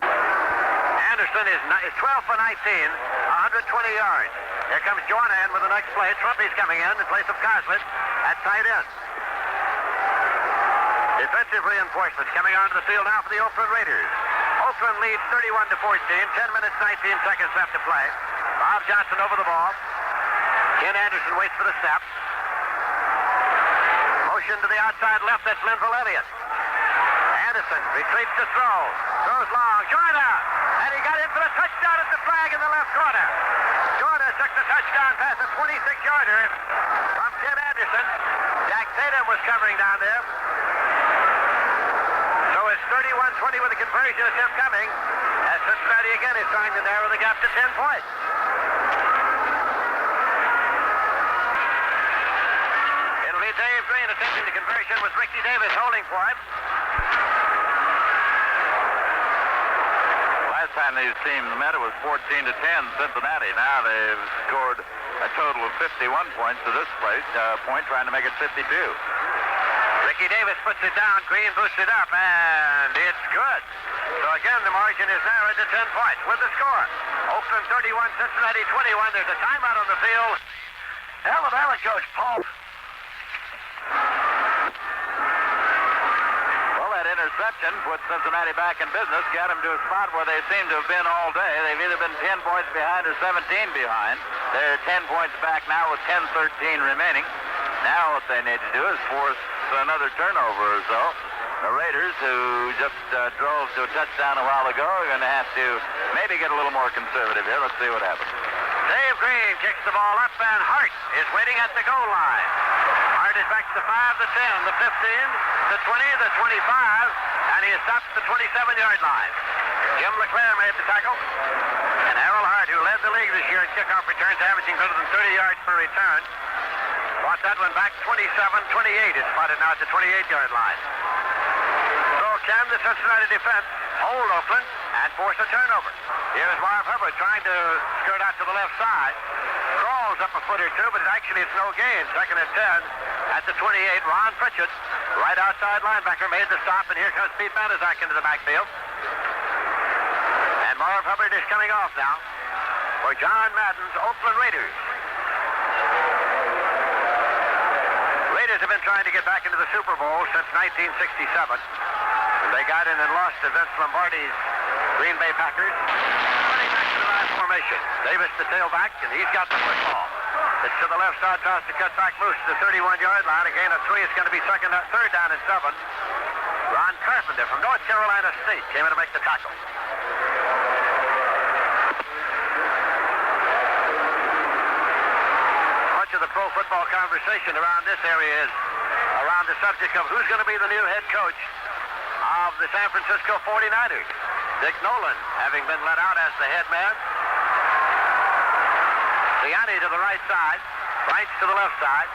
S2: Anderson is 12 for 19, 120 yards. Here comes Jordan with the next play. Trumpy's coming in place of Coslett at tight end. Defensive reinforcements coming onto the field now for the Oakland Raiders. Oakland leads 31-14, 10 minutes, 19 seconds left to play. Bob Johnson over the ball. Ken Anderson waits for the snap. Motion to the outside left, that's Linville Elliott. Anderson retreats to throw. Throws long. Jordan! And he got in for the touchdown at the flag in the left corner. Jordan took the touchdown pass, a 26-yarder from Ken Anderson. Jack Tatum was covering down there. So it's 31-20 with the conversion attempt coming. As Cincinnati again is trying to narrow the gap to 10 points. It'll be Dave Green attempting the conversion with Ricky Davis holding for him.
S1: Last time these teams met, it was 14-10 Cincinnati. Now they've scored a total of 51 points to this point, trying to make it 52.
S2: Ricky Davis puts it down. Green boosts it up, and it's good. So again, the margin is narrowed to 10 points with the score. Oakland 31, Cincinnati 21. There's a timeout on the field. Alabama coach Paul.
S1: Well, that interception put Cincinnati back in business, got them to a spot where they seem to have been all day. They've either been 10 points behind or 17 behind. They're 10 points back now with 10-13 remaining. Now what they need to do is force another turnover or so. The Raiders, who just drove to a touchdown a while ago, are going to have to maybe get a little more conservative here. Let's see what happens.
S2: Dave Green kicks the ball up, and Hart is waiting at the goal line. Hart is back to the 5, the 10, the 15, the 20, the 25, and he is stopped at the 27-yard line. Jim LeClaire made the tackle, and Harold Hart, who led the league this year in kickoff returns, averaging better than 30 yards per return, Brought that one back 27-28. It's spotted now at the 28-yard line. So can the Cincinnati defense hold Oakland and force a turnover? Here's Marv Hubbard trying to skirt out to the left side. Crawls up a foot or two, but actually it's no gain. Second and 10 at the 28. Ron Pritchett, right outside linebacker, made the stop, and here comes Pete Banaszak into the backfield. And Marv Hubbard is coming off now for John Madden's Oakland Raiders. Raiders have been trying to get back into the Super Bowl since 1967. They got in and lost to Vince Lombardi's Green Bay Packers. Running back to the line formation. Davis the tailback, and he's got the football. It's to the left side, toss to cut back loose to the 31-yard line. A gain of 3. It's going to be third down and 7. Ron Carpenter from North Carolina State came in to make the tackle. Much of the pro football conversation around this area is around the subject of who's going to be the new head coach of the San Francisco 49ers. Dick Nolan having been let out as the head man. Gianni to the right side. Brights to the left side.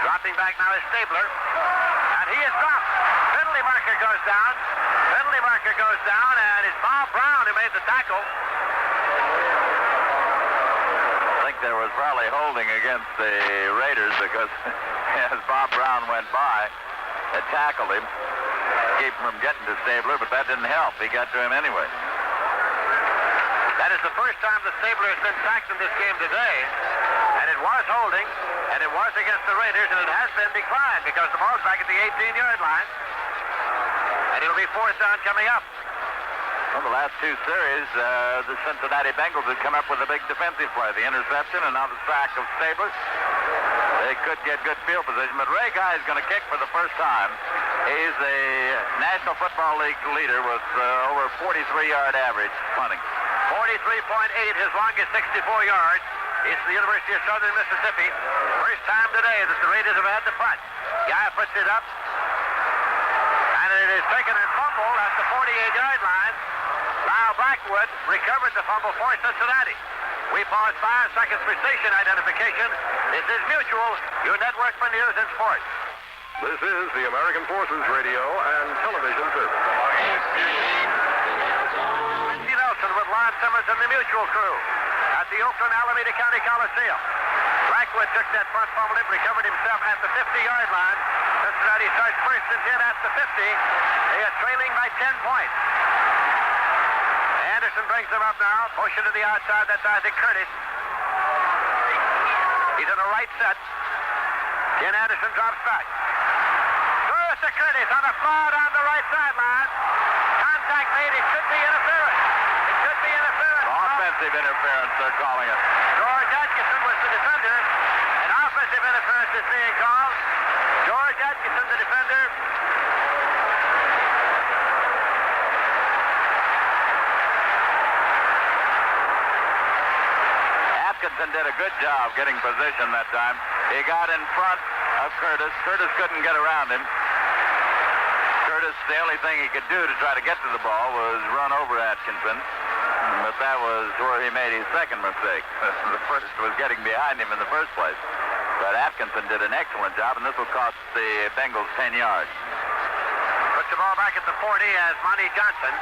S2: Dropping back now is Stabler. And he is dropped. Penalty marker goes down. Penalty marker goes down, and it's Bob Brown who made the tackle.
S1: I think there was probably holding against the Raiders because as Bob Brown went by, it tackled him. Keep him from getting to Stabler, but that didn't help. He got to him anyway.
S2: That is the first time that Stabler has been sacked in this game today, and it was holding, and it was against the Raiders, and it has been declined because the ball's back at the 18-yard line, and it'll be fourth down coming up.
S1: Well, the last two series, the Cincinnati Bengals had come up with a big defensive play, the interception and now the sack of Stabler. They could get good field position, but Ray Guy is going to kick for the first time. He's a National Football League leader with over 43-yard average punting.
S2: 43.8, his longest 64 yards. He's the University of Southern Mississippi. First time today that the Raiders have had the punt. Guy puts it up, and it is taken and fumbled at the 48-yard line. Lyle Blackwood recovered the fumble for Cincinnati. We pause 5 seconds for station identification. This is Mutual, your network for news and sports.
S4: This is the American Forces Radio and Television Service.
S2: Lindsey Nelson with Lon Simmons and the Mutual crew at the Oakland Alameda County Coliseum. Blackwood took that punt, fumbled it, recovered himself at the 50-yard line. Cincinnati starts first and 10 at the 50. They are trailing by 10 points. Anderson brings them up now. Motion to the outside. That's Isaac Curtis. He's in a right set. Ken Anderson drops back. Throws to Curtis on a fly down the right sideline. Contact made. It could be interference. It could be interference.
S1: Offensive interference, they're calling it.
S2: George Atkinson was the defender. And offensive interference is being called. George Atkinson, the defender.
S1: Atkinson did a good job getting position that time. He got in front of Curtis. Curtis couldn't get around him. Curtis, the only thing he could do to try to get to the ball was run over Atkinson. But that was where he made his second mistake. The first was getting behind him in the first place. But Atkinson did an excellent job, and this will cost the Bengals 10 yards.
S2: Puts the ball back at the 40 as Monty Johnson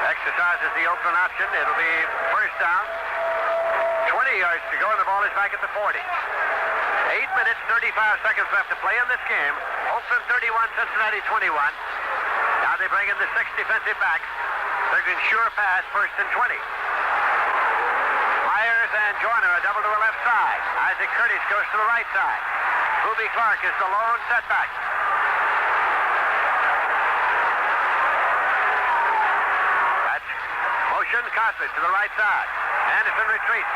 S2: exercises the Oakland option. It'll be first down. 20 yards to go, and the ball is back at the 40. 8 minutes, 35 seconds left to play in this game. Oakland 31, Cincinnati 21. Now they bring in the 6 defensive backs. They're going to sure pass first and 20. Myers and Joyner are double to the left side. Isaac Curtis goes to the right side. Ruby Clark is the lone setback. That's motion. Costley to the right side. Anderson retreats.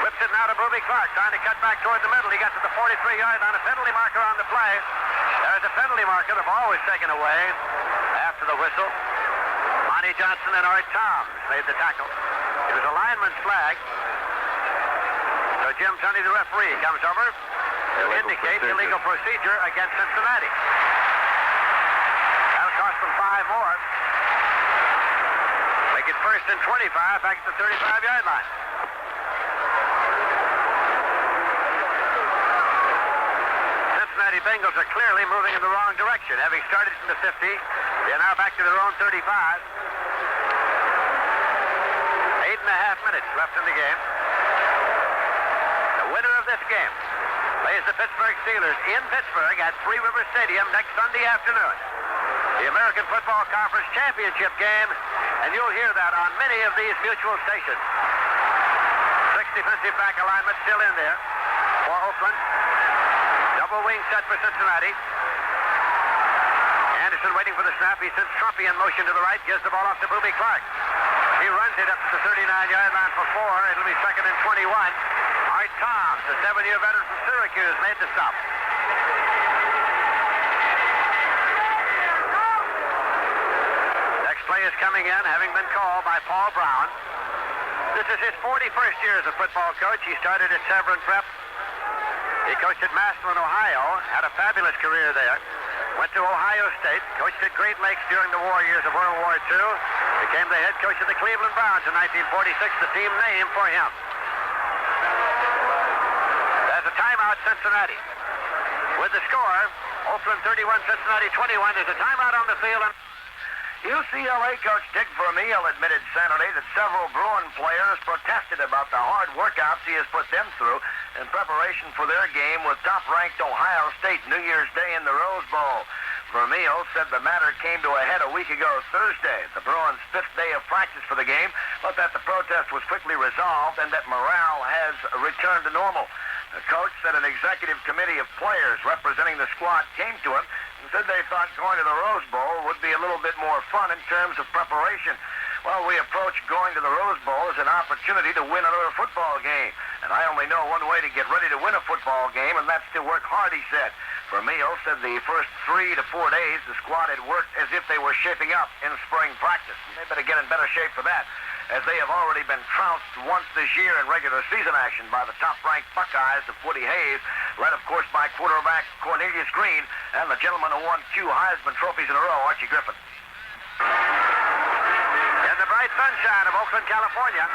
S2: Whips it now to Ruby Clark, trying to cut back toward the middle. He got to the 43-yard line. A penalty marker on the play. There's a penalty marker. The ball was taken away after the whistle. Monty Johnson and Art Toms made the tackle. It was a lineman's flag. So Jim Tunney, the referee, comes over to indicate illegal procedure against Cincinnati. That'll cost them 5 more. Make it first and 25 back at the 35-yard line. Cincinnati Bengals are clearly moving in the wrong direction. Having started from the 50, they're now back to their own 35. 8.5 minutes left in the game. The winner of this game plays the Pittsburgh Steelers in Pittsburgh at Three River Stadium next Sunday afternoon. The American Football Conference Championship game, and you'll hear that on many of these mutual stations. 6 defensive back alignment still in there for Oakland. Double wing set for Cincinnati. Anderson waiting for the snap. He sends Trumpy in motion to the right, gives the ball off to Booby Clark. He runs it up to the 39-yard line for 4. It'll be 2nd and 21. Art Toms, the 7-year veteran from Syracuse, made the stop. Next play is coming in, having been called by Paul Brown. This is his 41st year as a football coach. He started at Severn Prep. He coached at Massillon, Ohio, had a fabulous career there. Went to Ohio State, coached at Great Lakes during the war years of World War II. Became the head coach of the Cleveland Browns in 1946, the team name for him. There's a timeout, Cincinnati. With the score, Oakland 31, Cincinnati 21. There's a timeout on the field.
S3: UCLA coach Dick Vermeil admitted Saturday that several Bruin players protested about the hard workouts he has put them through in preparation for their game with top-ranked Ohio State New Year's Day in the Rose Bowl. Vermeil said the matter came to a head a week ago Thursday, the Bruins' 5th day of practice for the game, but that the protest was quickly resolved and that morale has returned to normal. The coach said an executive committee of players representing the squad came to him and said they thought going to the Rose Bowl would be a little bit more fun in terms of preparation. Well, we approach going to the Rose Bowl as an opportunity to win another football game. And I only know one way to get ready to win a football game, and that's to work hard, he said. Vermeil said the first 3 to 4 days, the squad had worked as if they were shaping up in spring practice. They better get in better shape for that, as they have already been trounced once this year in regular season action by the top-ranked Buckeyes of Woody Hayes, led, of course, by quarterback Cornelius Green and the gentleman who won 2 Heisman trophies in a row, Archie Griffin.
S2: In the bright sunshine of Oakland, California,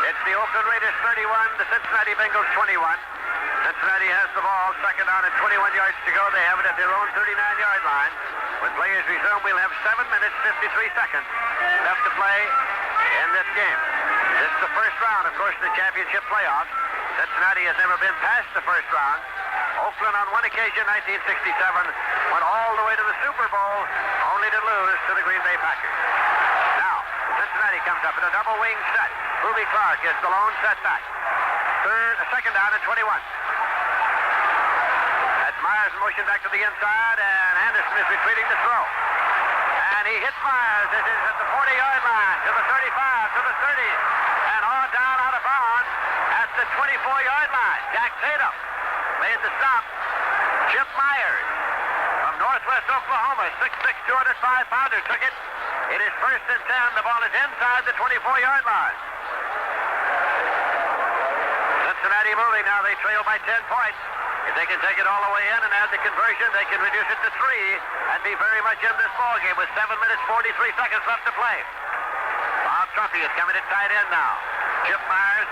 S2: it's the Oakland Raiders 31, the Cincinnati Bengals 21. Cincinnati has the ball, 2nd down and 21 yards to go. They have it at their own 39-yard line. When players resume, we'll have 7 minutes, 53 seconds left to play in this game. This is the first round, of course, in the championship playoff. Cincinnati has never been past the first round. Oakland on one occasion, 1967, went all the way to the Super Bowl, only to lose to the Green Bay Packers. Now, Cincinnati comes up in a double wing set. Booby Clark is the lone setback. 2nd down and 21. That's Myers in motion back to the inside, and Anderson is retreating to throw. And he hits Myers. This is at the 40-yard line, to the 35, to the 30, and on down out of bounds at the 24-yard line. Jack Tatum made the stop. Chip Myers from Northwest Oklahoma, 6'6", 205-pounder, took it. It is 1st and 10. The ball is inside the 24-yard line. Cincinnati moving now. They trail by 10 points. If they can take it all the way in and add the conversion, they can reduce it to 3 and be very much in this ball game with 7 minutes, 43 seconds left to play. Bob Trumpy is coming at tight end now. Chip Myers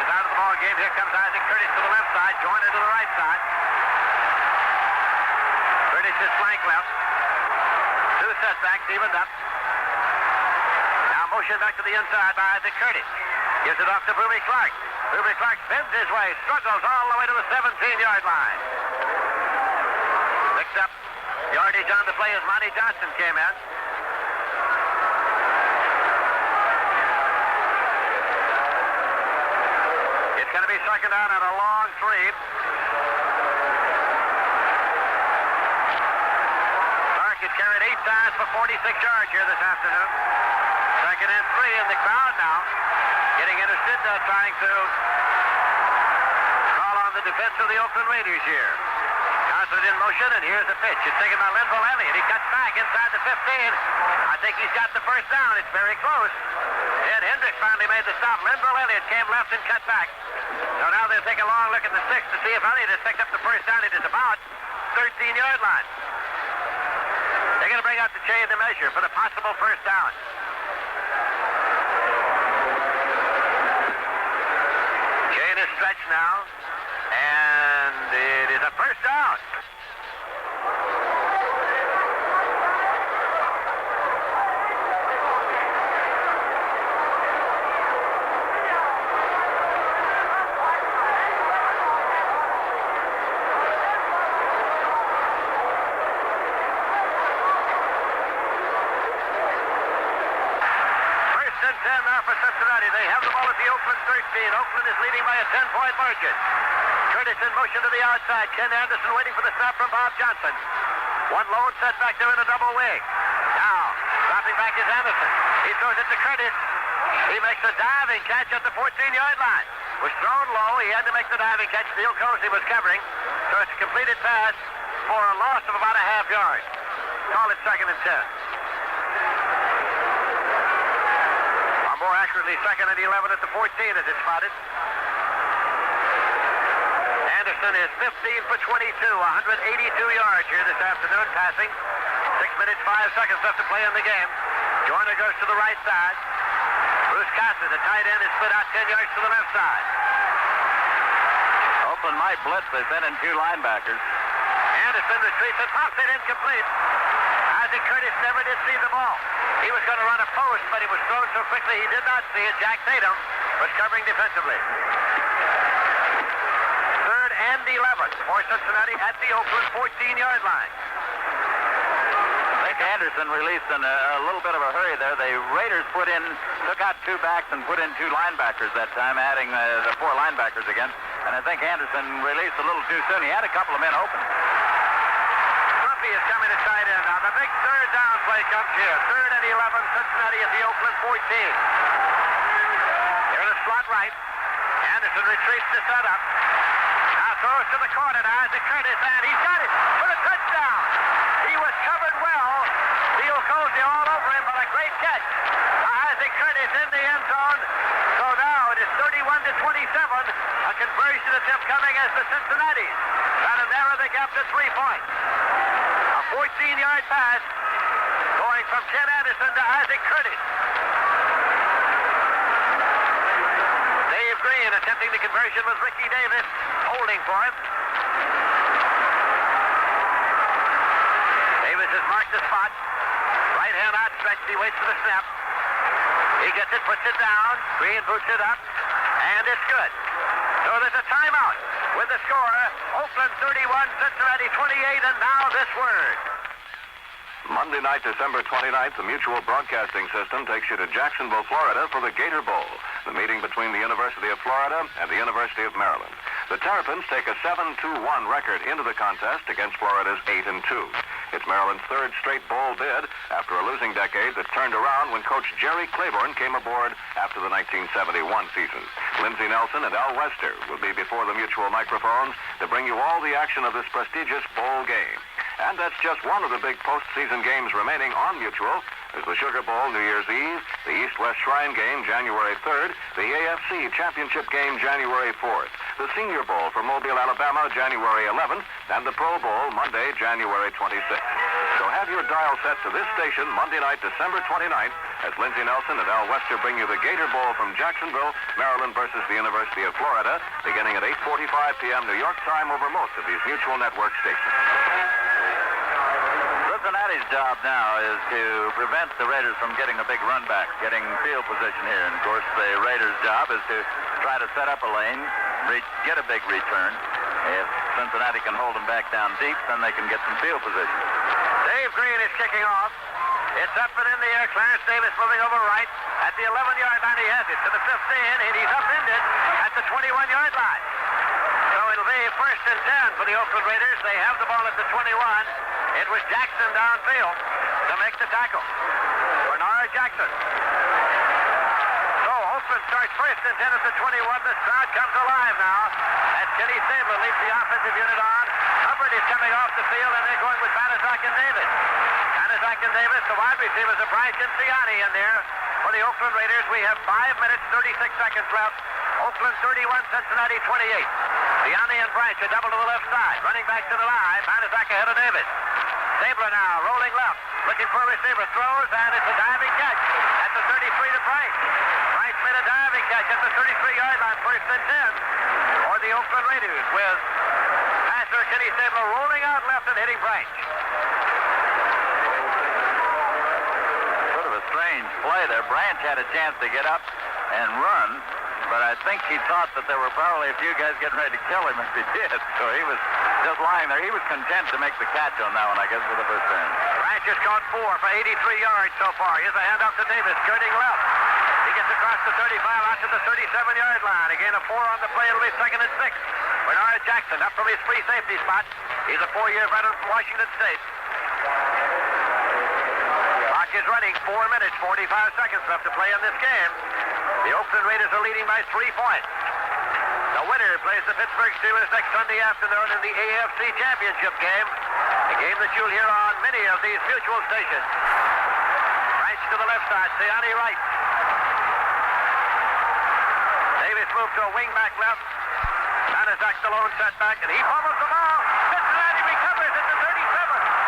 S2: is out of the ball game. Here comes Isaac Curtis to the left side, Joyner to the right side. Curtis is flank left. 2 setbacks, evened up. Now motion back to the inside by Isaac Curtis. Gives it off to Booby Clark. Booby Clark spins his way, struggles all the way to the 17-yard line. Picked up yardage on the play as Monty Johnson came in. It's going to be 2nd down and a long 3. Clark has carried 8 times for 46 yards here this afternoon. 2nd and 3 in the crowd now. Getting interested, trying to call on the defense of the Oakland Raiders here. Johnson in motion, and here's the pitch. It's taken by Lindsey Elliott. He cuts back inside the 15. I think he's got the first down. It's very close. Ed Hendricks finally made the stop. Lindsey Elliott came left and cut back. So now they'll take a long look at the 6 to see if Elliott has picked up the first down. It is about 13-yard line. They're going to bring out the chain to measure for the possible first down. Chain is stretched now, and it is a first down. out. Cincinnati. They have the ball at the Oakland 13. Oakland is leading by a 10-point margin. Curtis in motion to the outside. Ken Anderson waiting for the snap from Bob Johnson. One lone set back there in a double wing. Now, dropping back is Anderson. He throws it to Curtis. He makes a diving catch at the 14-yard line. Was thrown low. He had to make the diving catch. Bill Cozy was covering. So it's a completed pass for a loss of about a half yard. Call it 2nd and 10. More accurately, 2nd and 11 at the 14 as it's spotted. Anderson is 15 for 22, 182 yards here this afternoon passing. 6 minutes, 5 seconds left to play in the game. Joyner goes to the right side. Bruce Costa, the tight end, is split out 10 yards to the left side.
S1: Oakland might blitz. They sent in 2 linebackers.
S2: Anderson retreats and pops it incomplete. Isaac Curtis never did see the ball. He was going to run a post, but he was thrown so quickly he did not see it. Jack Tatum was covering defensively. 3rd and 11 for Cincinnati at the Oakland 14-yard line.
S1: I think Anderson released in a little bit of a hurry there. The Raiders took out 2 backs and put in 2 linebackers that time, adding the 4 linebackers again. And I think Anderson released a little too soon. He had a couple of men open.
S2: Is coming to tight end now. The big 3rd down play comes here. 3rd and 11, Cincinnati at the Oakland 14. Here in the slot right. Anderson retreats to set up. Now throws to the corner to Isaac Curtis, and he's got it for the touchdown. He was covered well. Bill Cozy all over him, but a great catch. Isaac Curtis in the end zone. So now it is 31 to 27. A conversion attempt coming as the Cincinnati's trying to narrow the gap to 3 points. 14-yard pass going from Ken Anderson to Isaac Curtis. Dave Green attempting the conversion with Ricky Davis holding for him. Davis has marked the spot. Right hand outstretched. He waits for the snap. He gets it, puts it down. Green boots it up, and it's good. So there's a timeout. With the score, Oakland 31, Cincinnati 28, and now this word.
S4: Monday night, December 29th, the Mutual Broadcasting System takes you to Jacksonville, Florida for the Gator Bowl, the meeting between the University of Florida and the University of Maryland. The Terrapins take a 7-2-1 record into the contest against Florida's 8-2. It's Maryland's 3rd straight bowl bid after a losing decade that turned around when Coach Jerry Claiborne came aboard after the 1971 season. Lindsey Nelson and Al Wester will be before the Mutual microphones to bring you all the action of this prestigious bowl game. And that's just one of the big postseason games remaining on Mutual. There's the Sugar Bowl New Year's Eve, the East-West Shrine Game January 3rd, the AFC Championship Game January 4th, the Senior Bowl for Mobile, Alabama January 11th, and the Pro Bowl Monday, January 26th. So have your dial set to this station Monday night, December 29th, as Lindsey Nelson and Al Wester bring you the Gator Bowl from Jacksonville, Maryland versus the University of Florida, beginning at 8:45 p.m. New York time over most of these Mutual Network stations.
S1: Cincinnati's job now is to prevent the Raiders from getting a big run back, getting field position here. And, of course, the Raiders' job is to try to set up a lane, get a big return. If Cincinnati can hold them back down deep, then they can get some field position.
S2: Dave Green is kicking off. It's up and in the air. Clarence Davis moving over right. At the 11-yard line, he has it to the 15, and he's upended at the 21-yard line. So it'll be 1st and 10 for the Oakland Raiders. They have the ball at the 21. It was Jackson downfield to make the tackle. Bernard Jackson. So Oakland starts 1st and 10 at the 21. The crowd comes alive now as Kenny Stabler leads the offensive unit on. Hubbard is coming off the field, and they're going with Banaszak and Davis. Banaszak and Davis, the wide receivers of Bryce and Ciani in there for the Oakland Raiders. We have 5 minutes, 36 seconds left. Oakland 31, Cincinnati 28. Ciani and Bryce are double to the left side. Running back to the line. Banaszak ahead of Davis. Stabler now rolling left. Looking for a receiver. Throws, and it's a diving catch at the 33 to Bryce. Bryce made a diving catch at the 33-yard line. 1st and 10 for the Oakland Raiders with passer, Kenny Stabler, rolling out left and hitting Branch.
S1: Sort of a strange play there. Branch had a chance to get up and run, but I think he thought that there were probably a few guys getting ready to kill him if he did. So he was just lying there. He was content to make the catch on that one, I guess, for the first time.
S2: Branch has caught 4 for 83 yards so far. Here's a handoff to Davis, skirting left. He gets across the 35 out to the 37-yard line. Again, a 4 on the play. It'll be 2nd and 6. Bernard Jackson up from his free safety spot. He's a 4-year veteran from Washington State. Clock is running. 4 minutes, 45 seconds left to play in this game. The Oakland Raiders are leading by 3 points. The winner plays the Pittsburgh Steelers next Sunday afternoon in the AFC Championship game. A game that you'll hear on many of these mutual stations. Branch to the left side. Siani right. Davis moves to a wing-back left. Banaszak the lone setback, and he fumbles the ball. Cincinnati recovers at the 37.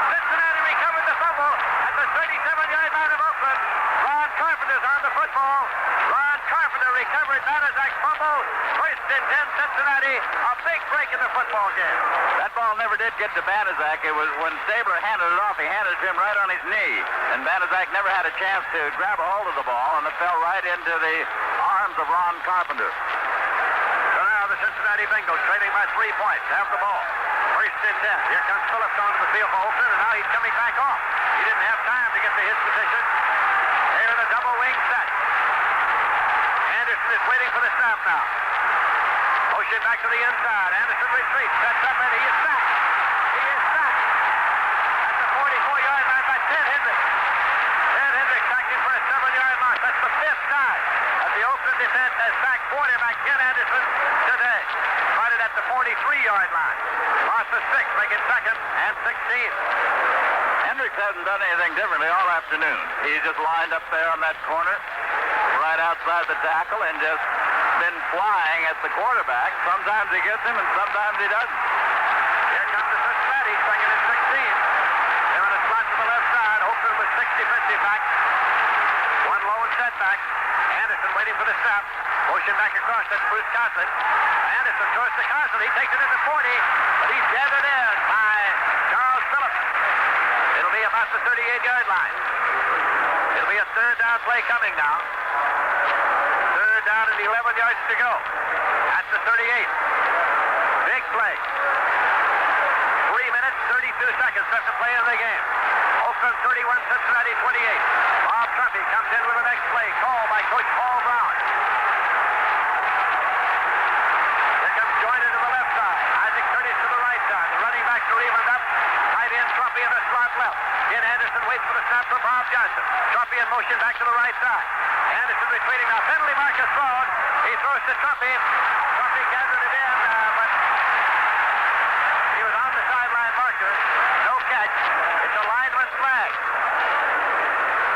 S2: Cincinnati recovered the fumble at the 37-yard line of Oakland. Ron Carpenter's on the football. Ron Carpenter recovered Banaszak's fumble. First and 10 Cincinnati. A big break in the football game.
S1: That ball never did get to Banaszak. It was when Stabler handed it off, he handed it to him right on his knee. And Banaszak never had a chance to grab a hold of the ball, and it fell right into the arms of Ron Carpenter.
S2: So now the Cincinnati Bengals trailing by 3 points. Have the ball. First and 10. Here comes Phillips onto the field for Oakland, and now he's coming back off. He didn't have time to get to his position. They're in a double wing set. Anderson is waiting for the snap now. Motion back to the inside. Anderson retreats. Sets up, and he is sacked. He is sacked. At the 44-yard line by Ted Hendricks. Ted Hendricks sacked him for a 7-yard loss. That's the 5th time that the Oakland defense has sacked quarterback Ken Anderson today. Started at the 43-yard line. Loss of 6, making 2nd and 16.
S1: Hendricks hasn't done anything differently all afternoon. He's just lined up there on that corner, right outside the tackle, and just been flying at the quarterback. Sometimes he gets him, and sometimes he doesn't.
S2: Here comes the Cincinnati, 2nd and 16. They're in a slot to the left side. Oakland with 60-50 back. One lone setback. Anderson waiting for the snap. Motion back across. That's Bruce Coslett. Anderson throws to Coslett. He takes it at the 40, but he's gathered in by Charles Phillips. It'll be about the 38-yard line. It'll be a 3rd down play coming now. 3rd down and 11 yards to go. At the 38. Big play. 3 minutes, 32 seconds left to play in the game. Oakland 31, Cincinnati 28. Bob Trumpy comes in with the next play. Called by Coach Paul Brown. Here comes Joyner to the left side. Isaac Curtis to the right side. The running backs are evened up. Tight end Trumpy in the slot left. Ken Anderson waits for the snap from Bob Johnson. Trumpy in motion back to the right side. Anderson retreating now. Penalty mark is thrown. He throws to Trumpy. Trumpy gathered it in, but he was on the sideline marker. No catch. It's a lineman's flag.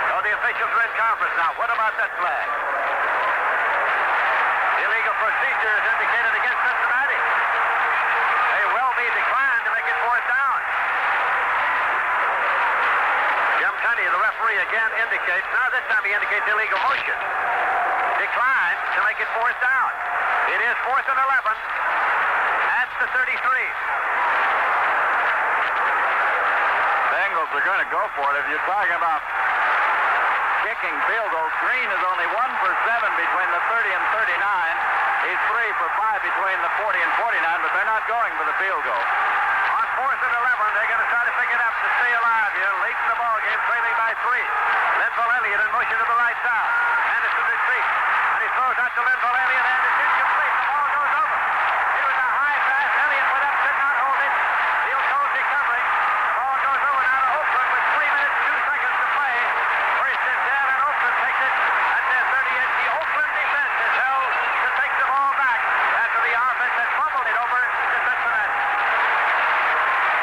S2: So the officials are in conference now. What about that flag? Illegal procedure is indicated against Cincinnati. They will be declined to make it 4th down. Jim Tunney, the referee, again indicates, now this time he indicates illegal motion. Decline to make it 4th down. It is 4th and 11 at the 33.
S1: Bengals are going to go for it. If you're talking about kicking field goals, Green is only 1 for 7 between the 30 and 39. He's 3 for 5 between the 40 and 49, but they're not going for the field goal.
S2: On 4th and 11, they're going to try to pick it up to stay alive here. Late in the ball game, trailing by 3. Linville Elliott in motion to the right side. Anderson retreats, and he throws out to Linville Elliott, and it's incomplete. The ball goes over. It was a high pass. Elliott went up, could not hold it. Field goal recovering. Ball goes over now to Oakland with 3 minutes, 2 seconds to play. First and 10, and Oakland takes it at their 38. The Oakland defense is held to take the ball back after the offense has fumbled it over to Cincinnati.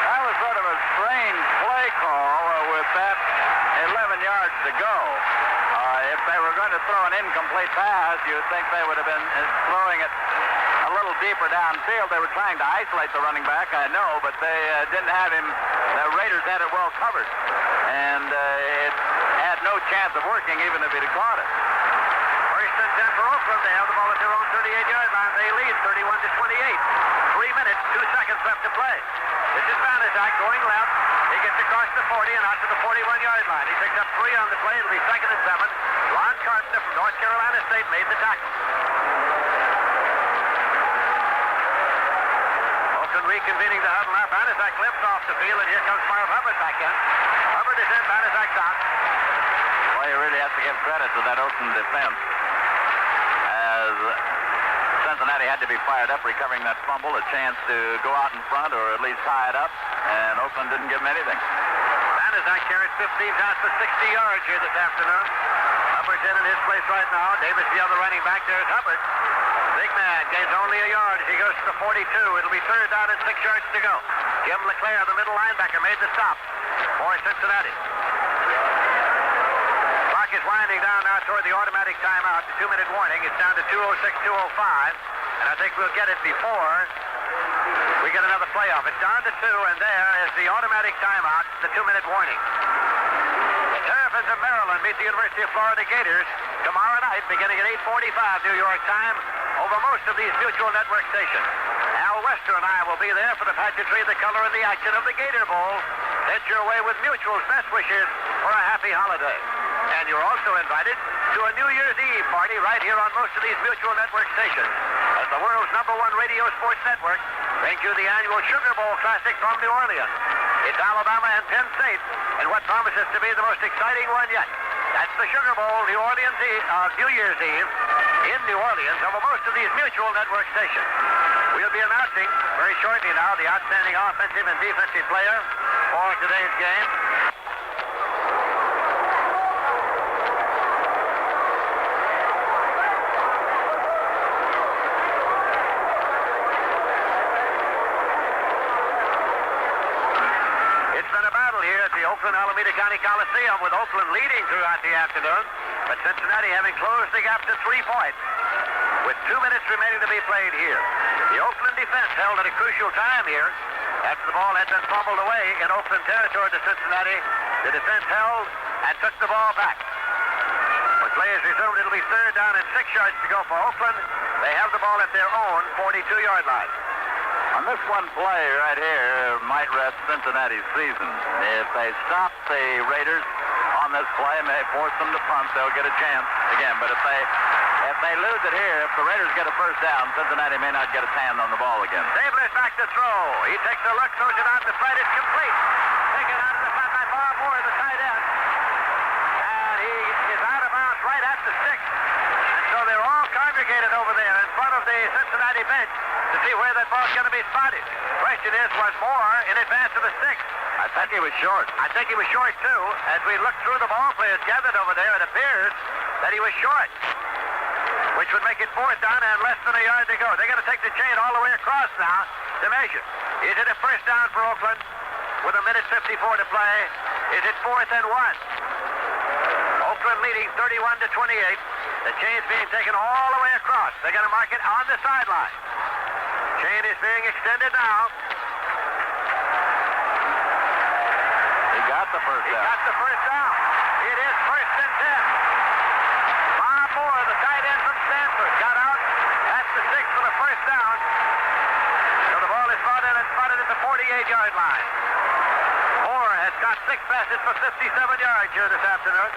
S1: That was sort of a strange play call with that 11 yards to go. If they were going to throw an incomplete pass, you'd think they would have been throwing it a little deeper downfield. They were trying to isolate the running back, I know, but they didn't have him. The Raiders had it well covered, and it had no chance of working even if he'd have caught it.
S2: First and 10 for Oakland. They have the ball at their own 38-yard line. They lead 31-28. 3 minutes, 2 seconds left to play. This is Banaszak going left. He gets across the 40 and out to the 41-yard line. He picks up 3 on the play. It'll be 2nd and 7. Ron Carpenter from North Carolina State made the tackle. Oakland reconvening the huddle now. Banaszak limps off the field, and here comes Marv Hubbard back in. Hubbard is in. Banaszak's out.
S1: Well, you really have to give credit to that Oakland defense, as Cincinnati had to be fired up, recovering that fumble, a chance to go out in front or at least tie it up, and Oakland didn't give them anything.
S2: Banaszak carries 15 times for 60 yards here this afternoon. Hubbard's in his place right now. Davis, the other running back. There's Hubbard. Big man gains only a yard as he goes to the 42. It'll be 3rd down and 6 yards to go. Jim LeClaire, the middle linebacker, made the stop for Cincinnati. Clock is winding down now toward the automatic timeout. The 2-minute warning. It's down to 2:06, 2:05. And I think we'll get it before we get another playoff. It's down to 2, and there is the automatic timeout, the 2-minute warning. The Terrapins of Maryland meet the University of Florida Gators tomorrow night, beginning at 8:45 New York time, over most of these Mutual Network stations. Al Wester and I will be there for the pageantry, the color, and the action of the Gator Bowl. Send your way with Mutual's best wishes for a happy holiday. And you're also invited to a New Year's Eve party right here on most of these Mutual Network stations, as the world's #1 radio sports network brings you the annual Sugar Bowl Classic from New Orleans. It's Alabama and Penn State, and what promises to be the most exciting one yet. That's the Sugar Bowl, New Year's Eve in New Orleans over most of these Mutual Network stations. We'll be announcing very shortly now the outstanding offensive and defensive player for today's game. Oakland Alameda County Coliseum, with Oakland leading throughout the afternoon, but Cincinnati having closed the gap to 3 points with 2 minutes remaining to be played here. The Oakland defense held at a crucial time here after the ball had been fumbled away in Oakland territory to Cincinnati. The defense held and took the ball back. When play is resumed, it'll be 3rd down and 6 yards to go for Oakland. They have the ball at their own 42-yard line.
S1: On this one play right here might rest Cincinnati's season. If they stop the Raiders on this play and they force them to punt, they'll get a chance again. But if they lose it here, if the Raiders get a 1st down, Cincinnati may not get his hand on the ball again.
S2: Stabler's back to throw. He takes a look, throws it out to the right. It's complete. Taken out of the front by Bob Moore, the tight end. And he is out of bounds right at the 6. And so they're all congregated over there in front of the Cincinnati bench to see where that ball's going to be spotted. Question is, was Moore in advance of the 6?
S1: I think he was short.
S2: I think he was short, too. As we look through the ball players gathered over there, it appears that he was short, which would make it 4th down and less than a yard to go. They're going to take the chain all the way across now to measure. Is it a 1st down for Oakland with 1:54 to play? Is it 4th and 1? Oakland leading 31-28. The chain's being taken all the way across. They're going to mark it on the sideline. Chain is being extended now.
S1: He got the 1st down.
S2: He got the 1st down. It is 1st and 10. Bob Moore, the tight end from Stanford, got out at the 6 for the 1st down. So the ball is spotted at the 48-yard line. Moore has got 6 passes for 57 yards here this afternoon.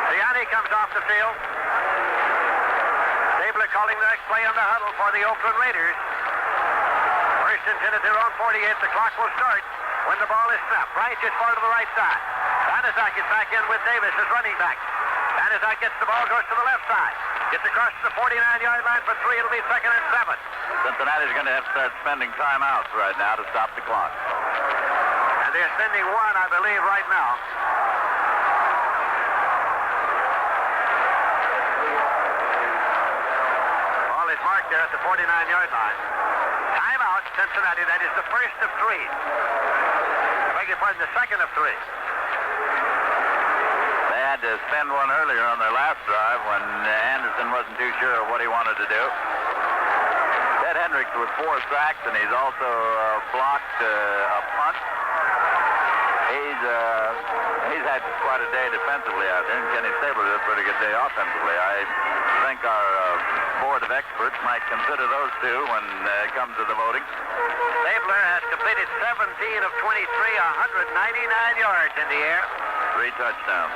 S2: Siani comes off the field. Stabler calling the next play on the huddle for the Oakland Raiders. 1st and 10 at their own 48. The clock will start when the ball is snapped. Bryce is far to the right side. Banaszak is back in with Davis as running back. Banaszak gets the ball, goes to the left side. Gets across to the 49-yard line for 3. It'll be 2nd and 7.
S1: Cincinnati's going to have to start spending timeouts right now to stop the clock.
S2: And they're spending one, I believe, right now. Ball is marked there at the 49-yard line. Timeout, Cincinnati. That is the 1st of 3. I beg your pardon, the 2nd of 3.
S1: They had to spend one earlier on their last drive when Anderson wasn't too sure of what he wanted to do. Ted Hendricks with 4 sacks, and he's also blocked a punt. He's had quite a day defensively out there, and Kenny Stabler did a pretty good day offensively. I think our board of experts might consider those two when it comes to the voting.
S3: Stabler has completed 17 of 23, 199 yards in the air.
S1: 3 touchdowns.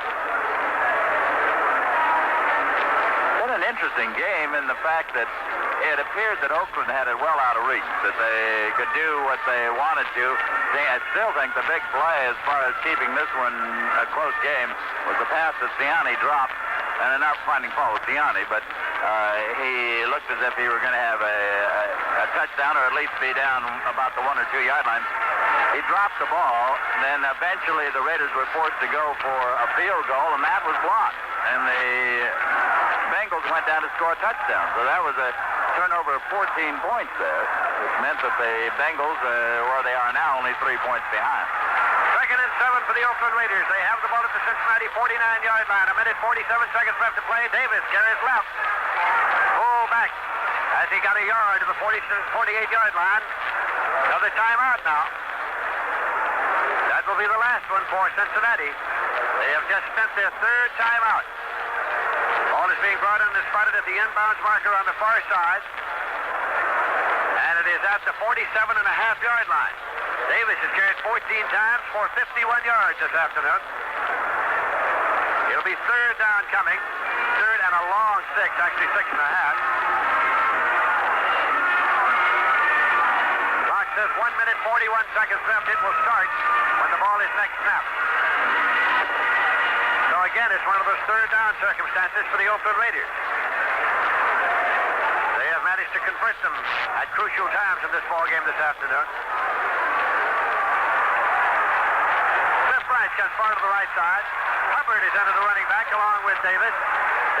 S1: Been an interesting game in the fact that it appeared that Oakland had it well out of reach, that they could do what they wanted to. I still think the big play as far as keeping this one a close game was the pass that Ciani dropped, and not finding fault with Ciani, but he looked as if he were going to have a touchdown or at least be down about the 1 or 2 yard line. He dropped the ball, and then eventually the Raiders were forced to go for a field goal, and that was blocked. And the Bengals went down to score a touchdown. So that was a turnover of 14 points there, which meant that the Bengals, where they are now, only 3 points behind.
S3: 2nd and 7 for the Oakland Raiders. They have the ball at the Cincinnati 49-yard line. 1:47 seconds left to play. Davis carries left. Pull back as he got a yard to the 48-yard line. Another timeout now. That will be the last one for Cincinnati. They have just spent their 3rd timeout. Ball is being brought in and spotted at the inbounds marker on the far side. And it is at the 47.5-yard line. Davis has carried 14 times for 51 yards this afternoon. It'll be 3rd down coming. 3rd and a long 6, actually 6.5. Clock says 1:41 seconds left. It will start when the ball is next snapped. So again, it's one of those 3rd down circumstances for the Oakland Raiders. They have managed to convert them at crucial times in this ball game this afternoon. Comes far to the right side. Hubbard is under the running back along with Davis.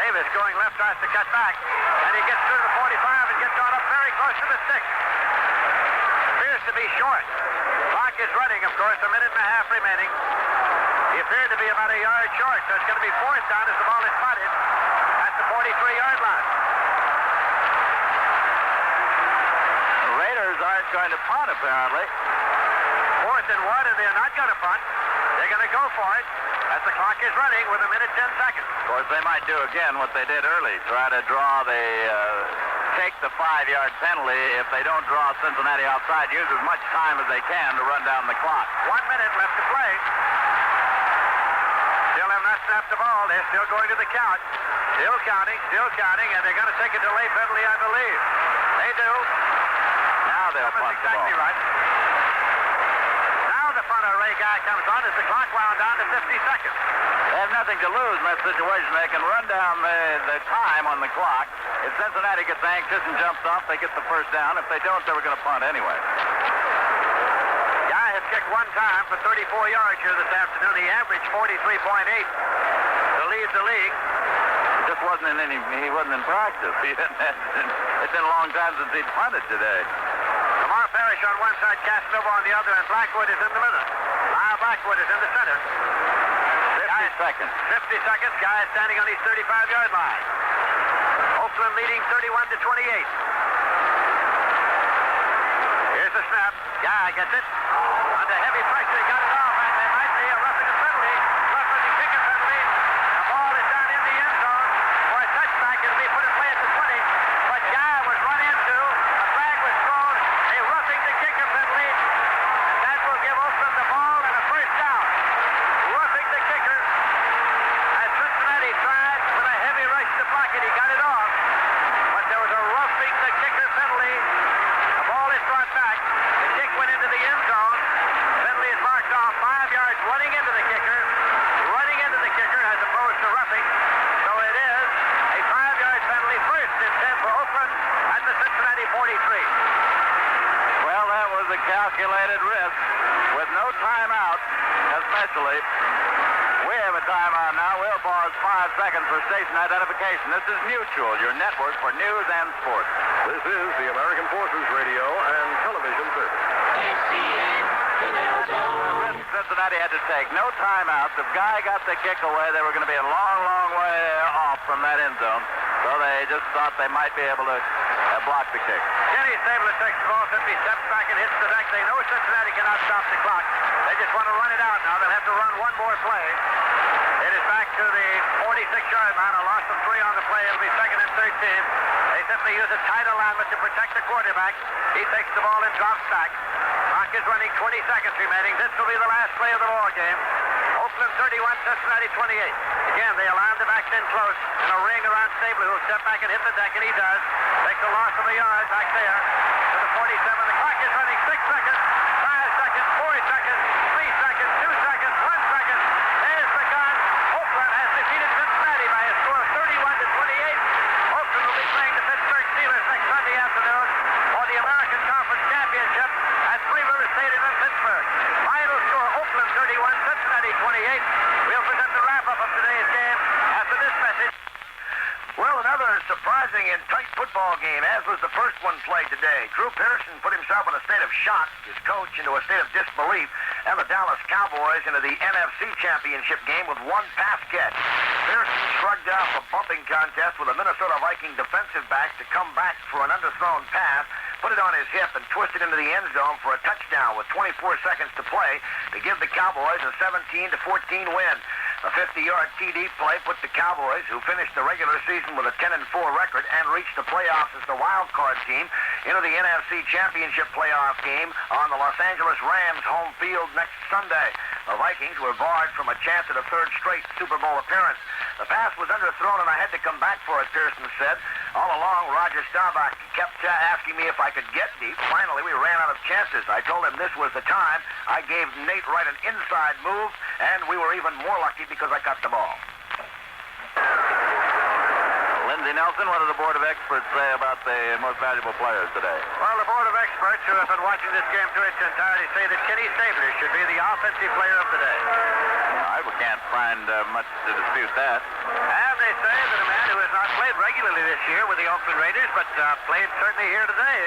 S3: Davis going left, tries to cut back. And he gets through the 45 and gets on up very close to the 6. Appears to be short. Clock is running, of course, 1.5 minutes remaining. He appeared to be about a yard short, so it's going to be 4th down as the ball is spotted at the 43-yard line.
S1: The Raiders aren't going to punt, apparently.
S3: 4th and 1, and they're not going to punt. They're going to go for it as the clock is running with 1 minute 10 seconds.
S1: Of course, they might do again what they did early, try to draw take the 5-yard penalty. If they don't draw Cincinnati outside, use as much time as they can to run down the clock.
S3: 1 minute left to play. Still have not snapped the ball. They're still going to the count. Still counting, and they're going to take a delay penalty, I believe. They do.
S1: Now they'll punt
S3: exactly
S1: the ball.
S3: Right. The punter Ray Guy comes on as the clock wound down to 50 seconds.
S1: They have nothing to lose in that situation. They can run down the time on the clock. If Cincinnati gets anxious and jumps off, they get the 1st down. If they don't, they were going to punt anyway.
S3: Guy has kicked 1 time for 34 yards here this afternoon. He averaged 43.8 to lead the league.
S1: He wasn't in practice. It's been a long time since he'd punted today.
S3: Lamar Parrish on one side, Casanova on the other, and Blackwood is in the middle. Blackwood is in the center.
S1: 50 seconds.
S3: 50 seconds. Guy is standing on his 35-yard line. Oakland leading 31-28. Here's the snap. Guy gets it. Under heavy pressure, he got it off, and there might be a roughing the penalty. Roughing the kicker penalty. The ball is down in the end zone for a touchback as we put it play at the 20. But Guy was run into. A flag was thrown. A roughing the kicker penalty. And that will give Oakland the ball and a 1st down. Roughing the kicker. As Cincinnati tried with a heavy rush to block it, he got it off. But there was a roughing the kicker penalty. The ball is brought back. The kick went into the end zone. Penalty is marked off 5 yards running into the kicker. Running into the kicker as opposed to roughing. So it is a 5-yard penalty. 1st and 10 for Oakland at the Cincinnati 43.
S1: Well, that was a calculated risk with no timeout, especially. We have a timeout now. We'll pause 5 seconds for station identification. This is Mutual, your network for news and sports.
S4: This is the American Forces Radio and Television Service.
S5: ACN Canal Zone.
S1: Cincinnati had to take no timeouts. If Guy got the kick away, they were going to be a long, long way off from that end zone. So they just thought they might be able to block the kick.
S2: Kenny Stabler takes the ball, simply steps back and hits the deck. They know Cincinnati cannot stop the clock. They just want to run it out now. They'll have to run one more play. It is back to the 46-yard line. A loss of 3 on the play. It'll be 2nd and 13. They simply use a tight alignment to protect the quarterback. He takes the ball and drops back. Clock is running, 20 seconds remaining. This will be the last play of the ball game. Oakland 31, Cincinnati 28. Again, they align the backs in close and a ring around Stabler, who'll step back and hit the deck, and he does. Takes a loss of a yard back there to the 47. The clock is running, 6 seconds, 5 seconds, 4 seconds, 3 seconds, 2 seconds, 1 second. There's the gun. Oakland has defeated Cincinnati by a score of 31 to 28. Oakland will be playing the Pittsburgh Steelers next Sunday afternoon for the American Conference Championship at Three River Stadium in Pittsburgh. Final score, Oakland 31, Cincinnati 28. We'll present the wrap-up of today's game after this message.
S3: Well, another surprising and tight football game, as was the first one played today. Drew Pearson put himself in a state of shock, his coach into a state of disbelief, and the Dallas Cowboys into the NFC Championship game with 1 pass catch. Pearson shrugged off a bumping contest with a Minnesota Viking defensive back to come back for an underthrown pass, put it on his hip, and twisted into the end zone for a touchdown with 24 seconds to play to give the Cowboys a 17-14 win. A 50-yard TD play put the Cowboys, who finished the regular season with a 10-4 record and reached the playoffs as the wild card team, into the NFC Championship playoff game on the Los Angeles Rams home field next Sunday. The Vikings were barred from a chance at a 3rd straight Super Bowl appearance. The pass was underthrown and I had to come back for it, Pearson said. All along, Roger Staubach kept asking me if I could get deep. Finally, we ran out of chances. I told him this was the time. I gave Nate Wright an inside move, and we were even more lucky because I got the ball.
S1: Lindsey Nelson, what did the Board of Experts say about the most valuable players today?
S2: Well, the Board of Experts who have been watching this game through its entirety say that Kenny Stabler should be the offensive player of the day.
S1: We can't find much to dispute that.
S2: And they say that a man who has not played regularly this year with the Oakland Raiders, but played certainly here today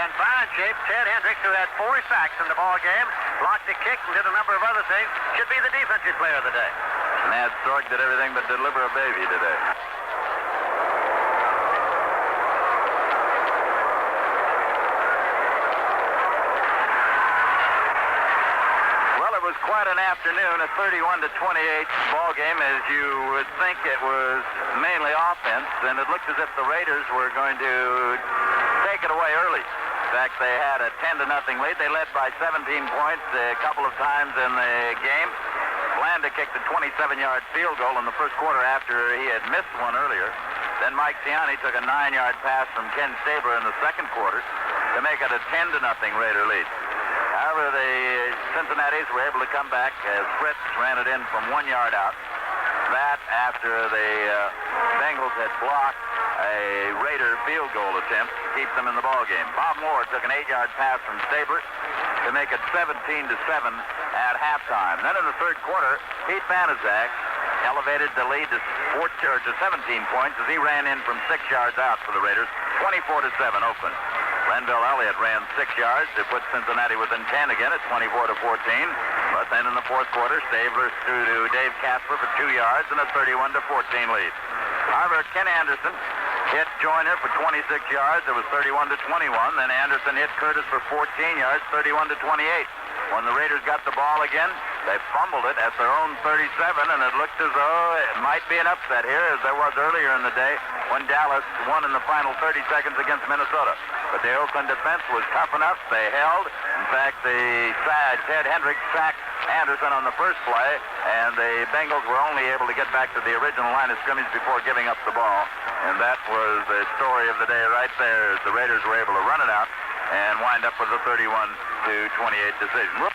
S2: in fine shape, Ted Hendricks, who had 4 sacks in the ball game, blocked a kick, and did a number of other things, should be the defensive player of the day.
S1: Ned Stork did everything but deliver a baby today. Quite an afternoon, a 31-28 ball game. As you would think, it was mainly offense, and it looked as if the Raiders were going to take it away early. In fact, they had a 10-0 lead. They led by 17 points a couple of times in the game. Blanda kicked a 27-yard field goal in the first quarter after he had missed one earlier. Then Mike Ciani took a 9-yard pass from Ken Stabler in the second quarter to make it a 10-0 Raider lead. However, the Cincinnatis were able to come back as Fritz ran it in from 1 yard out. That after the Bengals had blocked a Raider field goal attempt to keep them in the ball game. Bob Moore took an 8-yard pass from Stabler to make it 17-7 at halftime. Then in the third quarter, Pete Banaszak elevated the lead to 17 points as he ran in from 6 yards out for the Raiders. 24-7 Oakland. Glenville Elliott ran 6 yards to put Cincinnati within 10 again at 24-14. But then in the fourth quarter, Stabler threw to Dave Casper for 2 yards and a 31-14 lead. However, Ken Anderson hit Joyner for 26 yards. It was 31-21. Then Anderson hit Curtis for 14 yards, 31-28. When the Raiders got the ball again, they fumbled it at their own 37, and it looked as though it might be an upset here, as there was earlier in the day when Dallas won in the final 30 seconds against Minnesota. But the Oakland defense was tough enough. They held. In fact, Ted Hendricks sacked Anderson on the first play, and the Bengals were only able to get back to the original line of scrimmage before giving up the ball. And that was the story of the day right there, as the Raiders were able to run it out and wind up with a 31-28 decision.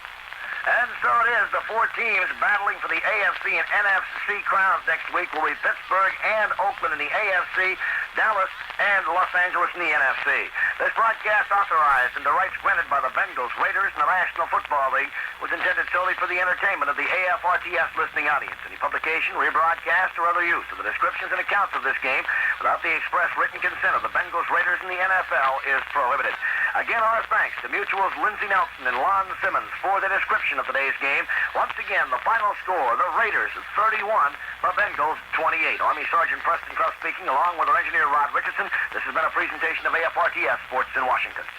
S3: And so it is. The 4 teams battling for the AFC and NFC crowns next week will be Pittsburgh and Oakland in the AFC, Dallas and Los Angeles in the NFC. This broadcast, authorized and the rights granted by the Bengals, Raiders, and the National Football League, was intended solely for the entertainment of the AFRTS listening audience. Any publication, rebroadcast, or other use of the descriptions and accounts of this game without the express written consent of the Bengals, Raiders, and the NFL is prohibited. Again, our thanks to Mutual's Lindsey Nelson and Lon Simmons for the description of today's game. Once again, the final score, the Raiders 31, the Bengals 28. Army Sergeant Preston Cruff speaking, along with our engineer Rod Richardson. This has been a presentation of AFRTS Sports in Washington.